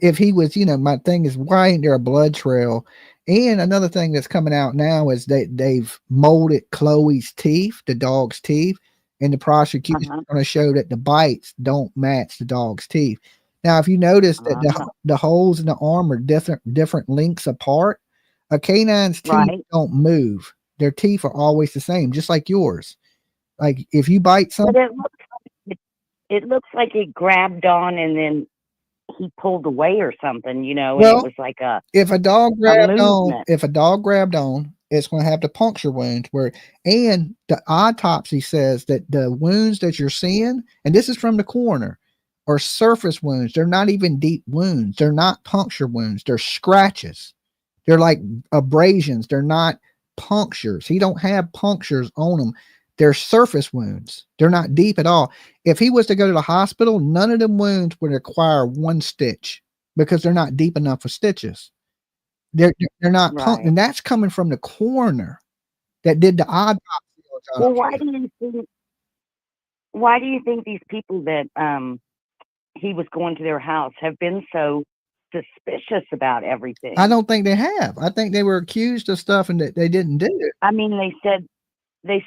if he was, my thing is, why ain't there a blood trail? And another thing that's coming out now is that they've molded Chloe's teeth, the dog's teeth, and the prosecution is going to show that the bites don't match the dog's teeth. Now, if you notice that the holes in the arm are different lengths apart, a canine's teeth don't move. Their teeth are always the same, just like yours. Like if you bite something, it looks like it grabbed on and then he pulled away or something, and it was like if a dog grabbed on it's going to have the puncture wounds and the autopsy says that the wounds that you're seeing, and this is from the coroner, are surface wounds. They're not even deep wounds. They're not puncture wounds. They're scratches. They're like abrasions. They're not punctures. He don't have punctures on them. They're surface wounds. They're not deep at all. If he was to go to the hospital, none of them wounds would require one stitch because they're not deep enough for stitches. They're not, Right. and that's coming from the coroner that did the autopsy. Well, why do you think these people that he was going to their house have been so suspicious about everything? I don't think they have. I think they were accused of stuff and that they didn't do it. I mean, they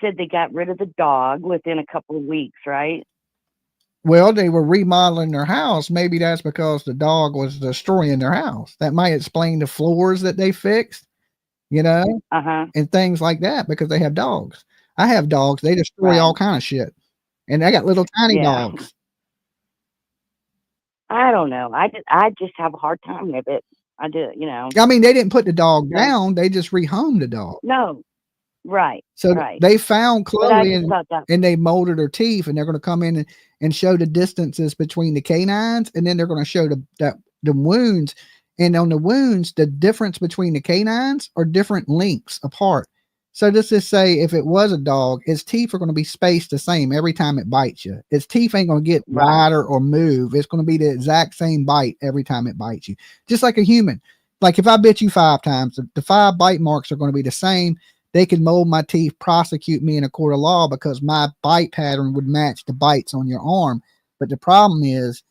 said they got rid of the dog within a couple of weeks, right? Well, they were remodeling their house. Maybe that's because the dog was destroying their house. That might explain the floors that they fixed, you know, and things like that because they have dogs. I have dogs. They destroy all kind of shit. And I got little tiny dogs. I don't know. I just have a hard time with it. I do, you know. I mean, they didn't put the dog down. They just rehomed the dog. No. Right. So they found Chloe and they molded her teeth, and they're going to come in and show the distances between the canines, and then they're going to show the wounds. And on the wounds, the difference between the canines are different lengths apart. So let's just say if it was a dog, its teeth are going to be spaced the same every time it bites you. Its teeth ain't going to get wider or move. It's going to be the exact same bite every time it bites you. Just like a human. Like if I bit you 5 times, the 5 bite marks are going to be the same. They could mold my teeth, prosecute me in a court of law because my bite pattern would match the bites on your arm. But the problem is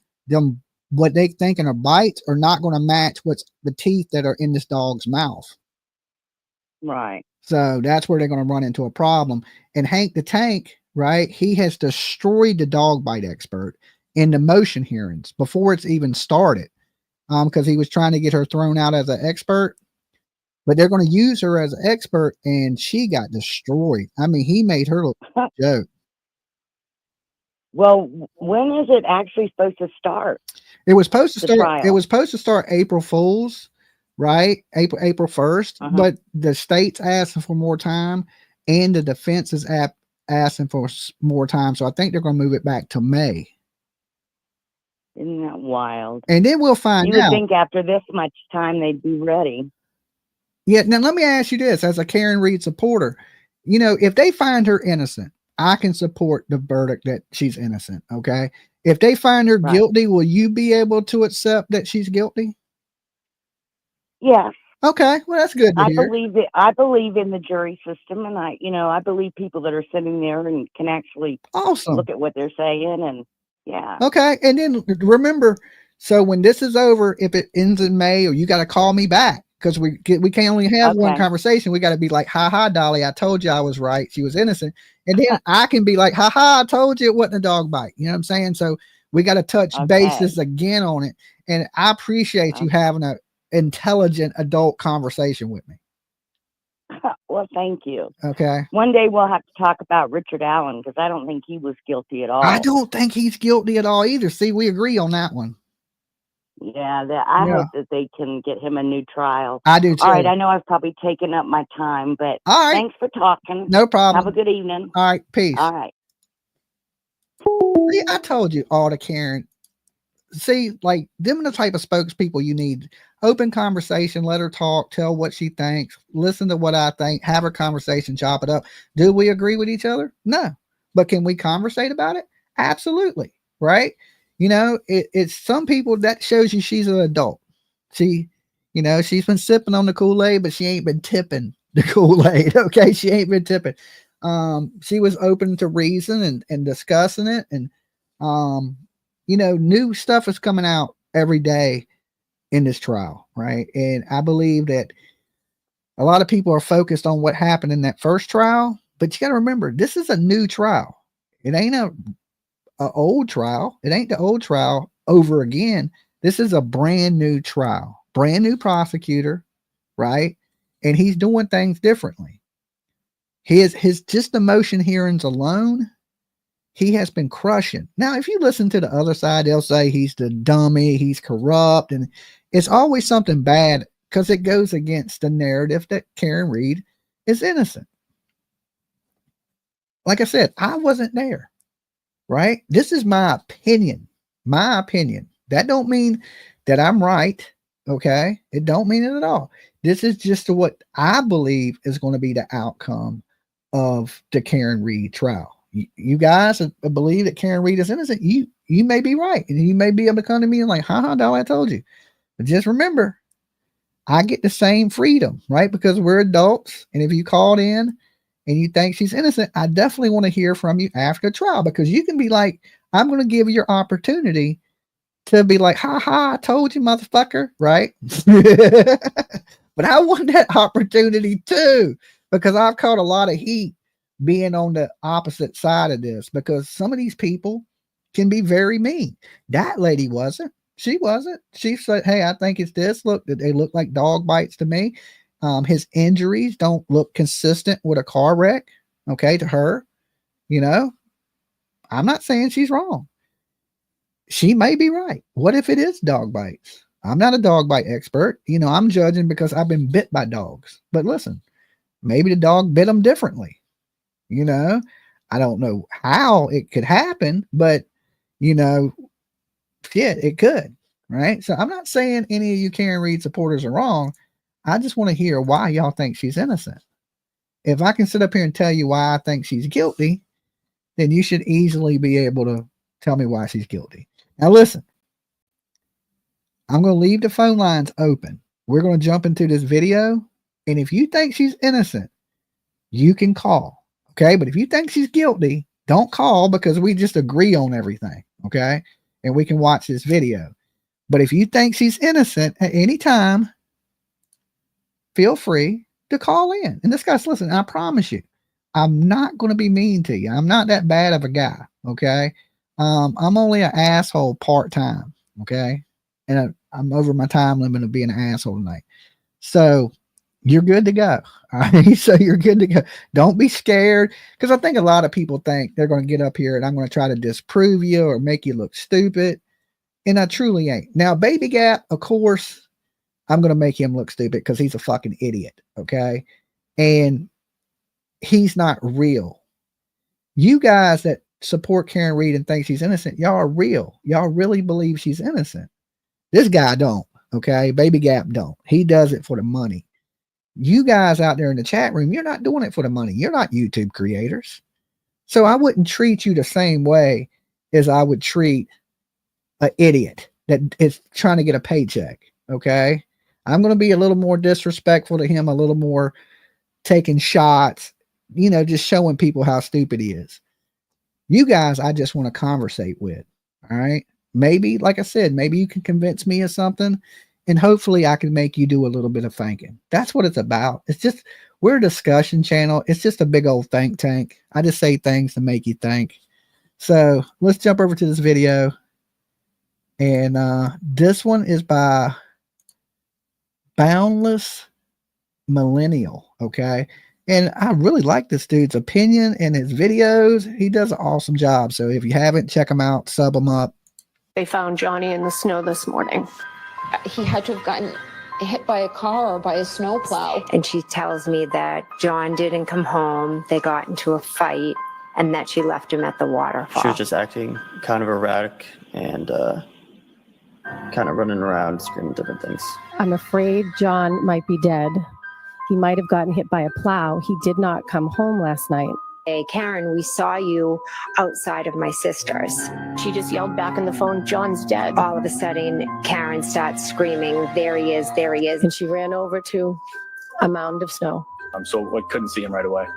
what they thinking are bites are not going to match what's the teeth that are in this dog's mouth. Right. So that's where they're going to run into a problem. And Hank the Tank, right? He has destroyed the dog bite expert in the motion hearings before it's even started. Because he was trying to get her thrown out as an expert. But they're going to use her as an expert, and she got destroyed. I mean, he made her look like a joke. Well, when is it actually supposed to start? It was supposed to start. Trial? It was supposed to start April Fools, right? April 1st. But the state's asking for more time, and the defense is asking for more time. So I think they're going to move it back to May. Isn't that wild? And then we'll find out. You would think after this much time they'd be ready. Yeah. Now let me ask you this: as a Karen Read supporter, you know, if they find her innocent, I can support the verdict that she's innocent. Okay. If they find her guilty, will you be able to accept that she's guilty? Yes. Okay. Well, that's good to hear. I believe in the jury system, and I believe people that are sitting there and can actually look at what they're saying, and Okay. And then remember, so when this is over, if it ends in May, or you got to call me back. Because we can't only have one conversation. We got to be like, ha ha, Dolly, I told you I was right. She was innocent. And then I can be like, ha ha, I told you it wasn't a dog bite. You know what I'm saying? So we got to touch bases again on it. And I appreciate you having an intelligent adult conversation with me. Well, thank you. Okay. One day we'll have to talk about Richard Allen, because I don't think he was guilty at all. I don't think he's guilty at all either. See, we agree on that one. Yeah, I hope that they can get him a new trial. I do too. All right, I know I've probably taken up my time, but thanks for talking. No problem. Have a good evening. All right, peace. All right. See, I told you all to Karen. See, like, them are the type of spokespeople you need. Open conversation, let her talk, tell what she thinks, listen to what I think, have a conversation, chop it up. Do we agree with each other? No. But can we conversate about it? Absolutely. Right? You know, it's some people that shows you she's an adult. She, you know, she's been sipping on the Kool-Aid, but she ain't been tipping the Kool-Aid. Okay. She ain't been tipping. She was open to reason and discussing it. And, you know, new stuff is coming out every day in this trial. Right. And I believe that a lot of people are focused on what happened in that first trial, but you got to remember, this is a new trial. It ain't a old trial. It ain't the old trial over again. This is a brand new trial, brand new prosecutor, right? And he's doing things differently. His just the motion hearings alone, he has been crushing. Now, if you listen to the other side, they'll say he's the dummy, he's corrupt, and it's always something bad because it goes against the narrative that Karen Read is innocent. Like I said, I wasn't there, right? This is my opinion. My opinion. That don't mean that I'm right, okay? It don't mean it at all. This is just what I believe is going to be the outcome of the Karen Read trial. You guys believe that Karen Read is innocent. You may be right. And you may be able to come to me and like, Dolly, I told you. But just remember, I get the same freedom, right? Because we're adults. And if you called in and you think she's innocent, I definitely want to hear from you after the trial, because you can be like, I'm going to give you your opportunity to be like, I told you, motherfucker, right? But I want that opportunity too, because I've caught a lot of heat being on the opposite side of this, because some of these people can be very mean. That lady wasn't. She wasn't. She said, hey, I think it's this. Look, they look like dog bites to me. His injuries don't look consistent with a car wreck. Okay, to her, I'm not saying she's wrong. She may be right. What if it is dog bites? I'm not a dog bite expert. I'm judging because I've been bit by dogs. But listen, maybe the dog bit them differently. I don't know how it could happen, but shit, it could, right? So I'm not saying any of you Karen Read supporters are wrong. I just want to hear why y'all think she's innocent. If I can sit up here and tell you why I think she's guilty, then you should easily be able to tell me why she's guilty. Now listen, I'm going to leave the phone lines open. We're going to jump into this video. And if you think she's innocent, you can call. Okay. But if you think she's guilty, don't call, because we just agree on everything. Okay. And we can watch this video. But if you think she's innocent at any time, feel free to call in. And this guy's, listen, I promise you, I'm not going to be mean to you. I'm not that bad of a guy. Okay. I'm only an asshole part-time. Okay. And I'm over my time limit of being an asshole tonight. So you're good to go. All right. So you're good to go. Don't be scared. Because I think a lot of people think they're going to get up here and I'm going to try to disprove you or make you look stupid. And I truly ain't. Now, Baby Gap, of course, I'm going to make him look stupid because he's a fucking idiot. Okay. And he's not real. You guys that support Karen Read and think she's innocent, y'all are real. Y'all really believe she's innocent. This guy don't. Okay. Baby Gap don't. He does it for the money. You guys out there in the chat room, you're not doing it for the money. You're not YouTube creators. So I wouldn't treat you the same way as I would treat an idiot that is trying to get a paycheck. Okay. I'm going to be a little more disrespectful to him, a little more taking shots, just showing people how stupid he is. You guys, I just want to conversate with. All right. Maybe, like I said, maybe you can convince me of something, and hopefully I can make you do a little bit of thinking. That's what it's about. It's just, we're a discussion channel. It's just a big old think tank. I just say things to make you think. So let's jump over to this video. And this one is by Boundless Millennial. Okay. And I really like this dude's opinion and his videos. He does an awesome job. So if you haven't, check him out, sub him up. They found Johnny in the snow this morning. He had to have gotten hit by a car or by a snowplow. And she tells me that John didn't come home. They got into a fight and that she left him at the waterfall. She was just acting kind of erratic and kind of running around screaming different things. I'm afraid John might be dead. He might have gotten hit by a plow. He did not come home last night. Hey, Karen, we saw you outside of my sister's. She just yelled back on the phone, John's dead. All of a sudden, Karen starts screaming, there he is, there he is. And she ran over to a mound of snow. So I couldn't see him right away.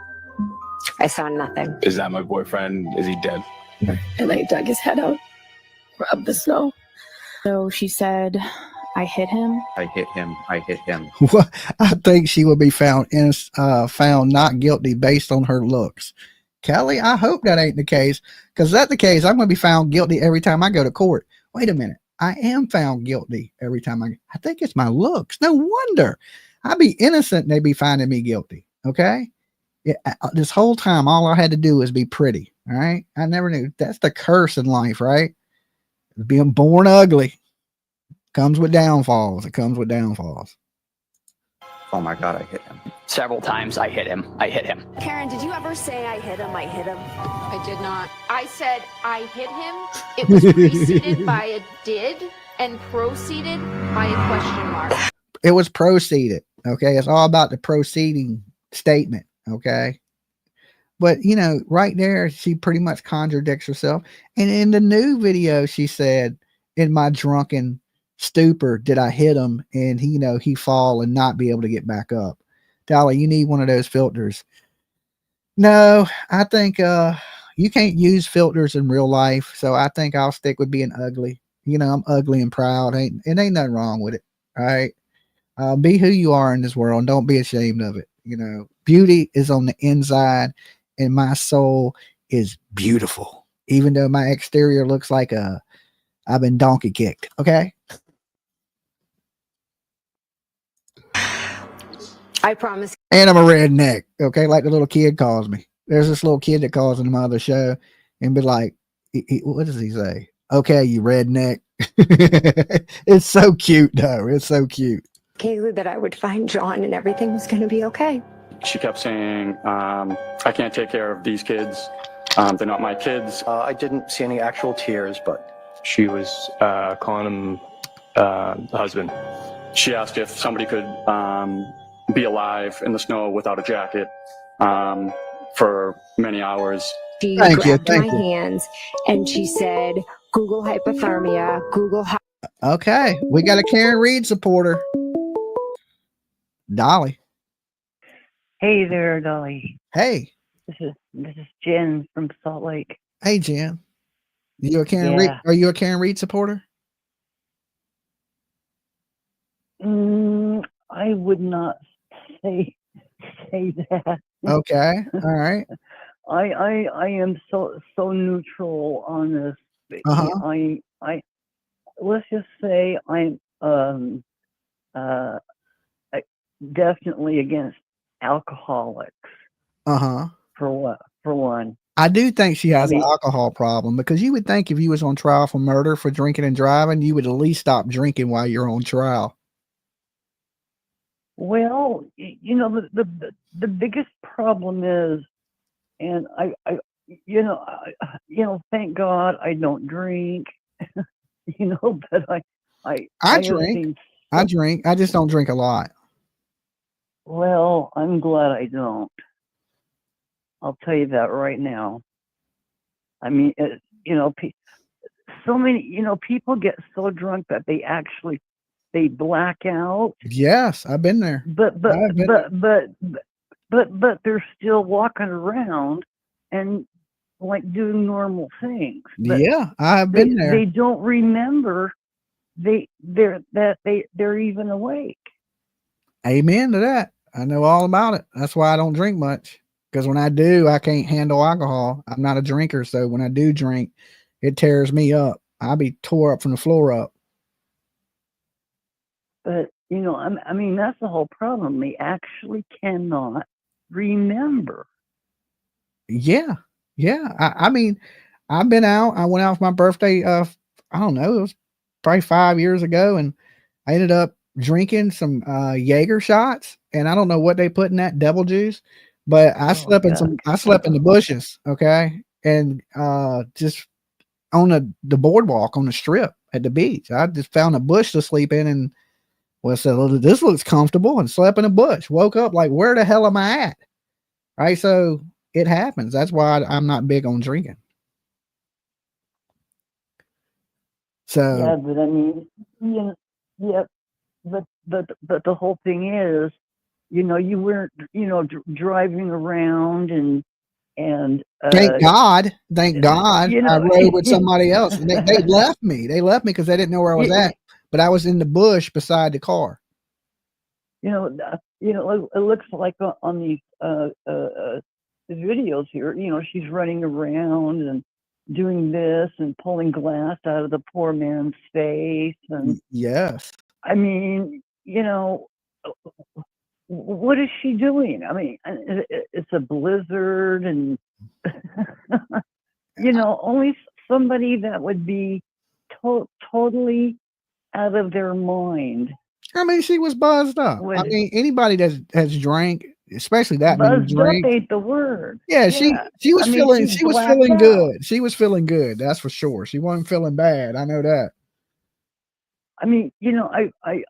I saw nothing. Is that my boyfriend? Is he dead? And I dug his head out of the snow. So she said, I hit him. I hit him. I hit him. Well, I think she will be found not guilty based on her looks. Kelly, I hope that ain't the case, because if that's the case, I'm going to be found guilty every time I go to court. Wait a minute. I am found guilty every time I think it's my looks. No wonder. I'd be innocent and they'd be finding me guilty. Okay. Yeah, this whole time, all I had to do was be pretty. All right. I never knew. That's the curse in life, right? Being born ugly. Comes with downfalls. It comes with downfalls. Oh my God, I hit him. several times. I hit him. Karen, did you ever say I hit him? I hit him. I did not. I said I hit him. It was preceded by a did and proceeded by a question mark. It was proceeded. Okay. It's all about the proceeding statement. Okay. But, you know, right there, she pretty much contradicts herself. And in the new video, she said, in my drunken stupor, did I hit him? And he, you know, he fall and not be able to get back up. Dolly, you need one of those filters. No, I think you can't use filters in real life. So I think I'll stick with being ugly. You know, I'm ugly and proud. It ain't nothing wrong with it. All right. Be who you are in this world and don't be ashamed of it. You know, beauty is on the inside and my soul is beautiful, even though my exterior looks like I've been donkey kicked. Okay. I promise. And I'm a redneck. Okay. Like the little kid calls me. There's this little kid that calls in my other show and be like, what does he say? Okay, you redneck. It's so cute though. It's so cute. Kaylee, that I would find John and everything was going to be okay. She kept saying, I can't take care of these kids. They're not my kids. I didn't see any actual tears, but She was calling him the husband. She asked if somebody could be alive in the snow without a jacket for many hours. She Thank you, grabbed thank my you. hands and she said, Google hypothermia, Google Okay. We got a Karen Read supporter. Dolly. Hey there, Dolly. Hey. This is Jen from Salt Lake. Hey, Jen. You a Karen Read? Are you a Karen Read supporter? I would not say that. Okay. All right. I am so neutral on this. I let's just say I'm definitely against alcoholics. For one. I do think she has an alcohol problem, because you would think if you was on trial for murder for drinking and driving, you would at least stop drinking while you're on trial. Well, you know, the biggest problem is, and I thank God I don't drink, but I drink. I just don't drink a lot. Well, I'm glad I don't. I'll tell you that right now. I mean, so many, people get so drunk that they black out. Yes, I've been there. But they're still walking around and like doing normal things. But yeah, I've been there. They don't remember they're even awake. Amen to that. I know all about it. That's why I don't drink much. Because when I do, I can't handle alcohol. I'm not a drinker. So when I do drink, it tears me up. I'll be tore up from the floor up. But, I mean, that's the whole problem. They actually cannot remember. Yeah. Yeah. I mean, I've been out. I went out for my birthday. I don't know. It was probably 5 years ago. And I ended up drinking some Jaeger shots. And I don't know what they put in that devil juice. But I slept in the bushes, okay, and just on the boardwalk on the strip at the beach. I just found a bush to sleep in and said, well, this looks comfortable, and slept in a bush. Woke up like, where the hell am I at? Right, so it happens. That's why I'm not big on drinking. So yeah, but I mean, but the whole thing is, you weren't, driving around and thank God, I rode with somebody else. And they left me. They left me because they didn't know where I was at. But I was in the bush beside the car. It looks like on these the videos here, she's running around and doing this and pulling glass out of the poor man's face. And yes, I mean, what is she doing? I mean, it's a blizzard, and only somebody that would be totally out of their mind. I mean, she was buzzed up. I mean, anybody that has drank especially that many Buzzed up drinks. ain't the word. Yeah, she was feeling she's she was blacked feeling out. good. She was feeling good. That's for sure. She wasn't feeling bad. I know that. I mean, you know, I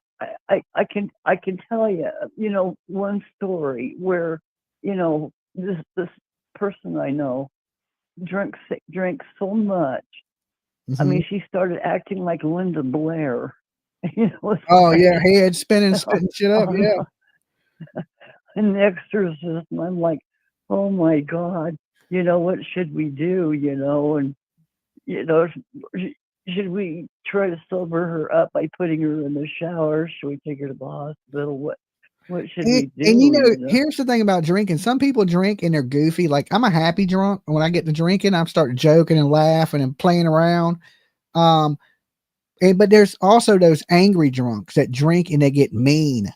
can tell you, you know, one story where, you know, this person I know drank so much. I mean, she started acting like Linda Blair. You know, it's Oh like, yeah, head spinning, spitting shit up. Yeah. An exorcist, and I'm like, oh my God, you know, what should we do? You know, and you know, should we try to sober her up by putting her in the shower? Should we take her to the hospital? What should we do? And you know, here's the thing about drinking. Some people drink and they're goofy. Like I'm a happy drunk. When I get to drinking, I start joking and laughing and playing around. But there's also those angry drunks that drink and they get mean.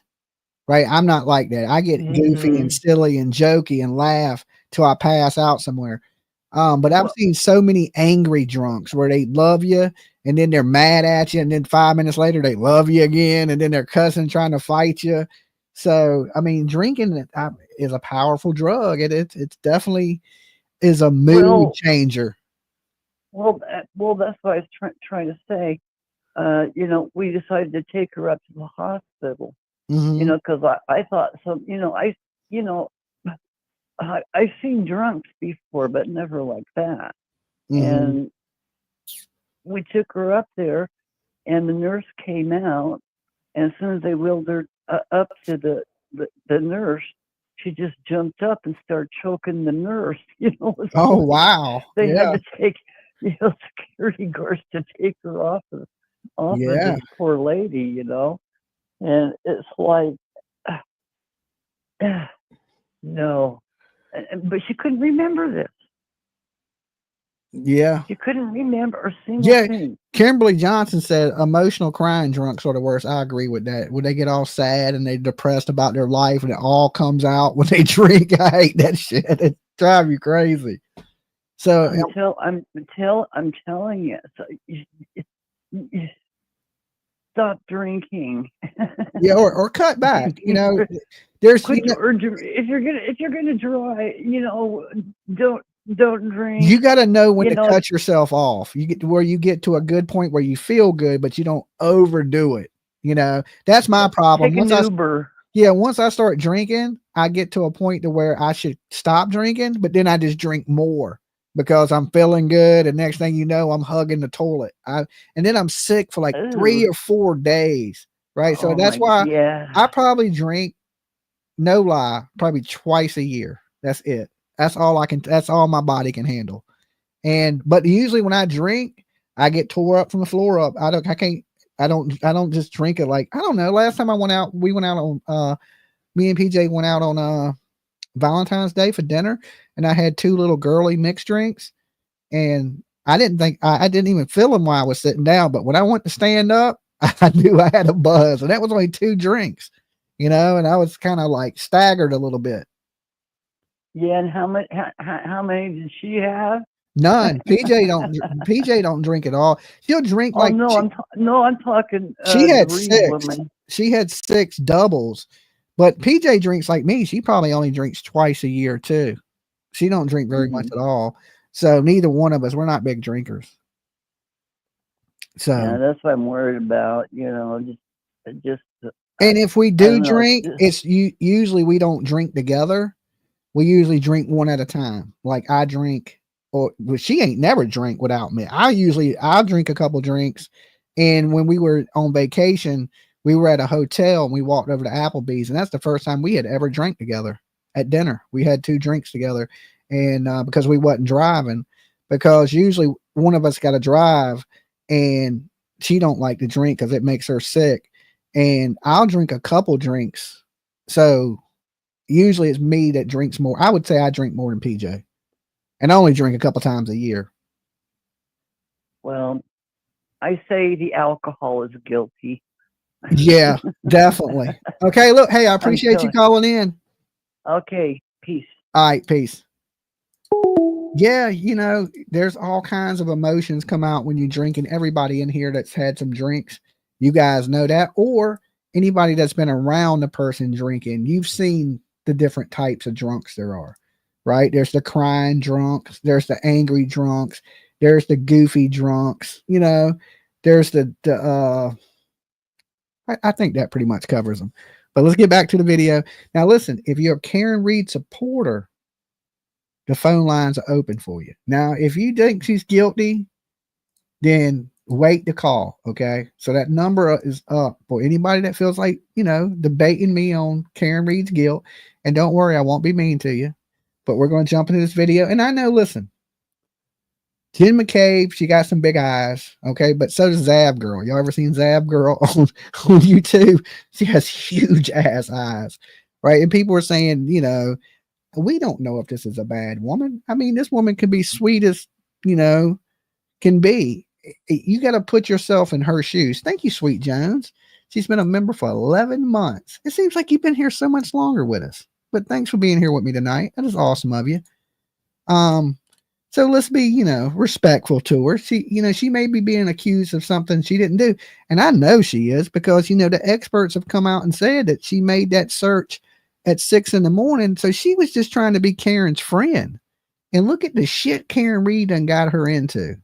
Right? I'm not like that. I get goofy and silly and jokey and laugh till I pass out somewhere. But I've seen so many angry drunks where they love you and then they're mad at you, and then 5 minutes later they love you again, and then they're cussing, trying to fight you. So I mean, drinking is a powerful drug. It's definitely is a mood changer. Well, that's what I was trying to say. You know, we decided to take her up to the hospital. You know, because I thought so. You know, I've seen drunks before, but never like that. And we took her up there, and the nurse came out, and as soon as they wheeled her up to the nurse, she just jumped up and started choking the nurse. You know. Oh wow! They had to take, you know, security guards to take her off of this poor lady. You know. And it's like, no, but she couldn't remember this. Yeah. She couldn't remember a single thing. Kimberly Johnson said emotional crying drunks are the worst. I agree with that. When they get all sad and they depressed about their life and it all comes out when they drink, I hate that shit. It drives you crazy. So I'm telling you, so you stop drinking. Yeah, or cut back. You know, there's or if you're gonna dry, you know, don't drink. You got to know when to cut yourself off. You get to where you get to a good point where you feel good, but you don't overdo it. You know, that's my problem. Take an Uber. Once I start drinking, I get to a point to where I should stop drinking, but then I just drink more because I'm feeling good. And next thing you know, I'm hugging the toilet. And then I'm sick for like 3 or 4 days. Right. So that's why I probably drink, no lie, probably twice a year. That's it. That's all my body can handle. But usually when I drink, I get tore up from the floor up. I don't just drink it like, I don't know. Last time we went out on, me and PJ went out on, Valentine's Day for dinner, and I had 2 little girly mixed drinks, and I didn't even feel them while I was sitting down. But when I went to stand up, I knew I had a buzz, and that was only 2 drinks, you know, and I was kind of like staggered a little bit. Yeah, and how many did she have? None. PJ don't drink at all. She'll drink like. I'm talking. She had 6. Women. She had 6 doubles, but PJ drinks like me. She probably only drinks twice a year too. She don't drink very much at all. So neither one of us, we're not big drinkers. So that's what I'm worried about. You know, just. And if we do drink, it's usually we don't drink together. We usually drink one at a time. Like I drink, she ain't never drank without me. I'll drink a couple drinks. And when we were on vacation, we were at a hotel and we walked over to Applebee's, and that's the first time we had ever drank together at dinner. We had 2 drinks together, and because we wasn't driving, because usually one of us got to drive, and she don't like to drink because it makes her sick. And I'll drink a couple drinks. So usually it's me that drinks more. I would say I drink more than PJ, and I only drink a couple times a year. Well, I say the alcohol is guilty. Yeah, definitely. Okay, look, hey, I appreciate you calling in. Okay, peace. All right, peace. Yeah, you know, there's all kinds of emotions come out when you drink, and everybody in here that's had some drinks, you guys know that, or anybody that's been around the person drinking, you've seen the different types of drunks there are, right? There's the crying drunks, there's the angry drunks, there's the goofy drunks, you know, there's I think that pretty much covers them. But let's get back to the video. Now, listen, if you're a Karen Read supporter, the phone lines are open for you. Now, if you think she's guilty, then wait to call. Okay. So that number is up for anybody that feels like, you know, debating me on Karen Read's guilt. And don't worry, I won't be mean to you, but we're going to jump into this video. And I know, listen, Jen McCabe, she got some big eyes, okay, but so does Zab Girl. Y'all ever seen Zab Girl on YouTube? She has huge ass eyes, right? And people are saying, you know, we don't know if this is a bad woman. I mean, this woman can be sweet as, you know, can be. You got to put yourself in her shoes. Thank you, Sweet Jones. She's been a member for 11 months. It seems like you've been here so much longer with us, but thanks for being here with me tonight. That is awesome of you. So let's be, you know, respectful to her. She, you know, she may be being accused of something she didn't do. And I know she is because, you know, the experts have come out and said that she made that search at 6 in the morning. So she was just trying to be Karen's friend. And look at the shit Karen Read done got her into.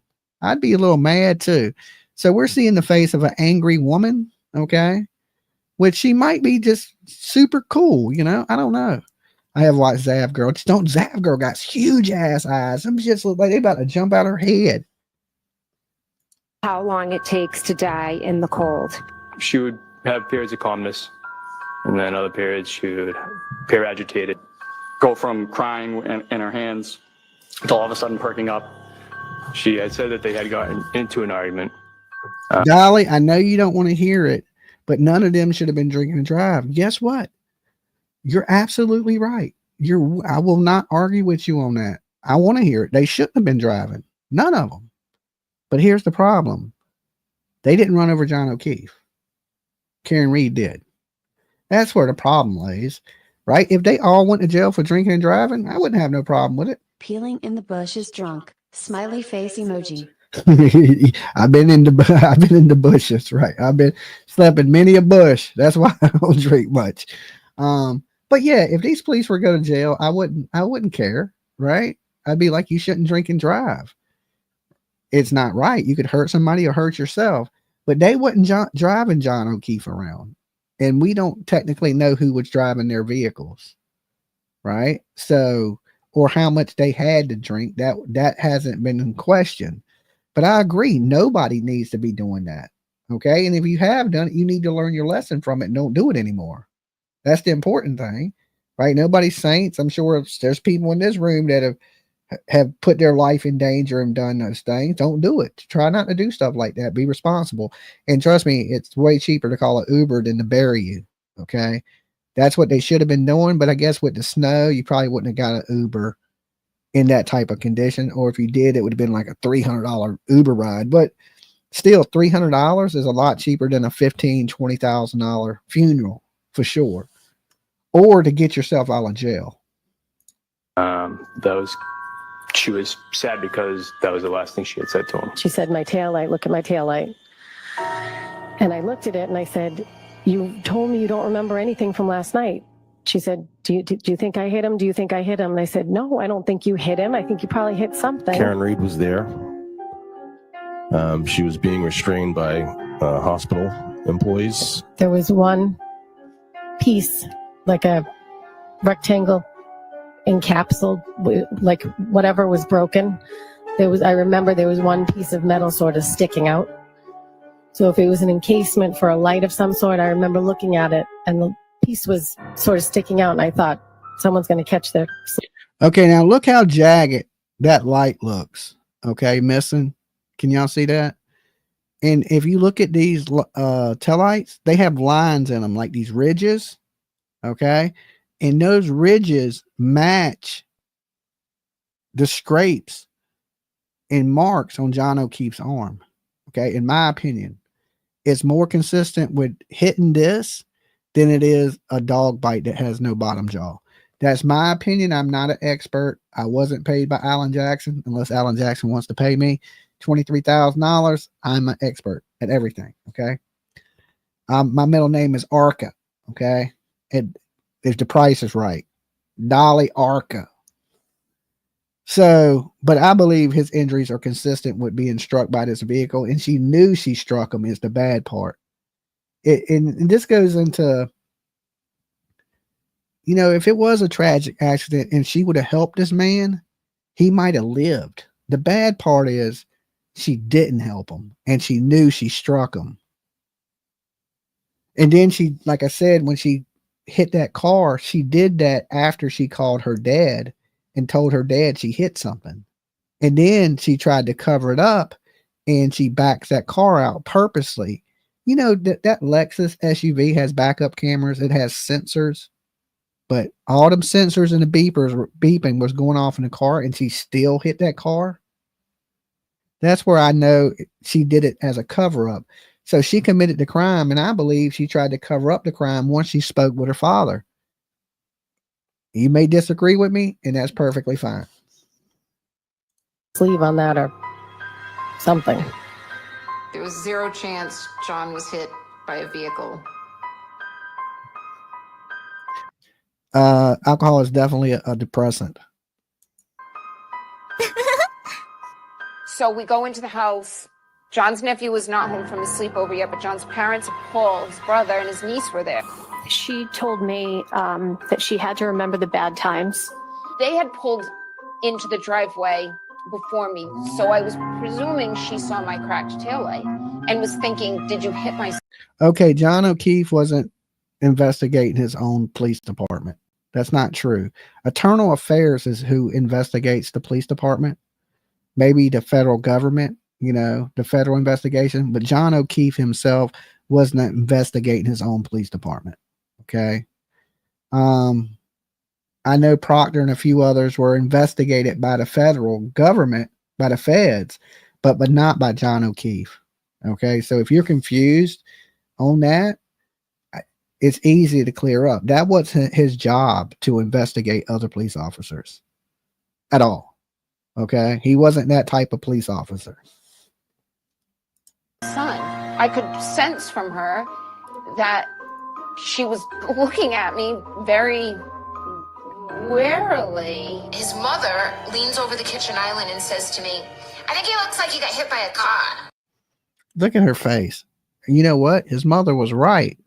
I'd be a little mad too. So we're seeing the face of an angry woman, okay? Which she might be just super cool, you know? I don't know. I have watched Zab Girl. Just don't, Zab Girl got huge ass eyes. Them just look like they about to jump out her head. How long it takes to die in the cold. She would have periods of calmness, and then other periods she would appear agitated, go from crying in her hands to all of a sudden perking up. She had said that they had gotten into an argument. Dolly, I know you don't want to hear it, but none of them should have been drinking and driving. Guess what? You're absolutely right. I will not argue with you on that. I want to hear it. They shouldn't have been driving. None of them. But here's the problem. They didn't run over John O'Keefe. Karen Read did. That's where the problem lays, right? If they all went to jail for drinking and driving, I wouldn't have no problem with it. Peeling in the bushes drunk. Smiley face emoji. I've been in the bushes, right? I've been slept in many a bush. That's why I don't drink much. But yeah, if these police were going to jail, I wouldn't care, right? I'd be like, you shouldn't drink and drive. It's not right. You could hurt somebody or hurt yourself, but they wasn't driving John O'Keefe around, and we don't technically know who was driving their vehicles, right? So, or how much they had to drink, that hasn't been in question. But I agree, nobody needs to be doing that, okay? And if you have done it, you need to learn your lesson from it and don't do it anymore. That's the important thing, right? Nobody's saints. I'm sure there's people in this room that have put their life in danger and done those things. Don't do it. Try not to do stuff like that. Be responsible. And trust me, it's way cheaper to call an Uber than to bury you, okay? That's what they should have been doing. But I guess with the snow, you probably wouldn't have got an Uber in that type of condition. Or if you did, it would have been like a $300 Uber ride. But still, $300 is a lot cheaper than a $15,000, $20,000 funeral for sure. Or to get yourself out of jail. She was sad because that was the last thing she had said to him. She said, my taillight, look at my taillight. And I looked at it and I said, you told me you don't remember anything from last night. She said, do you think I hit him? Do you think I hit him? And I said, no, I don't think you hit him. I think you probably hit something. Karen Read was there. She was being restrained by hospital employees. There was one piece, like a rectangle encapsulated, like whatever was broken. I remember there was one piece of metal sort of sticking out. So if it was an encasement for a light of some sort, I remember looking at it and the piece was sort of sticking out and I thought someone's going to catch their. Okay, now look how jagged that light looks. Okay, missing. Can y'all see that? And if you look at these taillights, they have lines in them, like these ridges. Okay, and those ridges match the scrapes and marks on John O'Keefe's arm. Okay, in my opinion, it's more consistent with hitting this than it is a dog bite that has no bottom jaw. That's my opinion. I'm not an expert. I wasn't paid by Alan Jackson, unless Alan Jackson wants to pay me $23,000. I'm an expert at everything. Okay. My middle name is Arca. Okay. If the price is right. Dolly Arca. So, but I believe his injuries are consistent with being struck by this vehicle, and she knew she struck him is the bad part. And this goes into, you know, if it was a tragic accident and she would have helped this man, he might have lived. The bad part is she didn't help him, and she knew she struck him. And then she, like I said, when she hit that car, she did that after she called her dad and told her dad she hit something. And then she tried to cover it up, and she backs that car out purposely. You know, that Lexus SUV has backup cameras. It has sensors, but all them sensors and the beepers were beeping was going off in the car, and she still hit that car. That's where I know she did it as a cover up. So she committed the crime, and I believe she tried to cover up the crime once she spoke with her father. You may disagree with me, and that's perfectly fine. Sleeve on that or something. There was zero chance John was hit by a vehicle. Alcohol is definitely a depressant. So we go into the house. John's nephew was not home from his sleepover yet, but John's parents, Paul, his brother, and his niece were there. She told me that she had to remember the bad times. They had pulled into the driveway before me, so I was presuming she saw my cracked taillight and was thinking, did you hit my... Okay, John O'Keefe wasn't investigating his own police department. That's not true. Internal Affairs is who investigates the police department. Maybe the federal government, you know, the federal investigation, but John O'Keefe himself wasn't investigating his own police department. Okay. I know Proctor and a few others were investigated by the federal government, by the feds, but not by John O'Keefe. Okay. So if you're confused on that, it's easy to clear up. That wasn't his job to investigate other police officers at all. Okay. He wasn't that type of police officer. Son, I could sense from her that she was looking at me very warily. His mother leans over the kitchen island and says to me, I think he looks like he got hit by a car. Look at her face. You know what? His mother was right.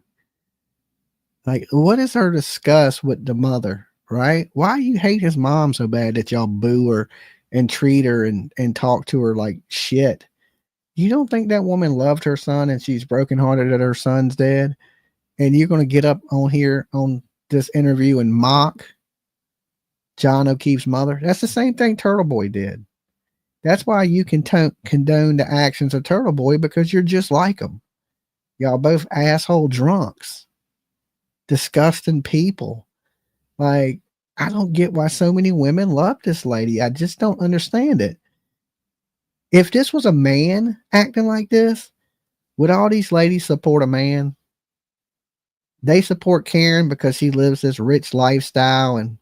Like, what is her disgust with the mother, right? Why you hate his mom so bad that y'all boo her and treat her and talk to her like shit? You don't think that woman loved her son and she's brokenhearted that her son's dead? And you're going to get up on here on this interview and mock John O'Keefe's mother? That's the same thing Turtleboy did. That's why you can condone the actions of Turtleboy, because you're just like him. Y'all both asshole drunks. Disgusting people. Like, I don't get why so many women love this lady. I just don't understand it. If this was a man acting like this, would all these ladies support a man? They support Karen because she lives this rich lifestyle and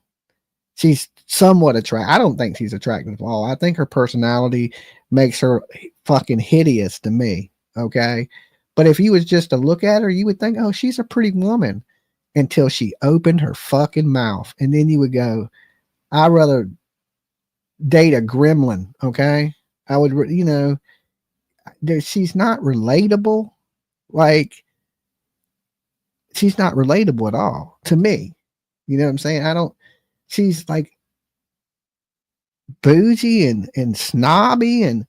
she's somewhat attractive. I don't think she's attractive at all. I think her personality makes her fucking hideous to me. Okay. But if you was just to look at her, you would think, oh, she's a pretty woman, until she opened her fucking mouth. And then you would go, I'd rather date a gremlin. Okay. I would, you know, she's not relatable. Like, she's not relatable at all to me. You know what I'm saying? She's like bougie and snobby and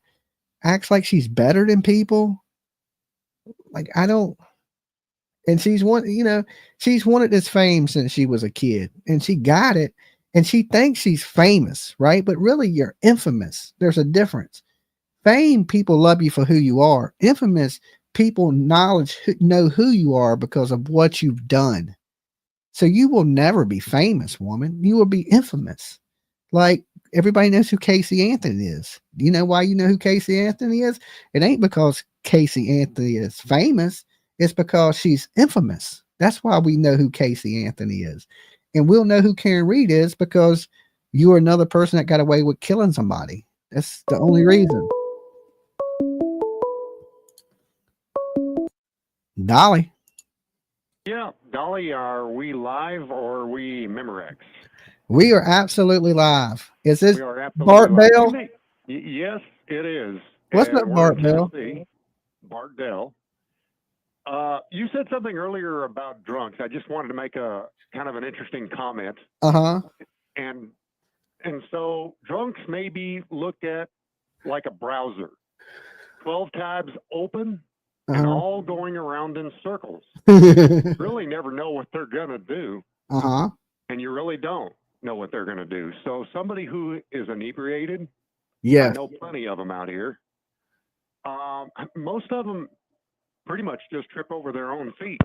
acts like she's better than people. Like, and she's wanted this fame since she was a kid, and she got it, and she thinks she's famous, right? But really you're infamous. There's a difference. Fame, people love you for who you are. Infamous, people know who you are because of what you've done. So you will never be famous, woman. You will be infamous. Like, everybody knows who Casey Anthony is. You know why you know who Casey Anthony is? It ain't because Casey Anthony is famous. It's because she's infamous. That's why we know who Casey Anthony is. And we'll know who Karen Read is because you're another person that got away with killing somebody. That's the only reason. Dolly. Yeah, Dolly, are we live or are we Memorex? We are absolutely live. Is this We are absolutely Bart live. Bell? Yes, it is. What's And up, we're Bart in Bell? Tennessee. Bart Dell. You said something earlier about drunks. I just wanted to make a kind of an interesting comment. Uh-huh. And so drunks may be looked at like a browser. 12 tabs open and all going around in circles. You really never know what they're going to do. Uh-huh. And you really don't know what they're going to do. So somebody who is inebriated, yes. I know plenty of them out here. Most of them pretty much just trip over their own feet.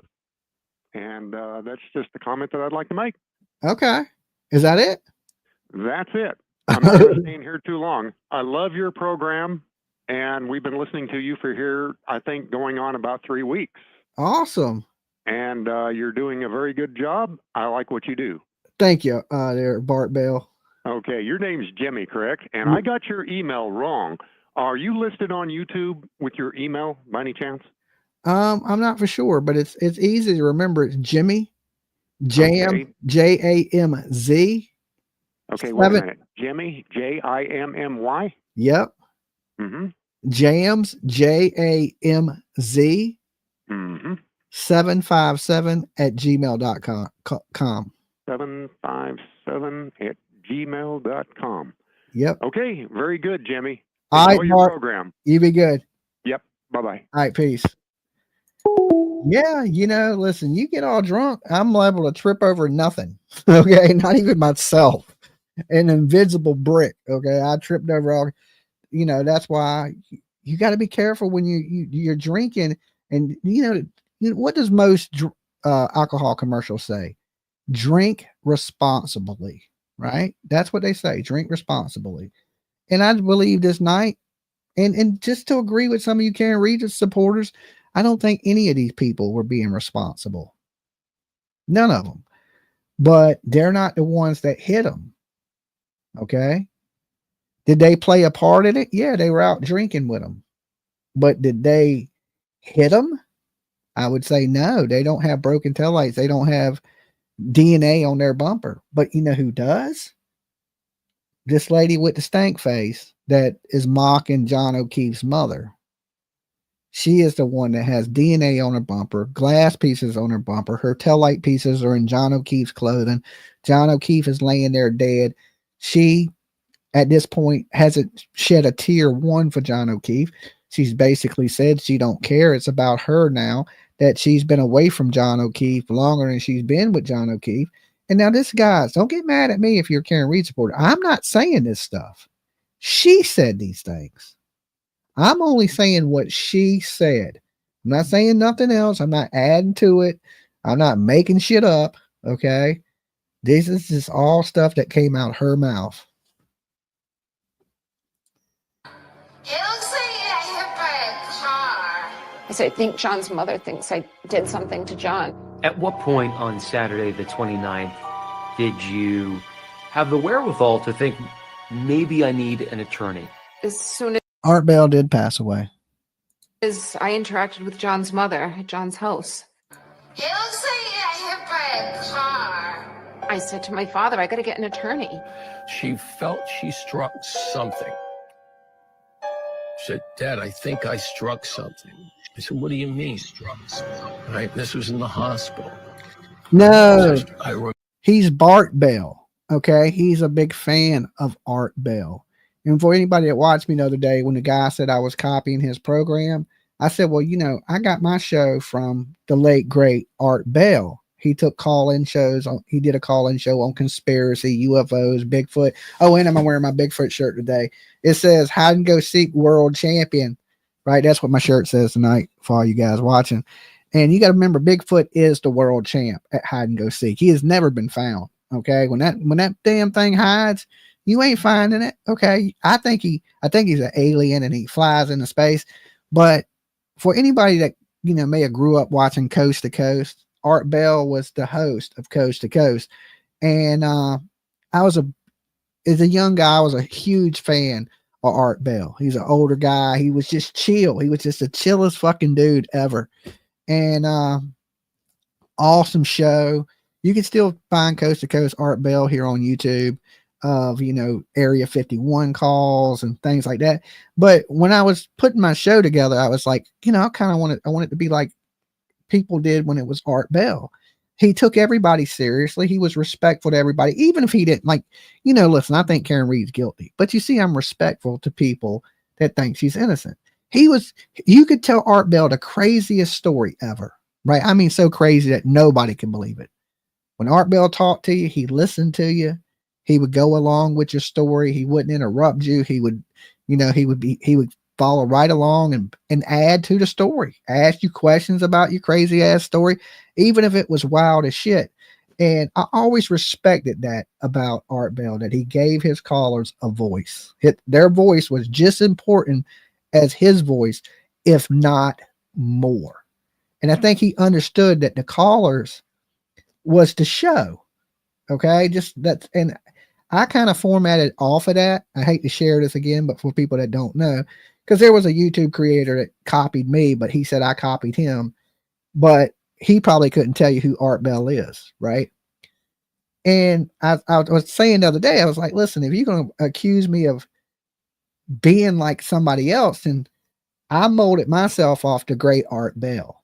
And that's just the comment that I'd like to make. Okay. Is that it? That's it. I'm not going to stay in here too long. I love your program, and we've been listening to you for here, I think, going on about 3 weeks. Awesome. And you're doing a very good job. I like what you do. Thank you, there, Bart Bell. Okay, your name's Jimmy, correct? And I got your email wrong. Are you listed on YouTube with your email by any chance? I'm not for sure, but it's easy to remember. It's Jimmy, Jamz. Okay, wait a minute. Jimmy, Jimmy. Yep. Mm-hmm. Jams, Jamz. Mm-hmm. 757 at gmail.com. 757 at gmail.com. Yep. Okay, very good, Jimmy. All Enjoy right, your Mark, program. you be good. Yep. Bye-bye. All right, peace. Yeah, listen, you get all drunk, I'm liable to trip over nothing. Okay, not even myself. An invisible brick. Okay, I tripped over all. That's why you got to be careful when you're drinking. And what does most alcohol commercials say? Drink responsibly, right? That's what they say. Drink responsibly. And I believe this night, and just to agree with some of you Karen Read supporters, I don't think any of these people were being responsible. None of them. But they're not the ones that hit them. Okay. Did they play a part in it? Yeah, they were out drinking with them. But did they hit them? I would say no. They don't have broken taillights. They don't have DNA on their bumper. But you know who does? This lady with the stank face that is mocking John O'Keefe's mother. She is the one that has DNA on her bumper, glass pieces on her bumper. Her taillight pieces are in John O'Keefe's clothing. John O'Keefe is laying there dead. She, at this point, hasn't shed a tear one for John O'Keefe. She's basically said she don't care. It's about her now that she's been away from John O'Keefe longer than she's been with John O'Keefe. And now this, guys, don't get mad at me if you're a Karen Read supporter. I'm not saying this stuff. She said these things. I'm only saying what she said. I'm not saying nothing else. I'm not adding to it. I'm not making shit up. Okay. This is just all stuff that came out her mouth. It looks like you got hit by a car. I said, I think John's mother thinks I did something to John. At what point on Saturday the 29th did you have the wherewithal to think maybe I need an attorney? As soon Art Bell did pass away. as I interacted with John's mother at John's house, It looks like you got hit by a car. I said to my father, I got to get an attorney. She felt she struck something. She said, Dad, I think I struck something. I said, what do you mean? Struck something. Right? This was in the hospital. No, he's Bart Bell. Okay. He's a big fan of Art Bell. And for anybody that watched me the other day, when the guy said I was copying his program, I said, well, I got my show from the late, great Art Bell. He took call-in shows. He did a call-in show on conspiracy, UFOs, Bigfoot. Oh, and I'm wearing my Bigfoot shirt today. It says hide and go seek world champion, right? That's what my shirt says tonight for all you guys watching. And you got to remember, Bigfoot is the world champ at hide and go seek. He has never been found. Okay. When that damn thing hides, you ain't finding it. Okay. I think he's an alien and he flies into space. But for anybody that, may have grew up watching Coast to Coast, Art Bell was the host of Coast to Coast. And as a young guy, I was a huge fan of Art Bell. He's an older guy. He was just chill. He was just the chillest fucking dude ever. And awesome show. You can still find Coast to Coast Art Bell here on YouTube of, you know, Area 51 calls and things like that. But when I was putting my show together, I was like, you know, I want it to be like people did when it was Art Bell. He took everybody seriously. He was respectful to everybody, even if he didn't like, you know, listen, I think Karen Read's guilty, but you see, I'm respectful to people that think she's innocent. You could tell Art Bell the craziest story ever, right? I mean, so crazy that nobody can believe it. When Art Bell talked to you, he listened to you. He would go along with your story. He wouldn't interrupt you. He would, you know, he would follow right along and add to the story, ask you questions about your crazy ass story, even if it was wild as shit. And I always respected that about Art Bell, that he gave his callers a voice. Their voice was just important as his voice, if not more. And I think he understood that the callers was the show. Okay. And I kind of formatted off of that. I hate to share this again, but for people that don't know, because there was a YouTube creator that copied me, but he said I copied him, but he probably couldn't tell you who Art Bell is. Right. And I was saying the other day, I was like, listen, if you're going to accuse me of being like somebody else, and I molded myself off the great Art Bell,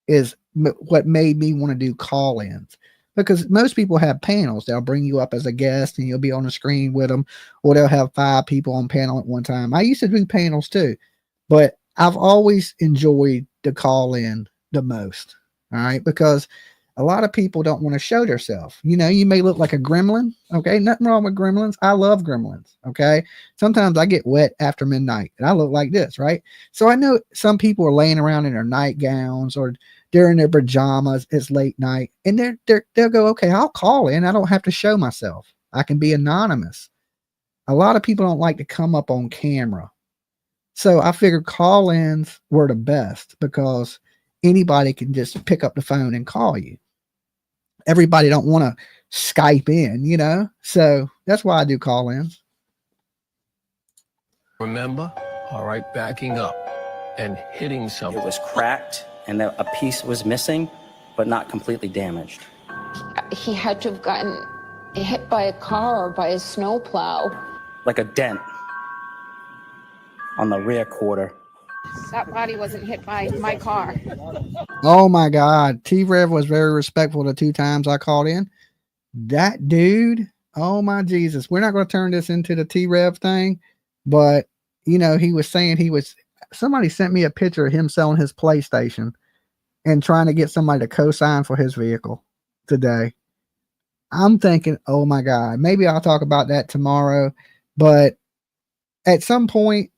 is what made me want to do call-ins, because most people have panels. They'll bring you up as a guest and you'll be on the screen with them, or they'll have 5 people on panel at one time. I used to do panels too, but I've always enjoyed the call-in the most. All right. Because a lot of people don't want to show themselves. You know, you may look like a gremlin. Okay. Nothing wrong with gremlins. I love gremlins. Okay. Sometimes I get wet after midnight and I look like this. Right. So I know some people are laying around in their nightgowns or they're in their pajamas. It's late night and they'll go, okay, I'll call in. I don't have to show myself. I can be anonymous. A lot of people don't like to come up on camera. So I figured call-ins were the best because anybody can just pick up the phone and call you. Everybody don't want to Skype in, you know? So that's why I do call-ins. Remember? All right, backing up and hitting something. It was cracked and a piece was missing, but not completely damaged. He had to have gotten hit by a car or by a snowplow. Like a dent on the rear quarter. That body wasn't hit by my car. Oh my God. T-Rev was very respectful the 2 times I called in. That dude, oh my Jesus. We're not going to turn this into the T-Rev thing, but you know, he was saying somebody sent me a picture of him selling his PlayStation and trying to get somebody to co-sign for his vehicle today. I'm thinking, oh my God, maybe I'll talk about that tomorrow, but at some point,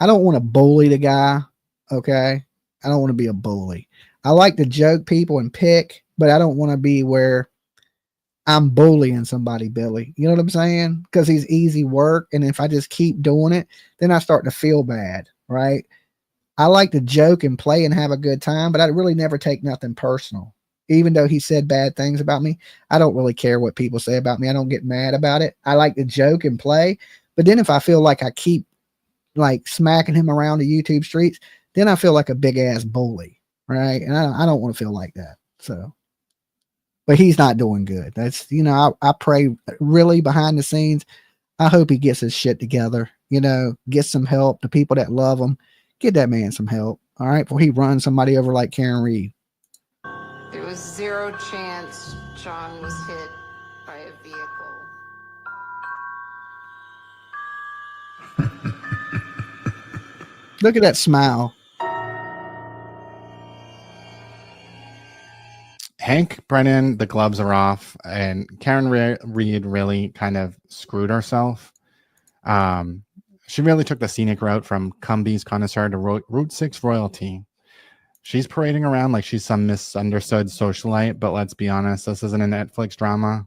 I don't want to bully the guy. Okay. I don't want to be a bully. I like to joke people and pick, but I don't want to be where I'm bullying somebody, Billy. You know what I'm saying? Because he's easy work. And if I just keep doing it, then I start to feel bad. Right. I like to joke and play and have a good time, but I really never take nothing personal. Even though he said bad things about me, I don't really care what people say about me. I don't get mad about it. I like to joke and play. But then if I feel like I keep like smacking him around the YouTube streets, then I feel like a big ass bully, right? And I don't want to feel like that. So, but he's not doing good. That's, you know, I pray really behind the scenes. I hope he gets his shit together, you know, get some help. The people that love him, get that man some help. All right. Before he runs somebody over like Karen Read. There was 0 chance John was hit by a vehicle. Look at that smile. Hank Brennan, the gloves are off, and Karen Read really kind of screwed herself. She really took the scenic route from Cumbies connoisseur to Route 6 royalty. She's parading around like she's some misunderstood socialite, but let's be honest, this isn't a Netflix drama.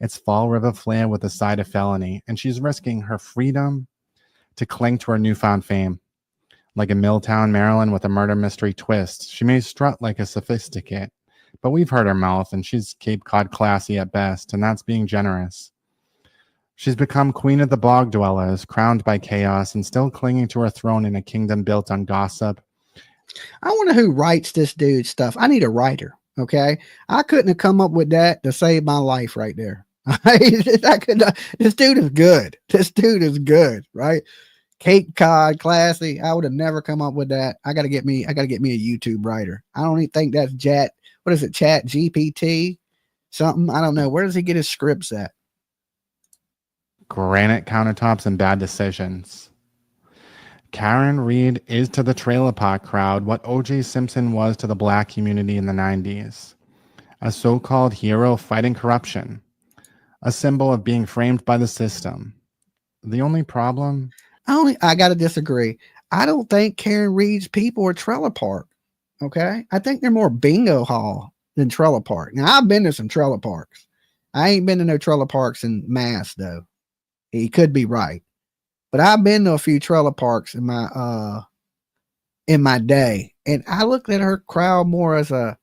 It's Fall River Flair with a side of felony, and she's risking her freedom to cling to her newfound fame. Like a Milltown, Maryland with a murder mystery twist. She may strut like a sophisticate, but we've heard her mouth, and she's Cape Cod classy at best, and that's being generous. She's become queen of the bog dwellers, crowned by chaos, and still clinging to her throne in a kingdom built on gossip. I wonder who writes this dude's stuff. I need a writer. Okay. I couldn't have come up with that to save my life right there. I could not. This dude is good. This dude is good, right? Cape Cod, classy. I would have never come up with that. I gotta get me a YouTube writer. I don't even think that's what is it, Chat GPT? Something. I don't know. Where does he get his scripts at? Granite countertops and bad decisions. Karen Read is to the trailer park crowd what O.J. Simpson was to the black community in the 90s. A so-called hero fighting corruption. A symbol of being framed by the system. The only problem? I got to disagree. I don't think Karen Read's people are trailer park. Okay. I think they're more bingo hall than trailer park. Now, I've been to some trailer parks. I ain't been to no trailer parks in mass, though. He could be right. But I've been to a few trailer parks in my day, and I looked at her crowd more as a,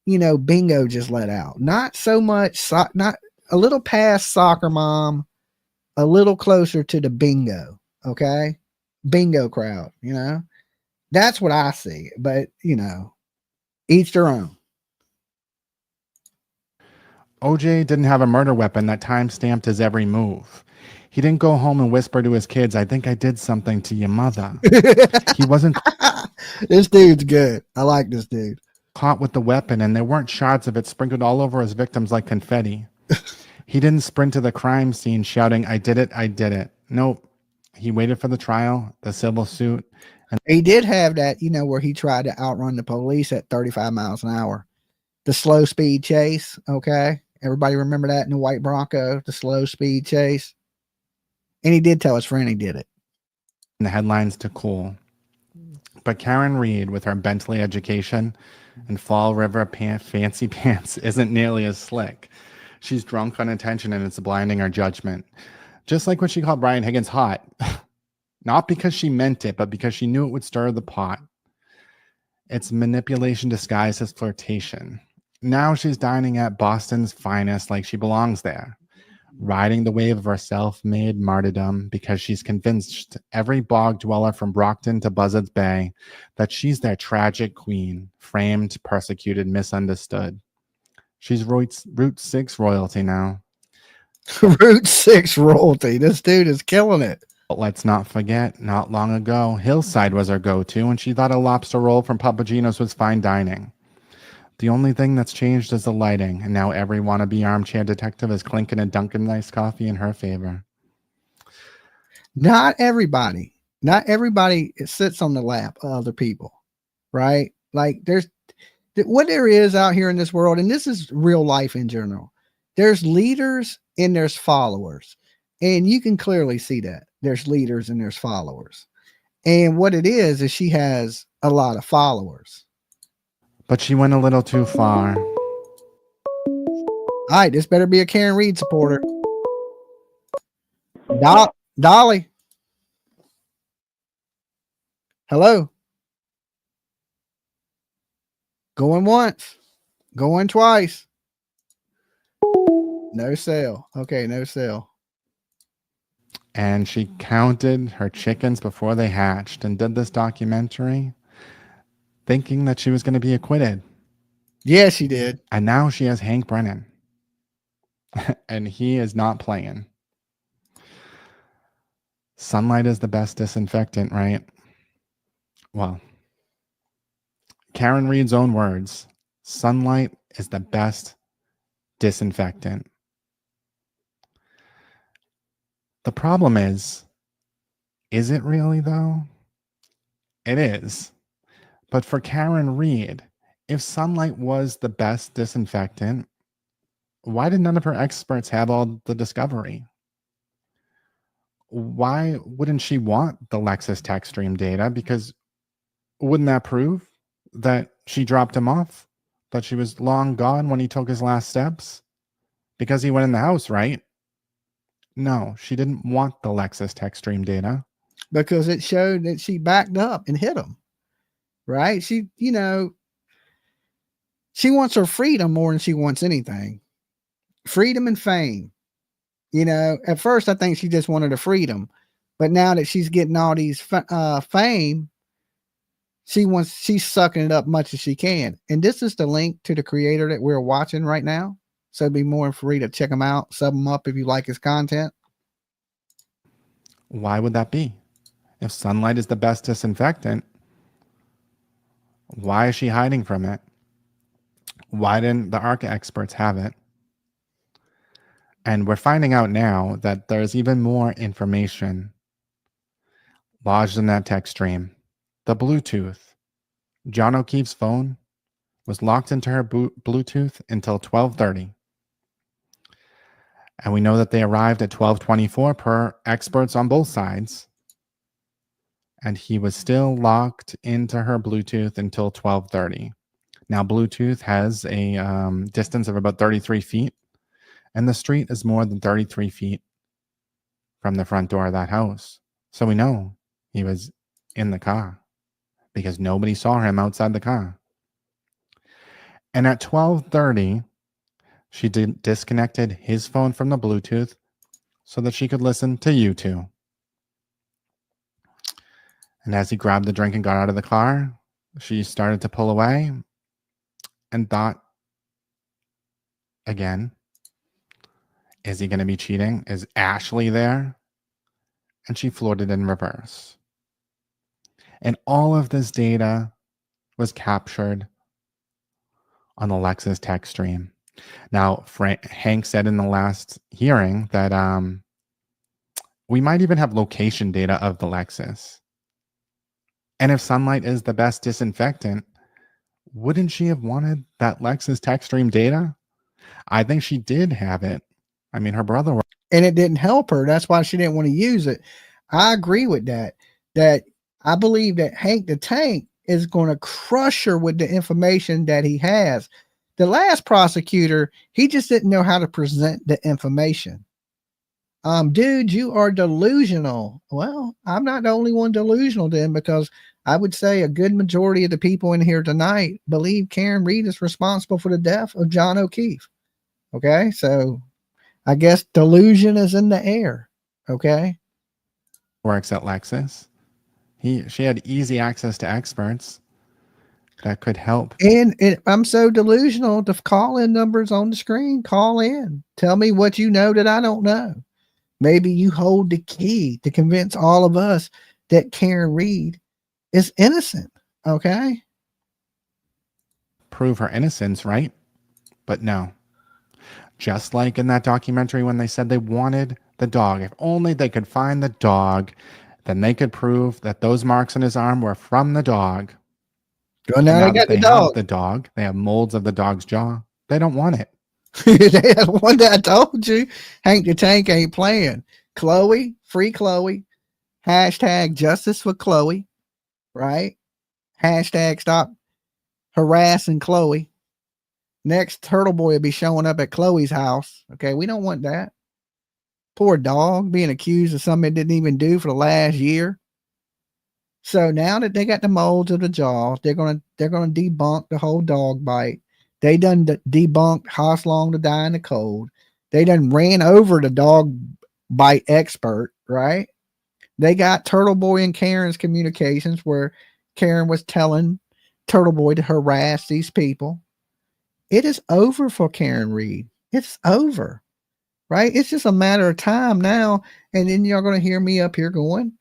bingo just let out. Not so much, not a little past soccer mom, a little closer to the bingo. Okay, bingo crowd. That's what I see. But each their own. OJ didn't have a murder weapon that time-stamped his every move. He didn't go home and whisper to his kids, "I think I did something to your mother." He wasn't. This dude's good. I like this dude. Caught with the weapon, and there weren't shards of it sprinkled all over his victims like confetti. He didn't sprint to the crime scene shouting, "I did it, I did it." Nope. He waited for the trial, the civil suit. And he did have that, where he tried to outrun the police at 35 miles an hour. The slow speed chase. Okay. Everybody remember that in the white Bronco, the slow speed chase. And he did tell his friend he did it. The headlines to cool. But Karen Read, with her Bentley education and Fall River fancy pants, isn't nearly as slick. She's drunk on attention and it's blinding her judgment. Just like when she called Brian Higgins hot. Not because she meant it, but because she knew it would stir the pot. It's manipulation disguised as flirtation. Now she's dining at Boston's finest like she belongs there. Riding the wave of her self-made martyrdom because she's convinced every bog dweller from Brockton to Buzzards Bay that she's their tragic queen, framed, persecuted, misunderstood. She's Route 6 royalty now. Route 6 royalty. This dude is killing it. But let's not forget, not long ago, Hillside was her go-to, and she thought a lobster roll from Papagino's was fine dining. The only thing that's changed is the lighting, and now every wannabe armchair detective is clinking a Dunkin' iced coffee in her favor. Not everybody sits on the lap of other people, right? Like what there is out here in this world, and this is real life in general. There's leaders and there's followers, and you can clearly see that there's leaders and there's followers. And what it is she has a lot of followers. But she went a little too far. All right, this better be a Karen Read supporter. Dolly. Hello. Going once. Going twice. No sale. Okay, no sale. And she counted her chickens before they hatched and did this documentary thinking that she was going to be acquitted. Yeah, she did. And now she has Hank Brennan. And he is not playing. Sunlight is the best disinfectant, right? Well, Karen Read's own words. Sunlight is the best disinfectant. The problem is it really though? It is. But for Karen Read, if sunlight was the best disinfectant, why did none of her experts have all the discovery? Why wouldn't she want the Lexus tech stream data? Because wouldn't that prove that she dropped him off? That she was long gone when he took his last steps? Because he went in the house, right? No, she didn't want the Lexus tech stream data. Because it showed that she backed up and hit him. Right? She wants her freedom more than she wants anything. Freedom and fame. At first I think she just wanted a freedom, but now that she's getting all these fame, she's sucking it up much as she can. And this is the link to the creator that we're watching right now. So be more free to check him out, sub him up if you like his content. Why would that be? If sunlight is the best disinfectant, why is she hiding from it? Why didn't the ARC experts have it? And we're finding out now that there's even more information lodged in that text stream. The Bluetooth. John O'Keefe's phone was locked into her Bluetooth until 12:30. And we know that they arrived at 12:24 per experts on both sides. And he was still locked into her Bluetooth until 12:30. Now, Bluetooth has a distance of about 33 feet, and the street is more than 33 feet from the front door of that house. So we know he was in the car because nobody saw him outside the car. And at 12:30, she disconnected his phone from the Bluetooth so that she could listen to U2. And as he grabbed the drink and got out of the car, she started to pull away and thought, again, is he going to be cheating? Is Ashley there? And she floored it in reverse. And all of this data was captured on the Lexus text stream. Now, Hank said in the last hearing that we might even have location data of the Lexus. And if sunlight is the best disinfectant, wouldn't she have wanted that Lexus text stream data? I think she did have it. I mean, her brother. And it didn't help her. That's why she didn't want to use it. I agree with that. That I believe that Hank the Tank is going to crush her with the information that he has. The last prosecutor, he just didn't know how to present the information. Dude, you are delusional. Well, I'm not the only one delusional then, because I would say a good majority of the people in here tonight believe Karen Read is responsible for the death of John O'Keefe. Okay, so I guess delusion is in the air. Okay. Works at Lexus. She had easy access to experts that could help. And I'm so delusional. The call-in numbers on the screen. Call in. Tell me what you know that I don't know. Maybe you hold the key to convince all of us that Karen Read is innocent. Okay. Prove her innocence, right? But no. Just like in that documentary when they said they wanted the dog. If only they could find the dog, then they could prove that those marks on his arm were from the dog. Well, now they got they the dog. have the dog. They have molds of the dog's jaw. They don't want it. They have one that I told you. Hank the Tank ain't playing. Chloe, free Chloe. Hashtag justice for Chloe. Right? Hashtag stop harassing Chloe. Next, Turtle Boy will be showing up at Chloe's house. Okay, we don't want that. Poor dog being accused of something it didn't even do for the last year. So now that they got the molds of the jaw, they're gonna debunk the whole dog bite. They done debunked Haas Long to die in the cold. They done ran over the dog bite expert, right? They got Turtle Boy and Karen's communications where Karen was telling Turtle Boy to harass these people. It is over for Karen Read. It's over, right? It's just a matter of time now. And then you're going to hear me up here going,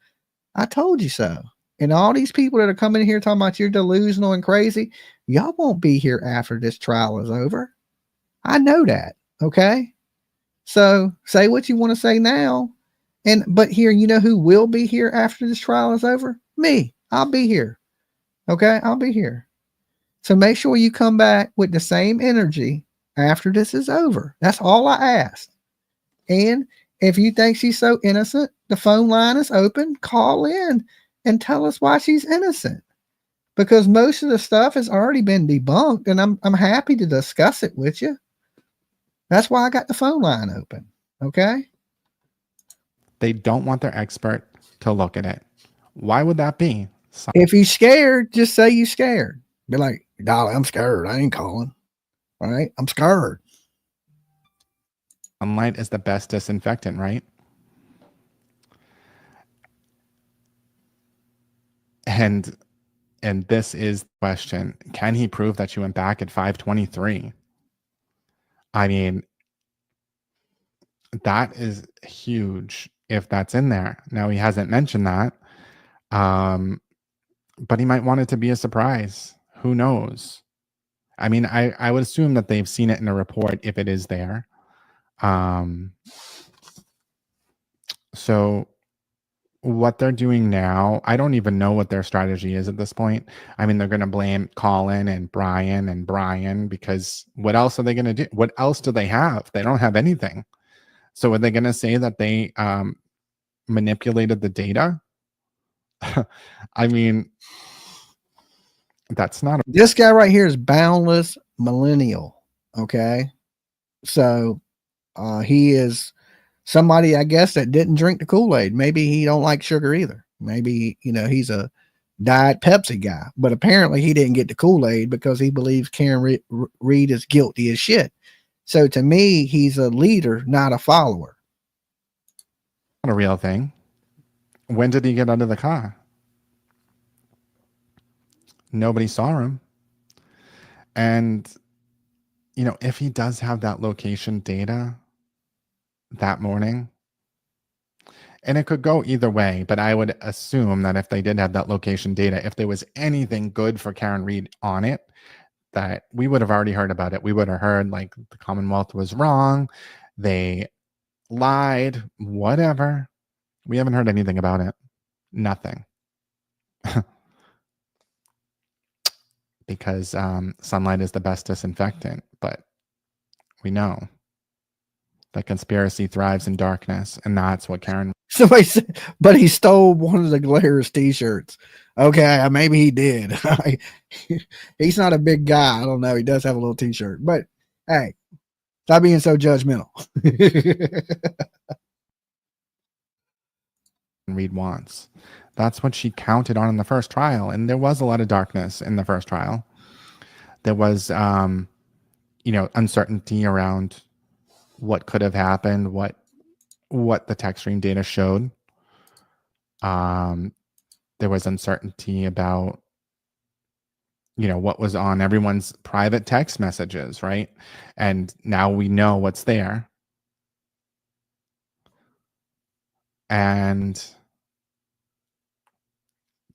I told you so. And all these people that are coming here talking about you're delusional and crazy, y'all won't be here after this trial is over. I know that. Okay. So say what you want to say now. But here, you know who will be here after this trial is over? Me. I'll be here. Okay. I'll be here. So make sure you come back with the same energy after this is over. That's all I asked. And if you think she's so innocent, the phone line is open. Call in and tell us why she's innocent. Because most of the stuff has already been debunked, and I'm happy to discuss it with you. That's why I got the phone line open. Okay? They don't want their expert to look at it. Why would that be? If you're scared, just say you're scared. Be like, Dolly, I'm scared. I ain't calling. All right? I'm scared. Sunlight is the best disinfectant, right? And And this is the question. Can he prove that she went back at 5:23? I mean, that is huge if that's in there. Now, he hasn't mentioned that. But he might want it to be a surprise. Who knows? I mean, I would assume that they've seen it in a report if it is there. So what they're doing now, I don't even know what their strategy is at this point. I mean, they're going to blame Colin and Brian because what else are they going to do? What else do they have? They don't have anything. So are they going to say that they manipulated the data? I mean, that's not this guy right here is boundless millennial. Okay. So he is somebody, I guess, that didn't drink the Kool-Aid. Maybe he don't like sugar either. Maybe, he's a Diet Pepsi guy, but apparently he didn't get the Kool-Aid because he believes Karen Read is guilty as shit. So to me, he's a leader, not a follower. Not a real thing. When did he get out of the car? Nobody saw him. And, if he does have that location data that morning, and it could go either way, but I would assume that if they did have that location data, if there was anything good for Karen Read on it, that we would have already heard about it. We would have heard like the Commonwealth was wrong. They lied, whatever. We haven't heard anything about it. Nothing. Because sunlight is the best disinfectant, but we know that conspiracy thrives in darkness, and that's what Karen. Somebody said, but he stole one of the Glares t-shirts. Okay, maybe he did. He's not a big guy. I don't know. He does have a little t-shirt, but hey, stop being so judgmental. Read wants. That's what she counted on in the first trial, and there was a lot of darkness in the first trial. There was, uncertainty around what could have happened, what the text stream data showed. There was uncertainty about, what was on everyone's private text messages, right? And now we know what's there. And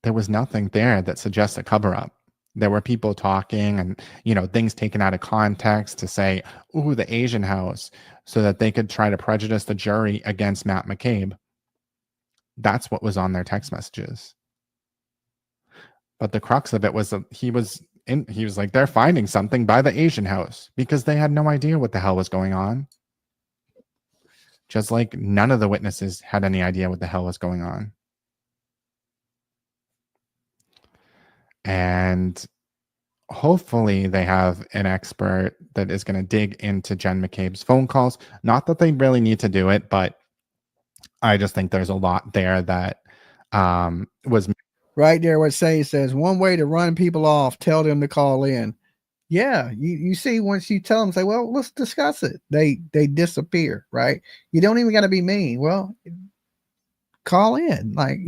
there was nothing there that suggests a cover-up. There were people talking and, things taken out of context to say, ooh, the Asian house, so that they could try to prejudice the jury against Matt McCabe. That's what was on their text messages. But the crux of it was that he was like, they're finding something by the Asian house because they had no idea what the hell was going on. Just like none of the witnesses had any idea what the hell was going on. And hopefully they have an expert that is going to dig into Jen McCabe's phone calls. Not that they really need to do it, but I just think there's a lot there that was right there. What Say says, one way to run people off, tell them to call in. Yeah, you see, once you tell them, say, well, let's discuss it. They disappear, right? You don't even got to be mean. Well, call in, like,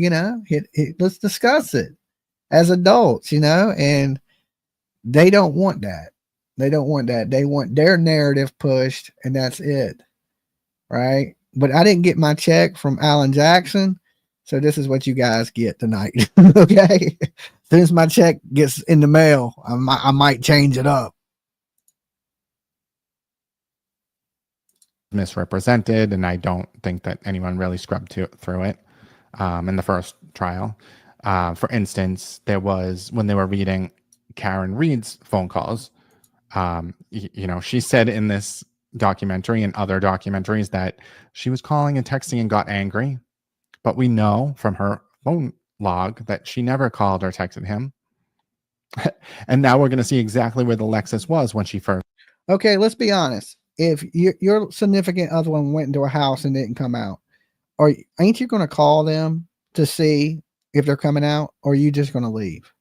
let's discuss it as adults, and they don't want that. They don't want that. They want their narrative pushed, and that's it, right? But I didn't get my check from Alan Jackson, so this is what you guys get tonight. Okay, as soon as my check gets in the mail, I might change it up. Misrepresented, and I don't think that anyone really scrubbed through it in the first trial. For instance, there was, when they were reading Karen Read's phone calls, she said in this documentary and other documentaries that she was calling and texting and got angry. But we know from her phone log that she never called or texted him. And now we're going to see exactly where the Lexus was when she first. Okay, let's be honest. If your significant other one went into a house and didn't come out, ain't you going to call them to see if they're coming out, or are you just going to leave?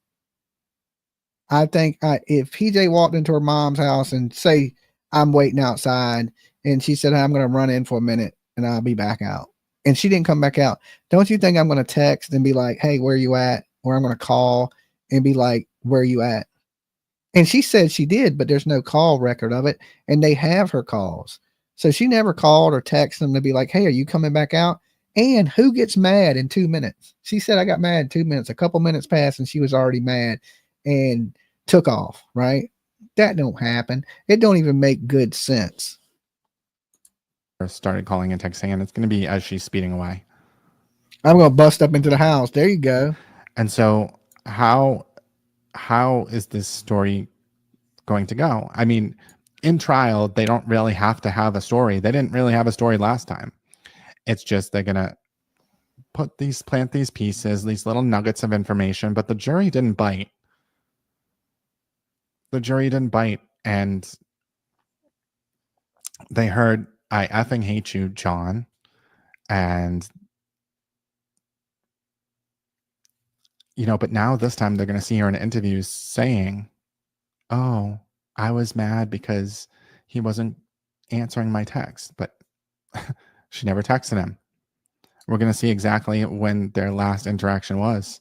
I think if PJ walked into her mom's house and say, I'm waiting outside, and she said, I'm going to run in for a minute and I'll be back out, and she didn't come back out, don't you think I'm going to text and be like, hey, where are you at? Or I'm going to call and be like, where are you at? And she said she did, but there's no call record of it. And they have her calls. So she never called or texted them to be like, hey, are you coming back out? And who gets mad in 2 minutes? She said, I got mad in 2 minutes. A couple minutes passed and she was already mad and took off, right? That don't happen. It don't even make good sense. Started calling and texting, and it's going to be as she's speeding away. I'm going to bust up into the house. There you go. And so how is this story going to go? I mean, in trial, they don't really have to have a story. They didn't really have a story last time. It's just they're going to plant these pieces, these little nuggets of information, but the jury didn't bite. The jury didn't bite, and they heard, I effing hate you, John. And, you know, but now this time they're going to see her in interviews saying, oh, I was mad because he wasn't answering my text, but she never texted him. We're going to see exactly when their last interaction was,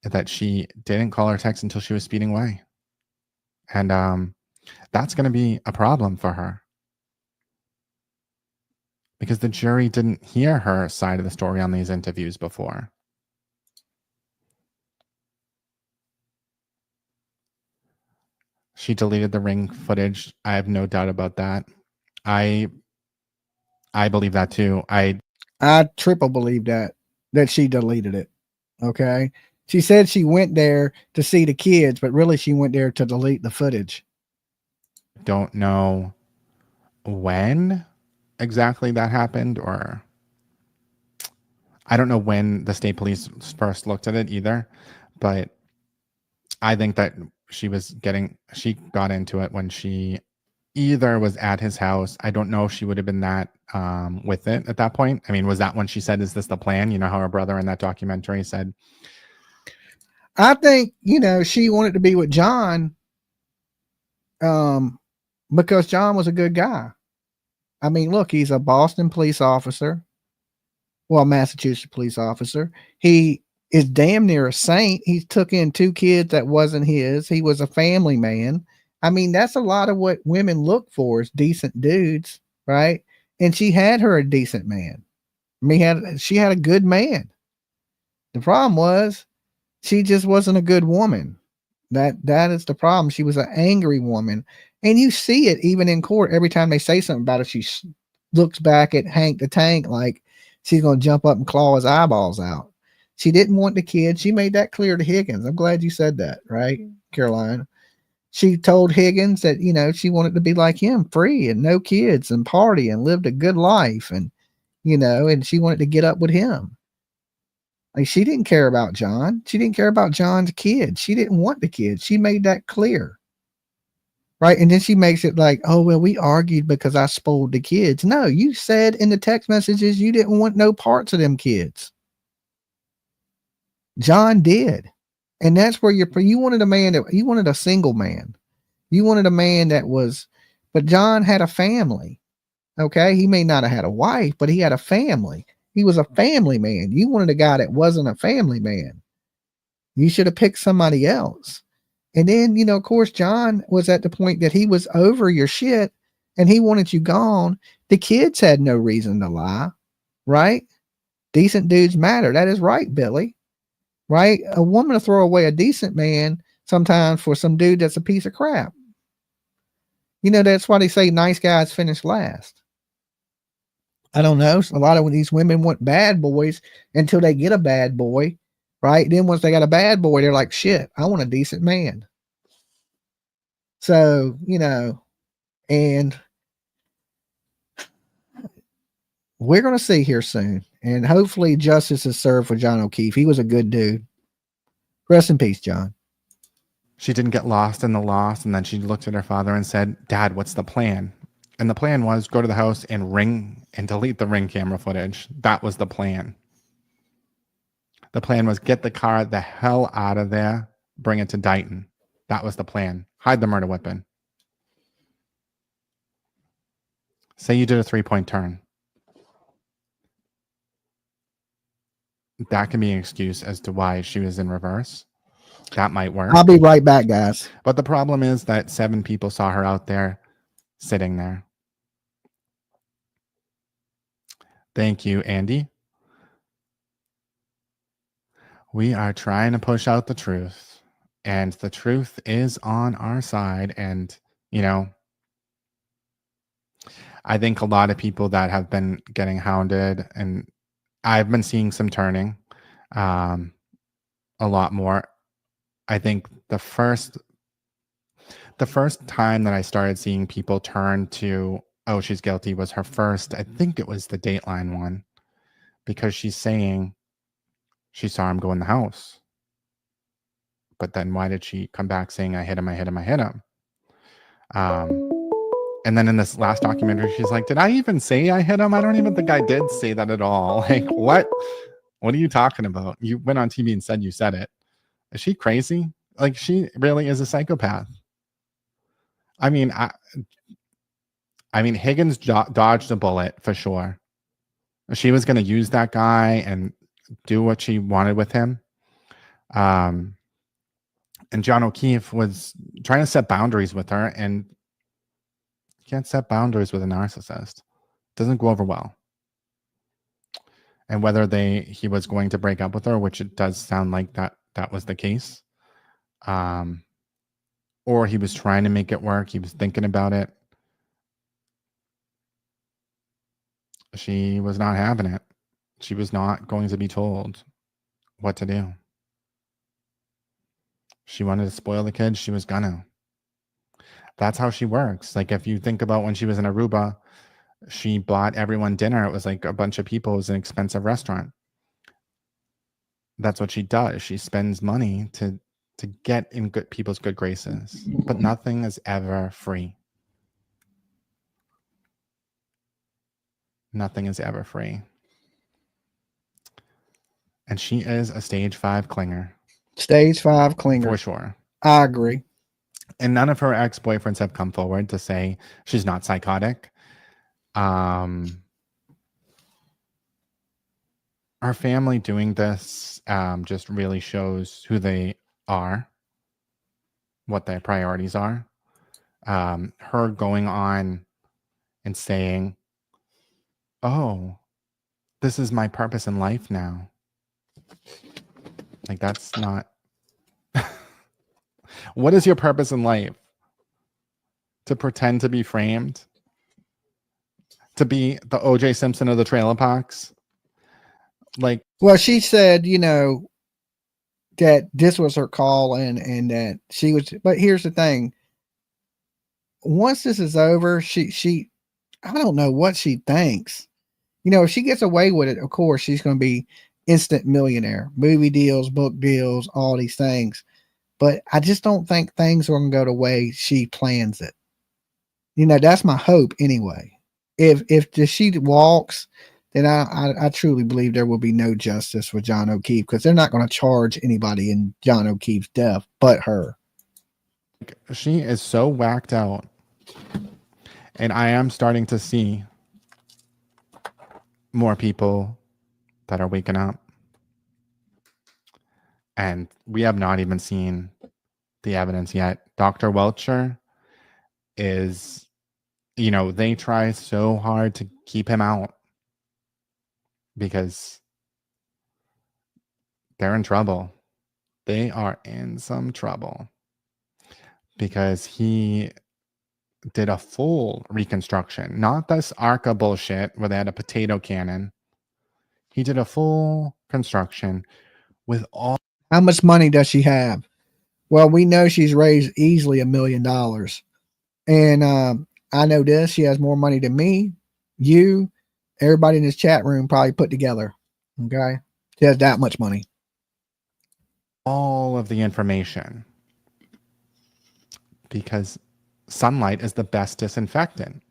that she didn't call or text until she was speeding away. And that's going to be a problem for her, because the jury didn't hear her side of the story on these interviews before. She deleted the ring footage. I have no doubt about that. I believe that too. I triple believe that she deleted it. Okay. She said she went there to see the kids, but really she went there to delete the footage. Don't know when exactly that happened, or I don't know when the state police first looked at it either, but I think that she got into it when she either was at his house. I don't know if she would have been that with it at that point. I mean, was that when she said, is this the plan? You know how her brother in that documentary said, I think, you know, she wanted to be with John because John was a good guy. I mean, look, he's a Boston police officer. Well, Massachusetts police officer. He is damn near a saint. He took in 2 kids that wasn't his. He was a family man. I mean, that's a lot of what women look for, is decent dudes, right? And she had her a decent man. I mean, she had a good man. The problem was she just wasn't a good woman. That is the problem. She was an angry woman. And you see it even in court. Every time they say something about her, she looks back at Hank the Tank like she's going to jump up and claw his eyeballs out. She didn't want the kid. She made that clear to Higgins. I'm glad you said that, right, Caroline? She told Higgins that, you know, she wanted to be like him, free and no kids and party and lived a good life. And, you know, and she wanted to get up with him. Like, she didn't care about John. She didn't care about John's kids. She didn't want the kids. She made that clear. Right. And then she makes it like, oh, well, we argued because I spoiled the kids. No, you said in the text messages you didn't want no parts of them kids. John did. And that's where you wanted a man that you wanted a single man. You wanted a man that was, but John had a family. Okay. He may not have had a wife, but he had a family. He was a family man. You wanted a guy that wasn't a family man. You should have picked somebody else. And then, you know, of course, John was at the point that he was over your shit and he wanted you gone. The kids had no reason to lie, right? Decent dudes matter. That is right, Billy. Right? A woman to throw away a decent man sometimes for some dude that's a piece of crap. You know, that's why they say nice guys finish last. I don't know. A lot of these women want bad boys until they get a bad boy, right? Then once they got a bad boy, they're like, shit, I want a decent man. So, you know, and we're going to see here soon. And hopefully justice is served for John O'Keefe. He was a good dude. Rest in peace, John. She didn't get lost in the loss. And then she looked at her father and said, Dad, what's the plan? And the plan was go to the house and ring and delete the ring camera footage. That was the plan. The plan was get the car the hell out of there, bring it to Dighton. That was the plan. Hide the murder weapon. Say you did a 3-point turn. That can be an excuse as to why she was in reverse. That might work. I'll be right back, guys. But the problem is that 7 people saw her out there sitting there. Thank you, Andy. We are trying to push out the truth, and the truth is on our side. And, you know, I think a lot of people that have been getting hounded, and I've been seeing some turning a lot more. I think the first time that I started seeing people turn to, oh, she's guilty, was her first, I think it was the Dateline one, because she's saying she saw him go in the house. But then why did she come back saying, I hit him, I hit him, I hit him? And then in this last documentary, she's like, did I even say I hit him? I don't even think I did say that at all. Like, what? What are you talking about? You went on TV and said you said it. Is she crazy? Like, she really is a psychopath. I mean, Higgins dodged a bullet for sure. She was going to use that guy and do what she wanted with him. And John O'Keefe was trying to set boundaries with her, and you can't set boundaries with a narcissist. It doesn't go over well. And whether he was going to break up with her, which it does sound like that was the case, or he was trying to make it work, he was thinking about it, she was not having it. She was not going to be told what to do. She wanted to spoil the kids, she was gonna. That's how she works. Like, if you think about when she was in Aruba, she bought everyone dinner. It was like a bunch of people. It was an expensive restaurant. That's what she does. She spends money to get in people's good graces. But nothing is ever free. Nothing is ever free. And she is a stage 5 clinger. Stage 5 clinger. For sure. I agree. And none of her ex-boyfriends have come forward to say she's not psychotic. Her family doing this just really shows who they are, what their priorities are. Her going on and saying, oh, this is my purpose in life now. Like, that's not... What is your purpose in life? To pretend to be framed? To be the O.J. Simpson of the trailer parks? Like, well, she said, you know, that this was her call and that she was, but here's the thing. Once this is over, she I don't know what she thinks. You know, if she gets away with it, of course, she's going to be instant millionaire, movie deals, book deals, all these things. But I just don't think things are going to go the way she plans it. You know, that's my hope anyway. If she walks, then I truly believe there will be no justice for John O'Keefe, because they're not going to charge anybody in John O'Keefe's death but her. She is so whacked out. And I am starting to see more people that are waking up. And we have not even seen the evidence yet. Dr. Welcher is, you know, they try so hard to keep him out because they're in trouble. They are in some trouble because he did a full reconstruction, not this ARCA bullshit where they had a potato cannon. He did a full construction with all. How much money does she have? Well, we know she's raised easily $1 million. And I know this, she has more money than me, you, everybody in this chat room probably put together. Okay. She has that much money. All of the information. Because sunlight is the best disinfectant.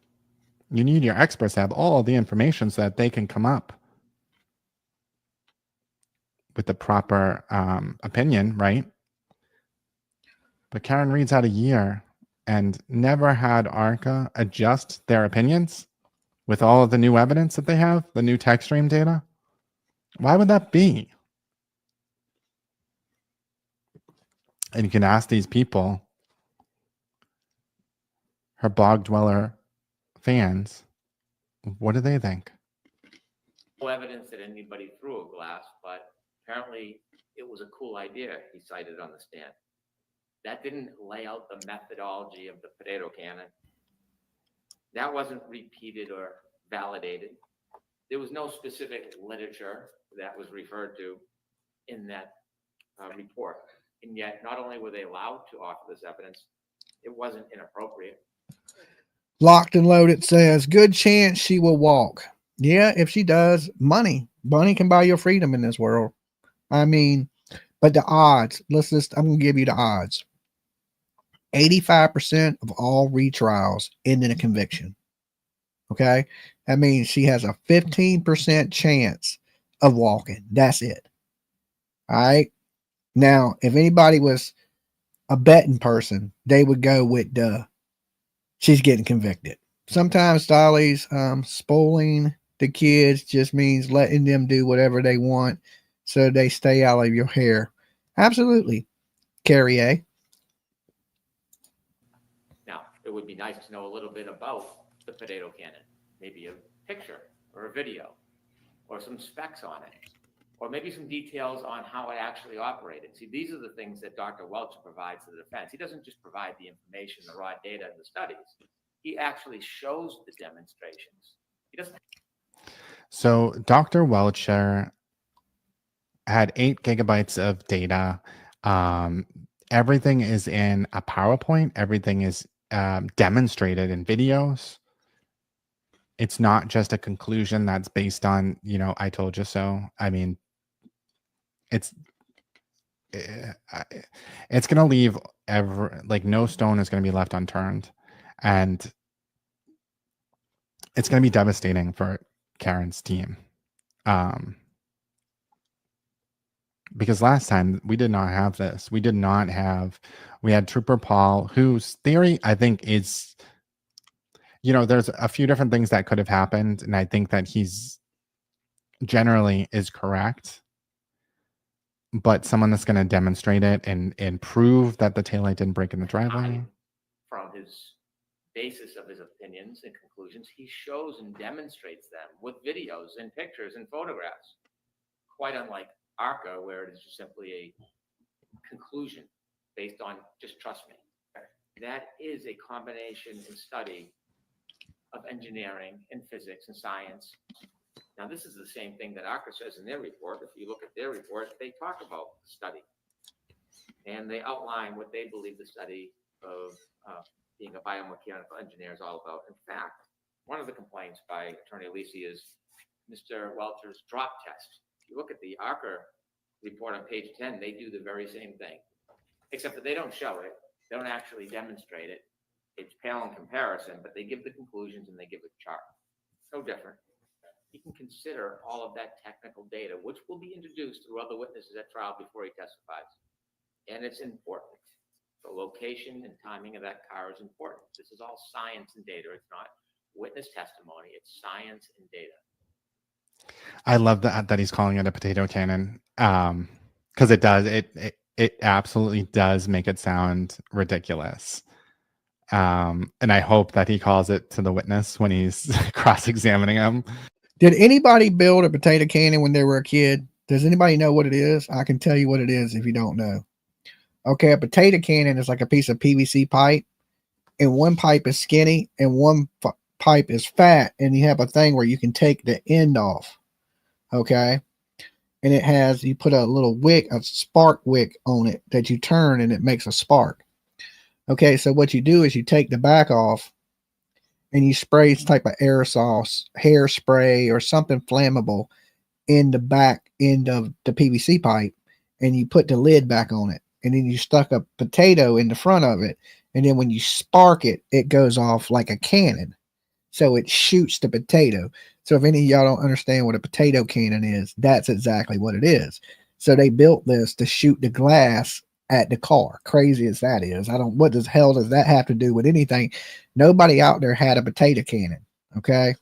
You need your experts to have all the information so that they can come up with the proper opinion, right? But Karen Read's had a year and never had ARCA adjust their opinions with all of the new evidence that they have, the new text stream data. Why would that be? And you can ask these people, her bog dweller fans, what do they think? No evidence that anybody threw a glass, but apparently it was a cool idea, he cited on the stand. That didn't lay out the methodology of the potato cannon. That wasn't repeated or validated. There was no specific literature that was referred to in that report. And yet, not only were they allowed to offer this evidence, it wasn't inappropriate. Locked and Loaded says, good chance she will walk. Yeah, if she does, money can buy your freedom in this world. I mean, but the odds, I'm going to give you the odds. 85% of all retrials end in a conviction. Okay. That means she has a 15% chance of walking. That's it. All right. Now, if anybody was a betting person, they would go with she's getting convicted. Sometimes, Dolly's spoiling the kids just means letting them do whatever they want so they stay out of your hair. Absolutely. Carrie A. Now, it would be nice to know a little bit about the potato cannon, maybe a picture or a video or some specs on it, or maybe some details on how it actually operated. See, these are the things that Dr. Welch provides to the defense. He doesn't just provide the information, the raw data, and the studies. He actually shows the demonstrations. He doesn't. So Dr. Welcher had 8 gigabytes of data. Everything is in a PowerPoint. Everything is demonstrated in videos. It's not just a conclusion that's based on, I told you so. I mean, it's going to leave no stone is going to be left unturned. And it's going to be devastating for Karen's team. Because last time we did not have this. We had Trooper Paul, whose theory I think is, there's a few different things that could have happened. And I think that he's generally is correct. But someone that's going to demonstrate it and prove that the taillight didn't break in the driveway. From his basis of his opinions and conclusions, he shows and demonstrates them with videos and pictures and photographs. Quite unlike ARCA, where it is just simply a conclusion based on just trust me. That is a combination and study of engineering and physics and science. Now, this is the same thing that ARCA says in their report. If you look at their report, they talk about the study. And they outline what they believe the study of being a biomechanical engineer is all about. In fact, one of the complaints by Attorney Lisi is Mr. Welcher's drop test. If you look at the ARCA report on page 10, they do the very same thing, except that they don't show it. They don't actually demonstrate it. It's pale in comparison, but they give the conclusions and they give a chart. No different. He can consider all of that technical data, which will be introduced through other witnesses at trial before he testifies. And it's important. The location and timing of that car is important. This is all science and data. It's not witness testimony. It's science and data. I love that he's calling it a potato cannon, because it does. It absolutely does make it sound ridiculous. And I hope that he calls it to the witness when he's cross-examining him. Did anybody build a potato cannon when they were a kid? Does anybody know what it is? I can tell you what it is if you don't know. Okay, a potato cannon is like a piece of PVC pipe, and one pipe is skinny and one pipe is fat, and you have a thing where you can take the end off. Okay, and you put a little wick, a spark wick on it that you turn and it makes a spark. Okay, so what you do is you take the back off and you spray some type of aerosol, hairspray or something flammable in the back end of the PVC pipe, and you put the lid back on it. And then you stuck a potato in the front of it. And then when you spark it, it goes off like a cannon. So it shoots the potato. So if any of y'all don't understand what a potato cannon is, that's exactly what it is. So they built this to shoot the glass at the car. Crazy as that is. What the hell does that have to do with anything? Nobody out there had a potato cannon. Okay.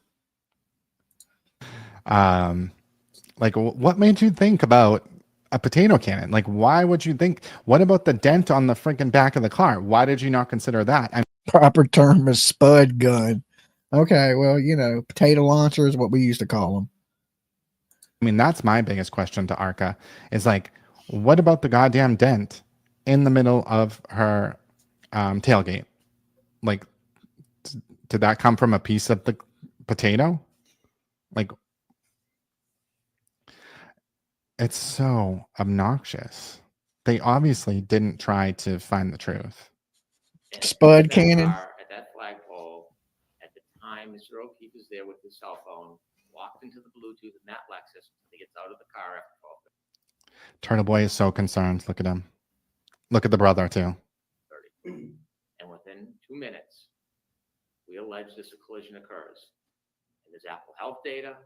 What made you think about a potato cannon. Like, why would you think? What about the dent on the freaking back of the car? Why did you not consider that? And Proper term is spud gun. Okay, well, you know, potato launcher is what we used to call them. I mean, that's my biggest question to Arca is like, what about the goddamn dent in the middle of her tailgate? Like, did that come from a piece of the potato? Like, it's so obnoxious. They obviously didn't try to find the truth. Spud cannon. At that flagpole, at the time Mr. O'Keefe is there with his cell phone, walked into the Bluetooth in that Lexus, and he gets out of the car after 12. Turtleboy is so concerned. Look at him. Look at the brother too. And within 2 minutes, we allege this collision occurs. And there's Apple Health data,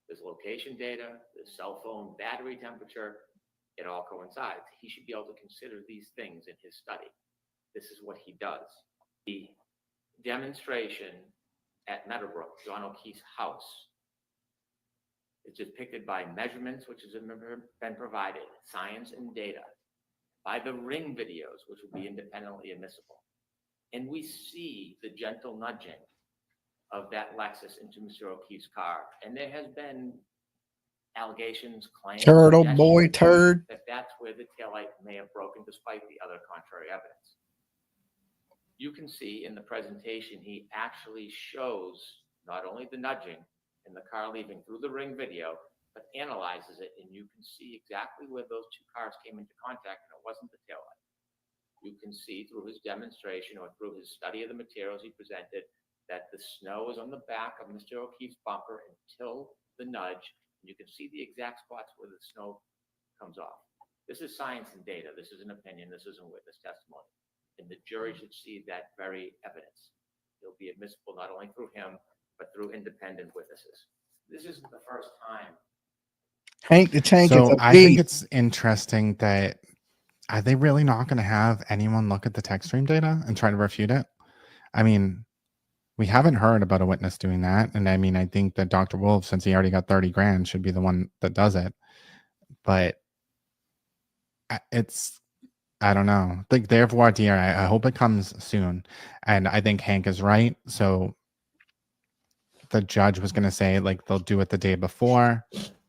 there's location data, there's cell phone battery temperature. It all coincides. He should be able to consider these things in his study. This is what he does. The demonstration at Meadowbrook, John O'Keefe's house, is depicted by measurements which has been provided, science and data, by the ring videos, which will be independently admissible. And we see the gentle nudging of that Lexus into Mr. O'Keefe's car. And there has been allegations, claims, Turtle boy turd. that that's where the taillight may have broken despite the other contrary evidence. You can see in the presentation, he actually shows not only the nudging in the car leaving through the ring video, but analyzes it, and you can see exactly where those two cars came into contact, and it wasn't the taillight. You can see through his demonstration or through his study of the materials he presented that the snow is on the back of Mr. O'Keefe's bumper until the nudge. And you can see the exact spots where the snow comes off. This is science and data. This is an opinion. This isn't witness testimony. And the jury should see that very evidence. It'll be admissible not only through him, but through independent witnesses. This isn't the first time. Hank the Tank So is a I think beast. it's interesting that are they really not going to have anyone look at the text stream data and try to refute it? I mean, we haven't heard about a witness doing that. And I mean, I think that Dr. Wolf, since he already got 30 grand, should be the one that does it. But it's, I don't know. Like, their voir dire, I hope it comes soon. And I think Hank is right. So the judge was going to say, like, they'll do it the day before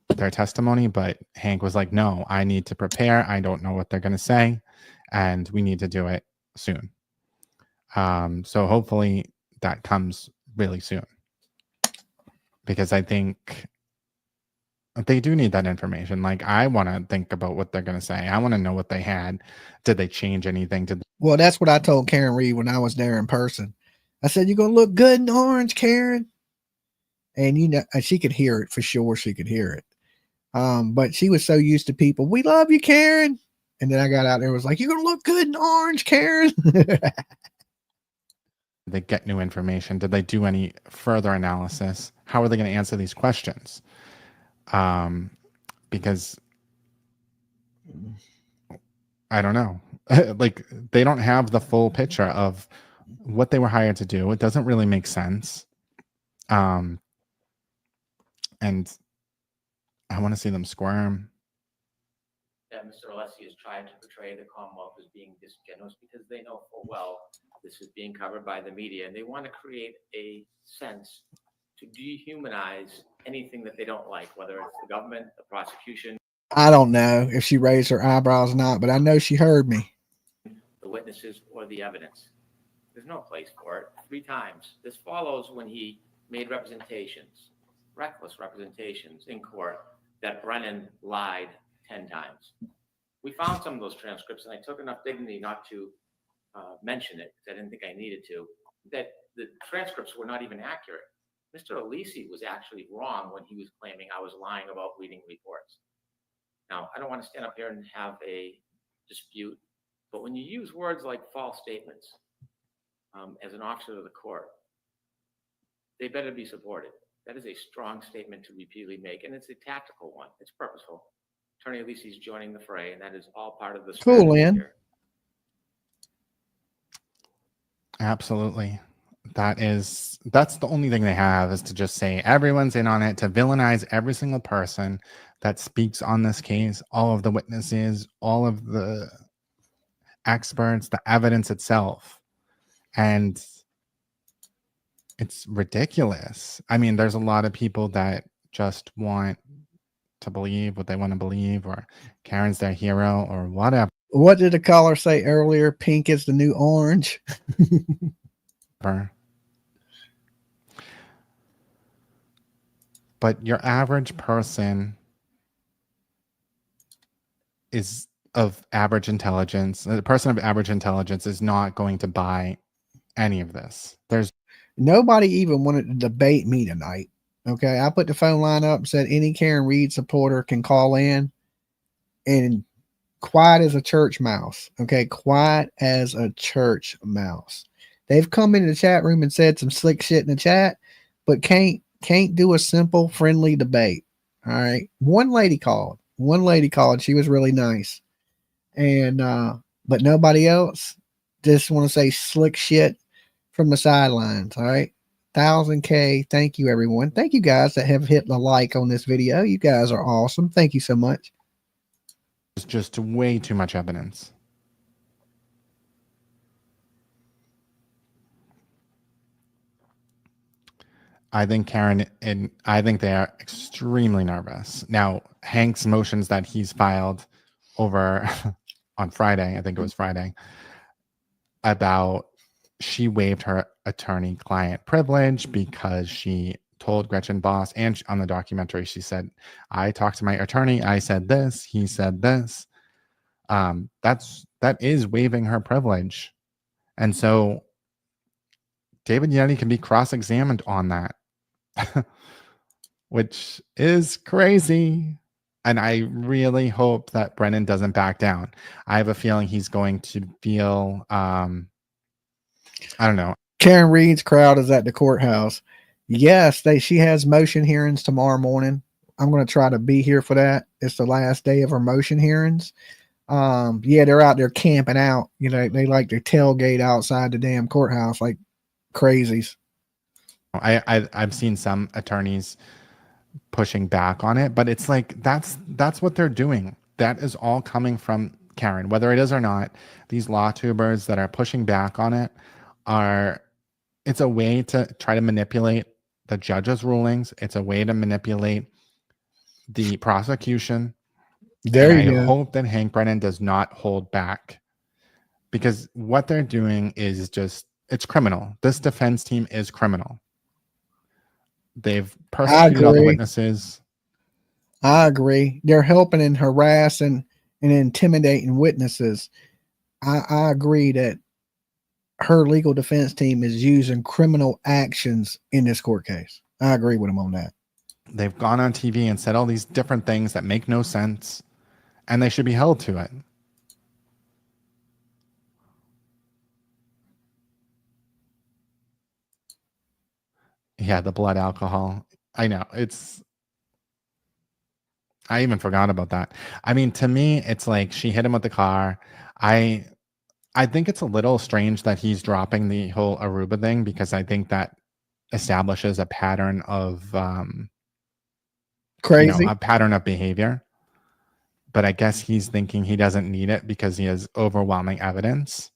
their testimony. But Hank was like, no, I need to prepare. I don't know what they're going to say. And we need to do it soon. So hopefully that comes really soon. Because I think they do need that information. Like, I want to think about what they're going to say. I want to know what they had. Did they change anything? Well, that's what I told Karen Read when I was there in person. I said, you're going to look good in orange, Karen. And, you know, and she could hear it for sure. She could hear it. But she was so used to people. We love you, Karen. And then I got out there and was like, you're going to look good in orange, Karen. They get new information? Did they do any further analysis? How are they going to answer these questions? Because I don't know. Like, they don't have the full picture of what they were hired to do. It doesn't really make sense. And I want to see them squirm. That Mr. Alessi is trying to portray the Commonwealth as being disingenuous because they know full well this is being covered by the media, and they want to create a sense to dehumanize anything that they don't like, whether it's the government, the prosecution. I don't know if she raised her eyebrows or not, but I know she heard me. The witnesses or the evidence. There's no place for it. 3 times. This follows when he made representations, reckless representations in court that Brennan lied 10 times. We found some of those transcripts, and I took enough dignity not to mention it because I didn't think I needed to, that the transcripts were not even accurate. Mr. Alessi was actually wrong when he was claiming I was lying about reading reports. Now, I don't want to stand up here and have a dispute, but when you use words like false statements as an officer of the court, they better be supported. That is a strong statement to repeatedly make, and it's a tactical one. It's purposeful. Attorney Alessi is joining the fray, and that is all part of the Cool, Lynn. here. Absolutely. That's the only thing they have, is to just say everyone's in on it, to villainize every single person that speaks on this case, all of the witnesses, all of the experts, the evidence itself. And it's ridiculous. I mean, there's a lot of people that just want to believe what they want to believe, or Karen's their hero, or whatever. What did the caller say earlier? Pink is the new orange. But your average person is of average intelligence. The person of average intelligence is not going to buy any of this. There's nobody even wanted to debate me tonight. Okay, I put the phone line up and said any Karen Read supporter can call in, and quiet as a church mouse. Okay, quiet as a church mouse. They've come into the chat room and said some slick shit in the chat, but can't do a simple friendly debate. All right, one lady called. She was really nice, and but nobody else just want to say slick shit from the sidelines. All right. 1,000K. Thank you, everyone. Thank you guys that have hit the like on this video. You guys are awesome. Thank you so much. It's just way too much evidence. I think Karen and I think they are extremely nervous. Now, Hank's motions that he's filed over on Friday, I think it was Friday, about she waived her attorney-client privilege because she told Gretchen Boss, and on the documentary, she said, I talked to my attorney, I said this, he said this. That is waiving her privilege. And so David Yeti can be cross-examined on that, which is crazy. And I really hope that Brennan doesn't back down. I have a feeling he's going to feel, I don't know. Karen Read's crowd is at the courthouse. Yes, she has motion hearings tomorrow morning. I'm going to try to be here for that. It's the last day of her motion hearings. Yeah, they're out there camping out. You know, they like to tailgate outside the damn courthouse like crazies. I've seen some attorneys pushing back on it, but it's like that's what they're doing. That is all coming from Karen, whether it is or not. These law tubers that are pushing back on it it's a way to try to manipulate the judge's rulings. It's a way to manipulate the prosecution. There you go. I hope that Hank Brennan does not hold back, because what they're doing is it's criminal. This defense team is criminal. They've persecuted all the witnesses. I agree. They're helping and harassing and intimidating witnesses. I agree that her legal defense team is using criminal actions in this court case. I agree with him on that. They've gone on TV and said all these different things that make no sense, and they should be held to it. Yeah, the blood alcohol. I know. I even forgot about that. I mean, to me, it's like she hit him with the car. I think it's a little strange that he's dropping the whole Aruba thing, because I think that establishes a pattern of crazy, a pattern of behavior. But I guess he's thinking he doesn't need it because he has overwhelming evidence.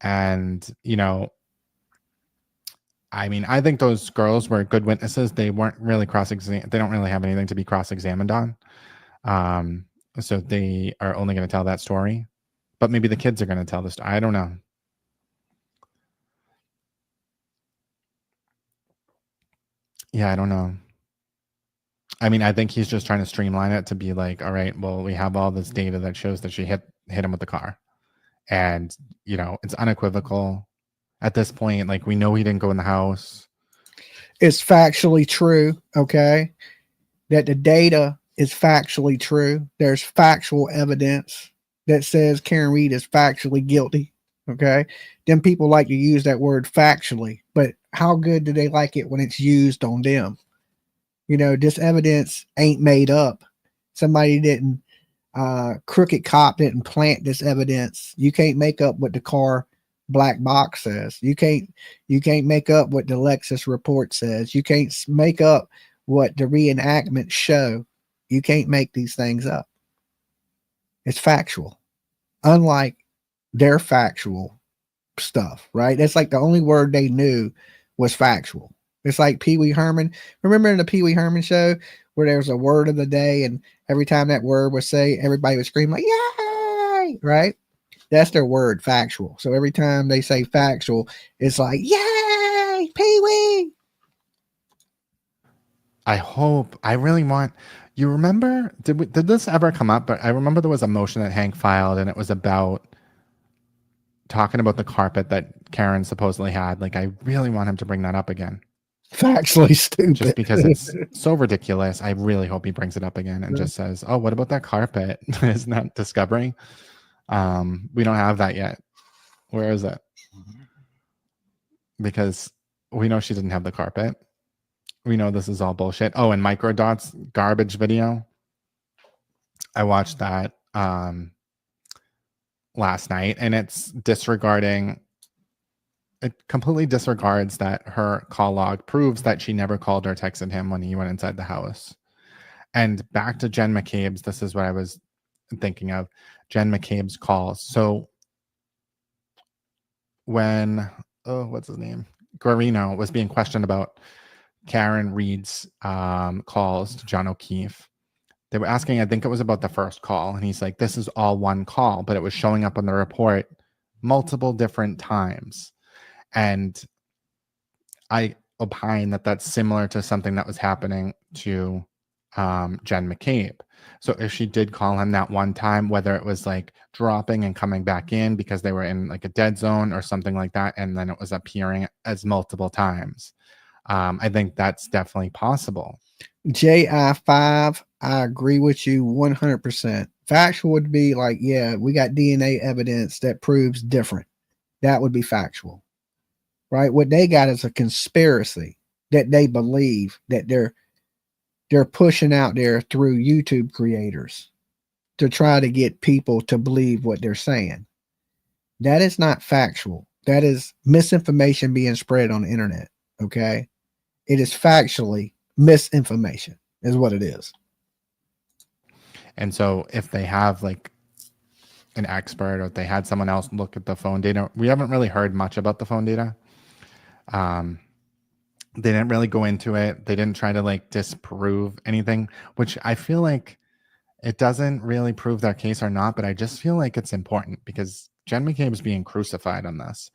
And, I mean, I think those girls were good witnesses. They weren't really cross-examined. They don't really have anything to be cross-examined on. So they are only going to tell that story. But maybe the kids are going to tell the story. I don't know. Yeah, I don't know. I mean, I think he's just trying to streamline it to be like, all right, well, we have all this data that shows that she hit him with the car. And, it's unequivocal. At this point, like, we know he didn't go in the house. It's factually true, okay? That the data is factually true. There's factual evidence that says Karen Read is factually guilty, okay? Then people like to use that word factually, but how good do they like it when it's used on them? This evidence ain't made up. Somebody didn't, crooked cop didn't plant this evidence. You can't make up what the car black box says. You can't make up what the Lexus report says. You can't make up what the reenactments show. You can't make these things up. It's factual. Unlike their factual stuff, right? That's like the only word they knew was factual. It's like Pee Wee Herman. Remember in the Pee Wee Herman show where there was a word of the day, and every time that word was say, everybody would scream like "Yay!" Right? That's their word, factual. So every time they say factual, it's like "Yay, Pee Wee!" I really want. You remember? Did this ever come up? But I remember there was a motion that Hank filed, and it was about talking about the carpet that Karen supposedly had. Like, I really want him to bring that up again. Factually stupid. Just because it's so ridiculous. I really hope he brings it up again and just says, "Oh, what about that carpet? Isn't that Discovery? We don't have that yet. Where is it?" Because we know she didn't have the carpet. We know this is all bullshit. Oh, and Microdot's garbage video. I watched that last night, and it's disregarding. It completely disregards that her call log proves that she never called or texted him when he went inside the house. And back to Jen McCabe's, this is what I was thinking of. Jen McCabe's calls. So when, what's his name? Guarino was being questioned about Karen Read's calls to John O'Keefe. They were asking, I think it was about the first call. And he's like, this is all one call, but it was showing up on the report multiple different times. And I opine that that's similar to something that was happening to Jen McCabe. So if she did call him that one time, whether it was like dropping and coming back in because they were in like a dead zone or something like that, and then it was appearing as multiple times, I think that's definitely possible. JI5, I agree with you 100%. Factual would be like, yeah, we got DNA evidence that proves different. That would be factual. Right? What they got is a conspiracy that they believe that they're pushing out there through YouTube creators to try to get people to believe what they're saying. That is not factual. That is misinformation being spread on the internet. Okay? It is factually misinformation is what it is. And so if they have like an expert, or if they had someone else look at the phone data, we haven't really heard much about the phone data. They didn't really go into it. They didn't try to like disprove anything, which I feel like it doesn't really prove their case or not, but I just feel like it's important because Jen McCabe is being crucified on this.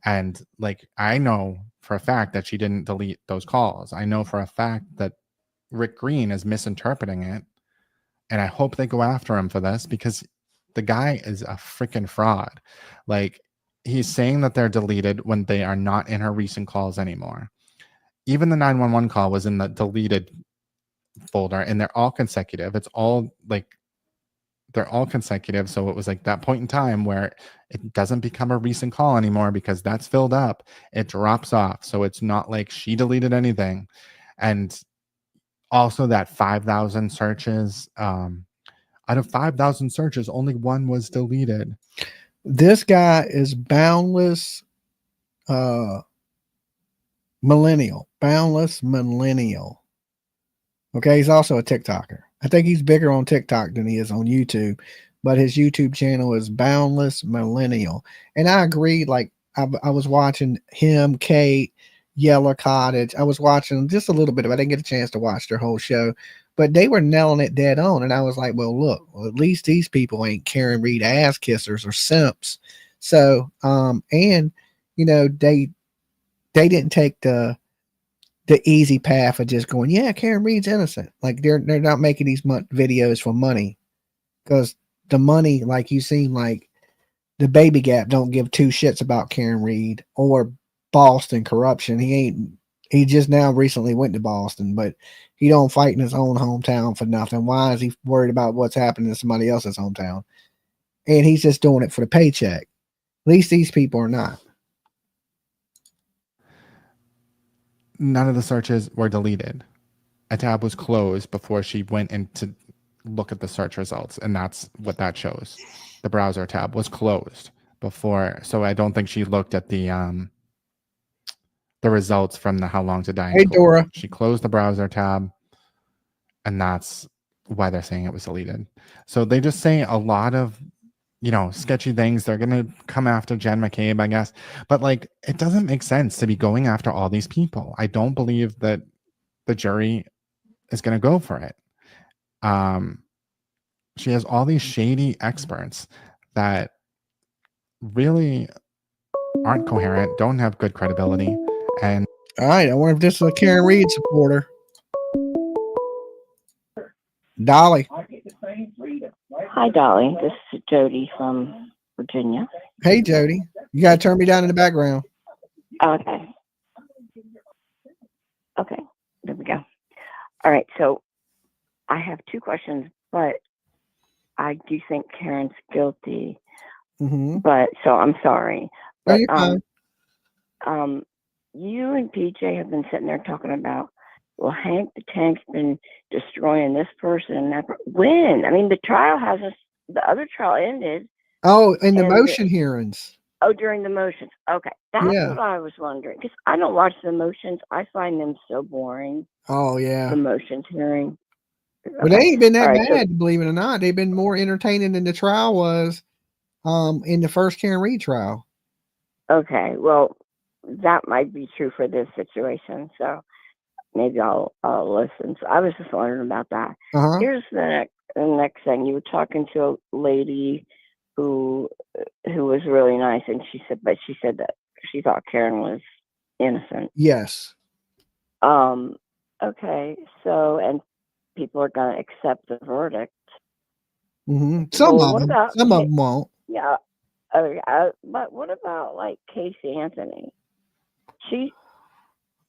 And like, I know for a fact that she didn't delete those calls. I know for a fact that Rick Green is misinterpreting it. And I hope they go after him for this because the guy is a freaking fraud. Like, he's saying that they're deleted when they are not in her recent calls anymore. Even the 911 call was in the deleted folder, and they're all consecutive. It's all like, they're all consecutive. So it was like that point in time where it doesn't become a recent call anymore because that's filled up. It drops off. So it's not like she deleted anything. And also that 5,000 searches, out of 5,000 searches, only one was deleted. This guy is boundless millennial. Okay, he's also a TikToker. I think he's bigger on TikTok than he is on YouTube, but his YouTube channel is Boundless Millennial. And I agree, like I was watching him, Kate, Yellow Cottage. I was watching just a little bit of it. I didn't get a chance to watch their whole show, but they were nailing it dead on. And I was like, well, look, at least these people ain't Karen Read ass kissers or simps. So, and you know, they didn't take the easy path of just going, yeah, Karen Read's innocent. Like they're not making these videos for money, because the money, like you seem like the Baby Gap don't give two shits about Karen Read or Boston corruption. He just now recently went to Boston, but he don't fight in his own hometown for nothing. Why is he worried about what's happening in somebody else's hometown? And he's just doing it for the paycheck. At least these people are not. None of the searches were deleted. A tab was closed before she went in to look at the search results, and that's what that shows. The browser tab was closed before, so I don't think she looked at the results from the How Long to Die. Hey, Dora. She closed the browser tab, and that's why they're saying it was deleted. So they just say a lot of, sketchy things. They're going to come after Jen McCabe, I guess. But like, it doesn't make sense to be going after all these people. I don't believe that the jury is going to go for it. She has all these shady experts that really aren't coherent, don't have good credibility. And all right, I wonder if this is a Karen Read supporter. Dolly. Hi, Dolly. This is Jody from Virginia. Hey, Jody. You got to turn me down in the background. Okay. Okay. There we go. All right. So I have two questions, but I do think Karen's guilty. Mm-hmm. But so I'm sorry. No, But you're fine. you and PJ have been sitting there talking about, well, Hank the Tank's been destroying this person and that. When? I mean, the trial the other trial ended. Oh, in the motion hearings. Oh, during the motions. Okay. That's Yeah. what I was wondering. Because I don't watch the motions. I find them so boring. Oh, yeah. The motions hearing. But they ain't been that All right, bad, believe it or not. They've been more entertaining than the trial was in the first Karen Read trial. Okay. Well, that might be true for this situation. So maybe I'll listen. So I was just wondering about that. Uh-huh. Here's the next thing. You were talking to a lady who was really nice, and she said that she thought Karen was innocent. Yes. Okay. So, and people are going to accept the verdict. Mm-hmm. Some Well, of what them. about Some of them won't. Yeah. But what about like Casey Anthony?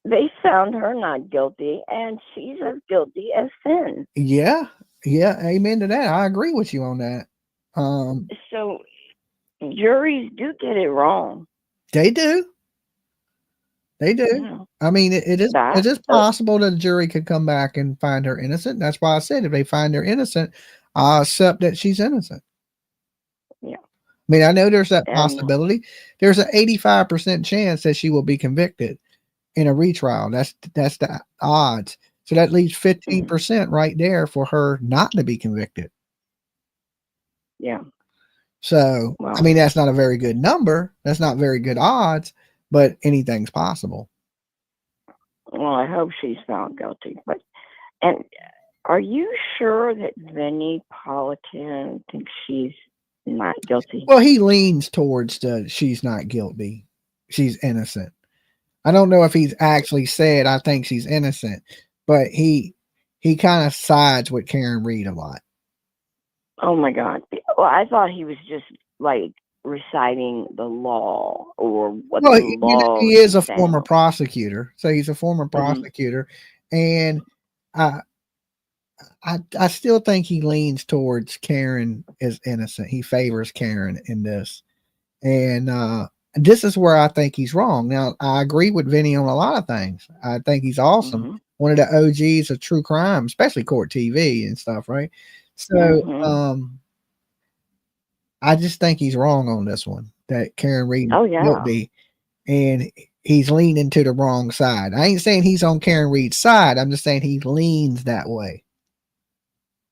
They found her not guilty, and she's as guilty as sin. Yeah. Yeah. Amen to that. I agree with you on that. So juries do get it wrong. They do. They do. Yeah. I mean, it is possible that the jury could come back and find her innocent. That's why I said if they find her innocent, I accept that she's innocent. Yeah. I mean, I know there's that possibility. There's an 85% chance that she will be convicted in a retrial. That's the odds. So that leaves 15% right there for her not to be convicted. Yeah. So, I mean, that's not a very good number. That's not very good odds, but anything's possible. Well, I hope she's found guilty. And are you sure that Vinnie Politan thinks she's not guilty? Well, he leans towards she's not guilty. She's innocent. I don't know if he's actually said, I think she's innocent, but he kind of sides with Karen Read a lot. Oh my God. Well, I thought he was just like reciting the law or what the law. He is a former prosecutor. So he's a former prosecutor. And I still think he leans towards Karen is innocent. He favors Karen in this. And this is where I think he's wrong. Now, I agree with Vinny on a lot of things. I think he's awesome. One of the OGs of true crime, especially court TV and stuff, right? So I just think he's wrong on this one, that Karen Read is guilty, and he's leaning to the wrong side. I ain't saying he's on Karen Read's side. I'm just saying he leans that way.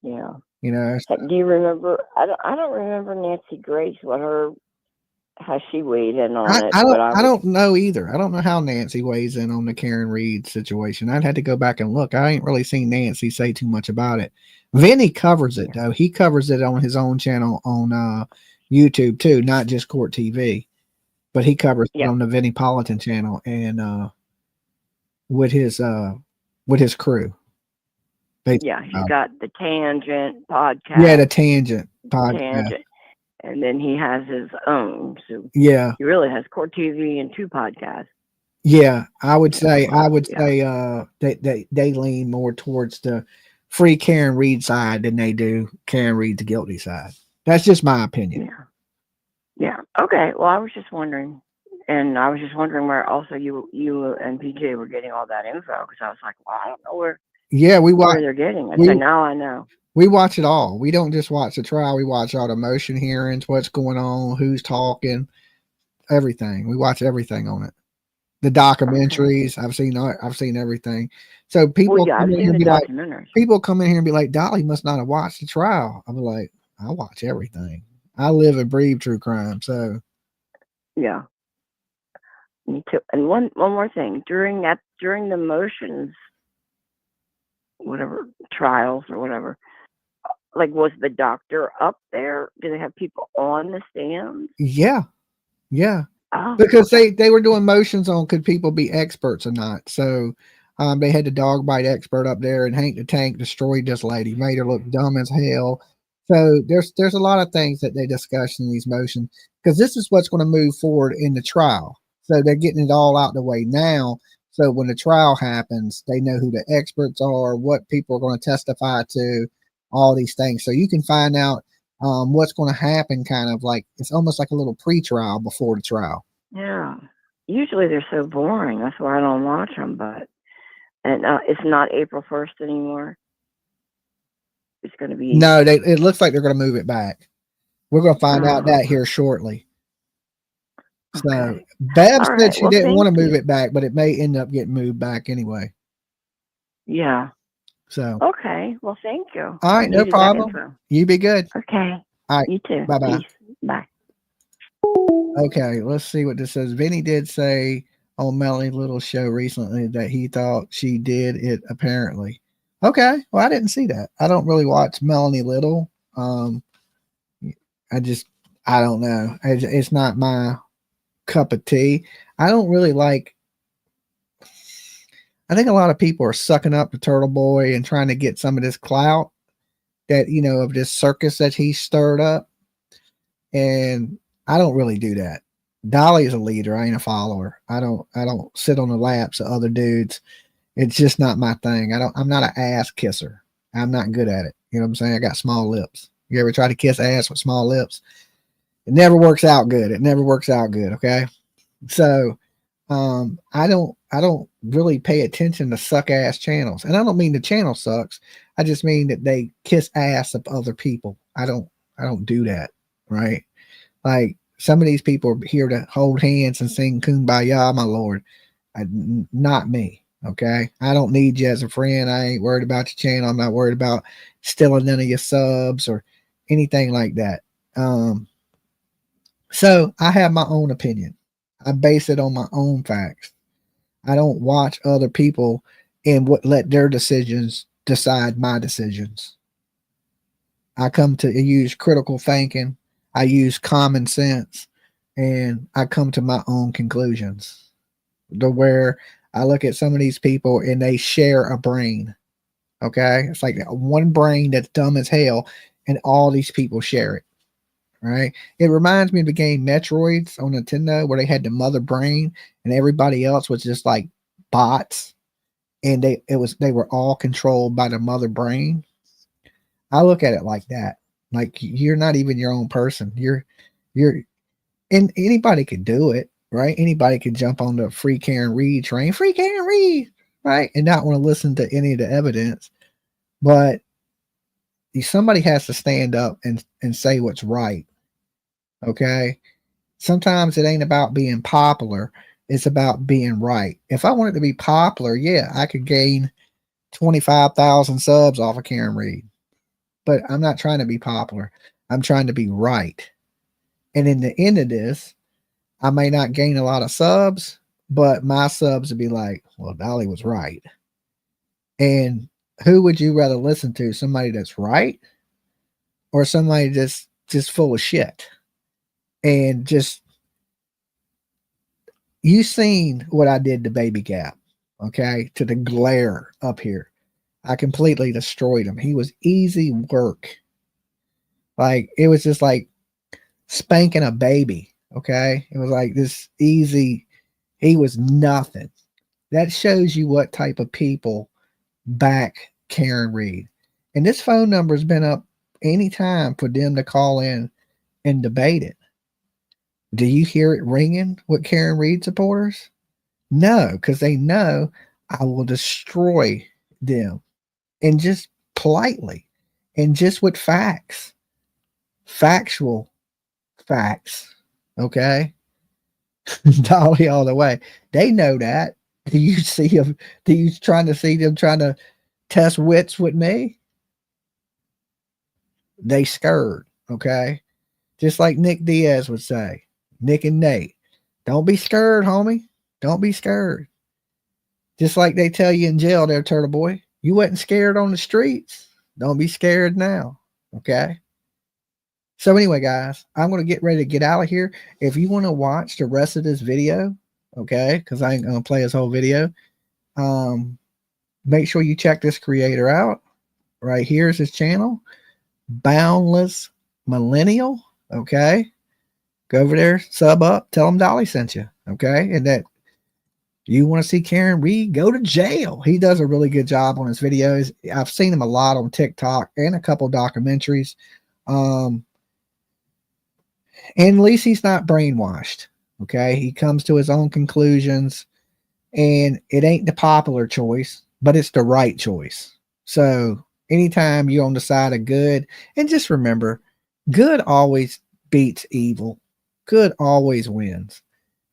Yeah. You know. Do you remember? I don't remember Nancy Grace. How she weighed in on it. I don't know either. I don't know how Nancy weighs in on the Karen Read situation. I'd have to go back and look. I ain't really seen Nancy say too much about it. Vinny covers it though. He covers it on his own channel on YouTube too, not just Court TV, but he covers it on the Vinny Politan channel and with his crew. Yeah, he's got the Tangent podcast. Yeah, the Tangent podcast. And then he has his own. So yeah, he really has Court TV and 2 podcasts. Yeah, I would say that they lean more towards the free Karen Read side than they do Karen Read the guilty side. That's just my opinion. Yeah. Okay. Well, I was just wondering, and I was just wondering where also you and PJ were getting all that info, because I was like, well, I don't know where. Yeah, where they're getting it. So now I know. We watch it all. We don't just watch the trial. We watch all the motion hearings, what's going on, who's talking, everything. We watch everything on it. the documentaries. I've seen everything. So people Well, yeah, come I've in seen here and the be like, documentaries. people come in here and be like, Dolly must not have watched the trial. I'm like, I watch everything. I live and breathe true crime. So Yeah, me too. And one more thing, during the motions, whatever trials or whatever, like, was the doctor up there? Do they have people on the stand? yeah. Oh, Because they were doing motions on could people be experts or not. So they had the dog bite expert up there, and Hank the Tank destroyed this lady, made her look dumb as hell. So there's a lot of things that they discuss in these motions, because this is what's going to move forward in the trial. So they're getting it all out the way now. So when the trial happens, they know who the experts are, what people are going to testify to, all these things. So you can find out what's going to happen, kind of like it's almost like a little pre-trial before the trial. yeah. Usually they're so boring. That's why I don't watch them. But it's not April 1st anymore. It's going to be No, it looks like they're going to move it back. We're going to find out that here shortly. So Bev said right, she well, didn't want to thank move you. it back, but it may end up getting moved back anyway. Yeah. So Okay. Well, thank you. all right, I no needed that problem. info. You be good. Okay. All right. You too. Bye bye. Peace. Bye. Okay, let's see what this says. Vinny did say on Melanie Little's show recently that he thought she did it apparently. Okay, well, I didn't see that. I don't really watch Melanie Little. I don't know. It's not my cup of tea. I don't really like. I think a lot of people are sucking up the Turtle Boy and trying to get some of this clout that, of this circus that he stirred up. And I don't really do that. Dolly is a leader. I ain't a follower. I don't sit on the laps of other dudes. It's just not my thing. I'm not an ass kisser. I'm not good at it. You know what I'm saying? I got small lips. You ever try to kiss ass with small lips? It never works out good. It never works out good. Okay. So I don't really pay attention to suck ass channels. And I don't mean the channel sucks. I just mean that they kiss ass of other people. I don't do that. Right. Like some of these people are here to hold hands and sing Kumbaya, my Lord. Not me. Okay. I don't need you as a friend. I ain't worried about your channel. I'm not worried about stealing none of your subs or anything like that. So I have my own opinion. I base it on my own facts. I don't watch other people and let their decisions decide my decisions. I come to use critical thinking. I use common sense, and I come to my own conclusions. To where I look at some of these people and they share a brain. Okay. It's like one brain that's dumb as hell, and all these people share it. Right. It reminds me of the game Metroids on Nintendo, where they had the mother brain and everybody else was just like bots, and they were all controlled by the mother brain. I look at it like that. Like you're not even your own person. You're and anybody could do it, right? Anybody could jump on the free Karen Read train, free Karen Read, right? And not want to listen to any of the evidence. But somebody has to stand up and say what's right. Okay. Sometimes it ain't about being popular. It's about being right. If I wanted to be popular, yeah, I could gain 25,000 subs off of Karen Read. But I'm not trying to be popular. I'm trying to be right. And in the end of this, I may not gain a lot of subs, but my subs would be like, well, Dolly was right. And who would you rather listen to? Somebody that's right, or somebody that's just full of shit? And just, you seen what I did to Baby Gap, okay? To the glare up here. I completely destroyed him. He was easy work. Like, it was just like spanking a baby, okay? It was like this easy. He was nothing. That shows you what type of people back Karen Read. And this phone number has been up anytime for them to call in and debate it. Do you hear it ringing with Karen Read supporters? No, because they know I will destroy them. And just politely, and just with facts, factual facts. Okay. Dolly all the way. They know that. Do you see them? Do you trying to see them trying to test wits with me? They scared. Okay. Just like Nick Diaz would say, Nick and Nate, don't be scared, homie. Don't be scared. Just like they tell you in jail there, Turtle Boy, you wasn't scared on the streets. Don't be scared now. Okay. So anyway, guys, I'm going to get ready to get out of here. If you want to watch the rest of this video, okay, because I ain't going to play his whole video, make sure you check this creator out. Right here's his channel, Boundless Millennial. Okay. Go over there, sub up, tell him Dolly sent you. Okay. And that you want to see Karen Read, go to jail. He does a really good job on his videos. I've seen him a lot on TikTok and a couple documentaries. And at least he's not brainwashed. Okay. He comes to his own conclusions, and it ain't the popular choice, but it's the right choice. So anytime you're on the side of good, and just remember, good always beats evil. Good always wins.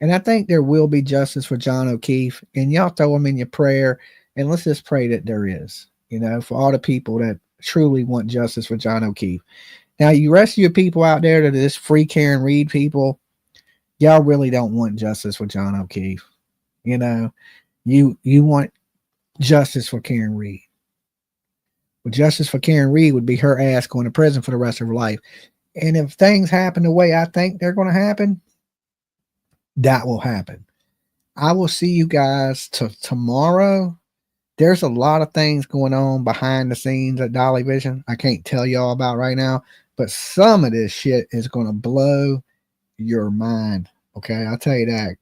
And I think there will be justice for John O'Keefe, and y'all throw him in your prayer, and let's just pray that there is, you know, for all the people that truly want justice for John O'Keefe. Now, you rest of your people out there that are this free Karen Read people, y'all really don't want justice for John O'Keefe. You know, you want justice for Karen Read. Well, justice for Karen Read would be her ass going to prison for the rest of her life. And if things happen the way I think they're going to happen, that will happen. I will see you guys tomorrow. There's a lot of things going on behind the scenes at Dolly Vision. I can't tell y'all about right now, but some of this shit is going to blow your mind. Okay. I'll tell you that.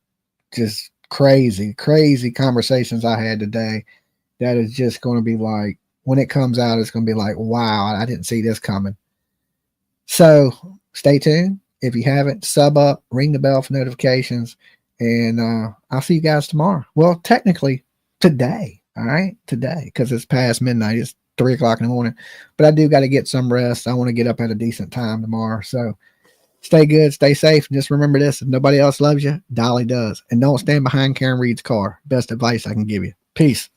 Just crazy conversations I had today. That is just going to be like, when it comes out, it's going to be like, wow, I didn't see this coming. So stay tuned. If you haven't, sub up, ring the bell for notifications, and I'll see you guys tomorrow. Well, technically today, all right? Today, because it's past midnight. It's 3 o'clock in the morning, but I do got to get some rest. I want to get up at a decent time tomorrow. So stay good, stay safe, and just remember this: if nobody else loves you, Dolly does. And don't stand behind Karen Read's car. Best advice I can give you. Peace.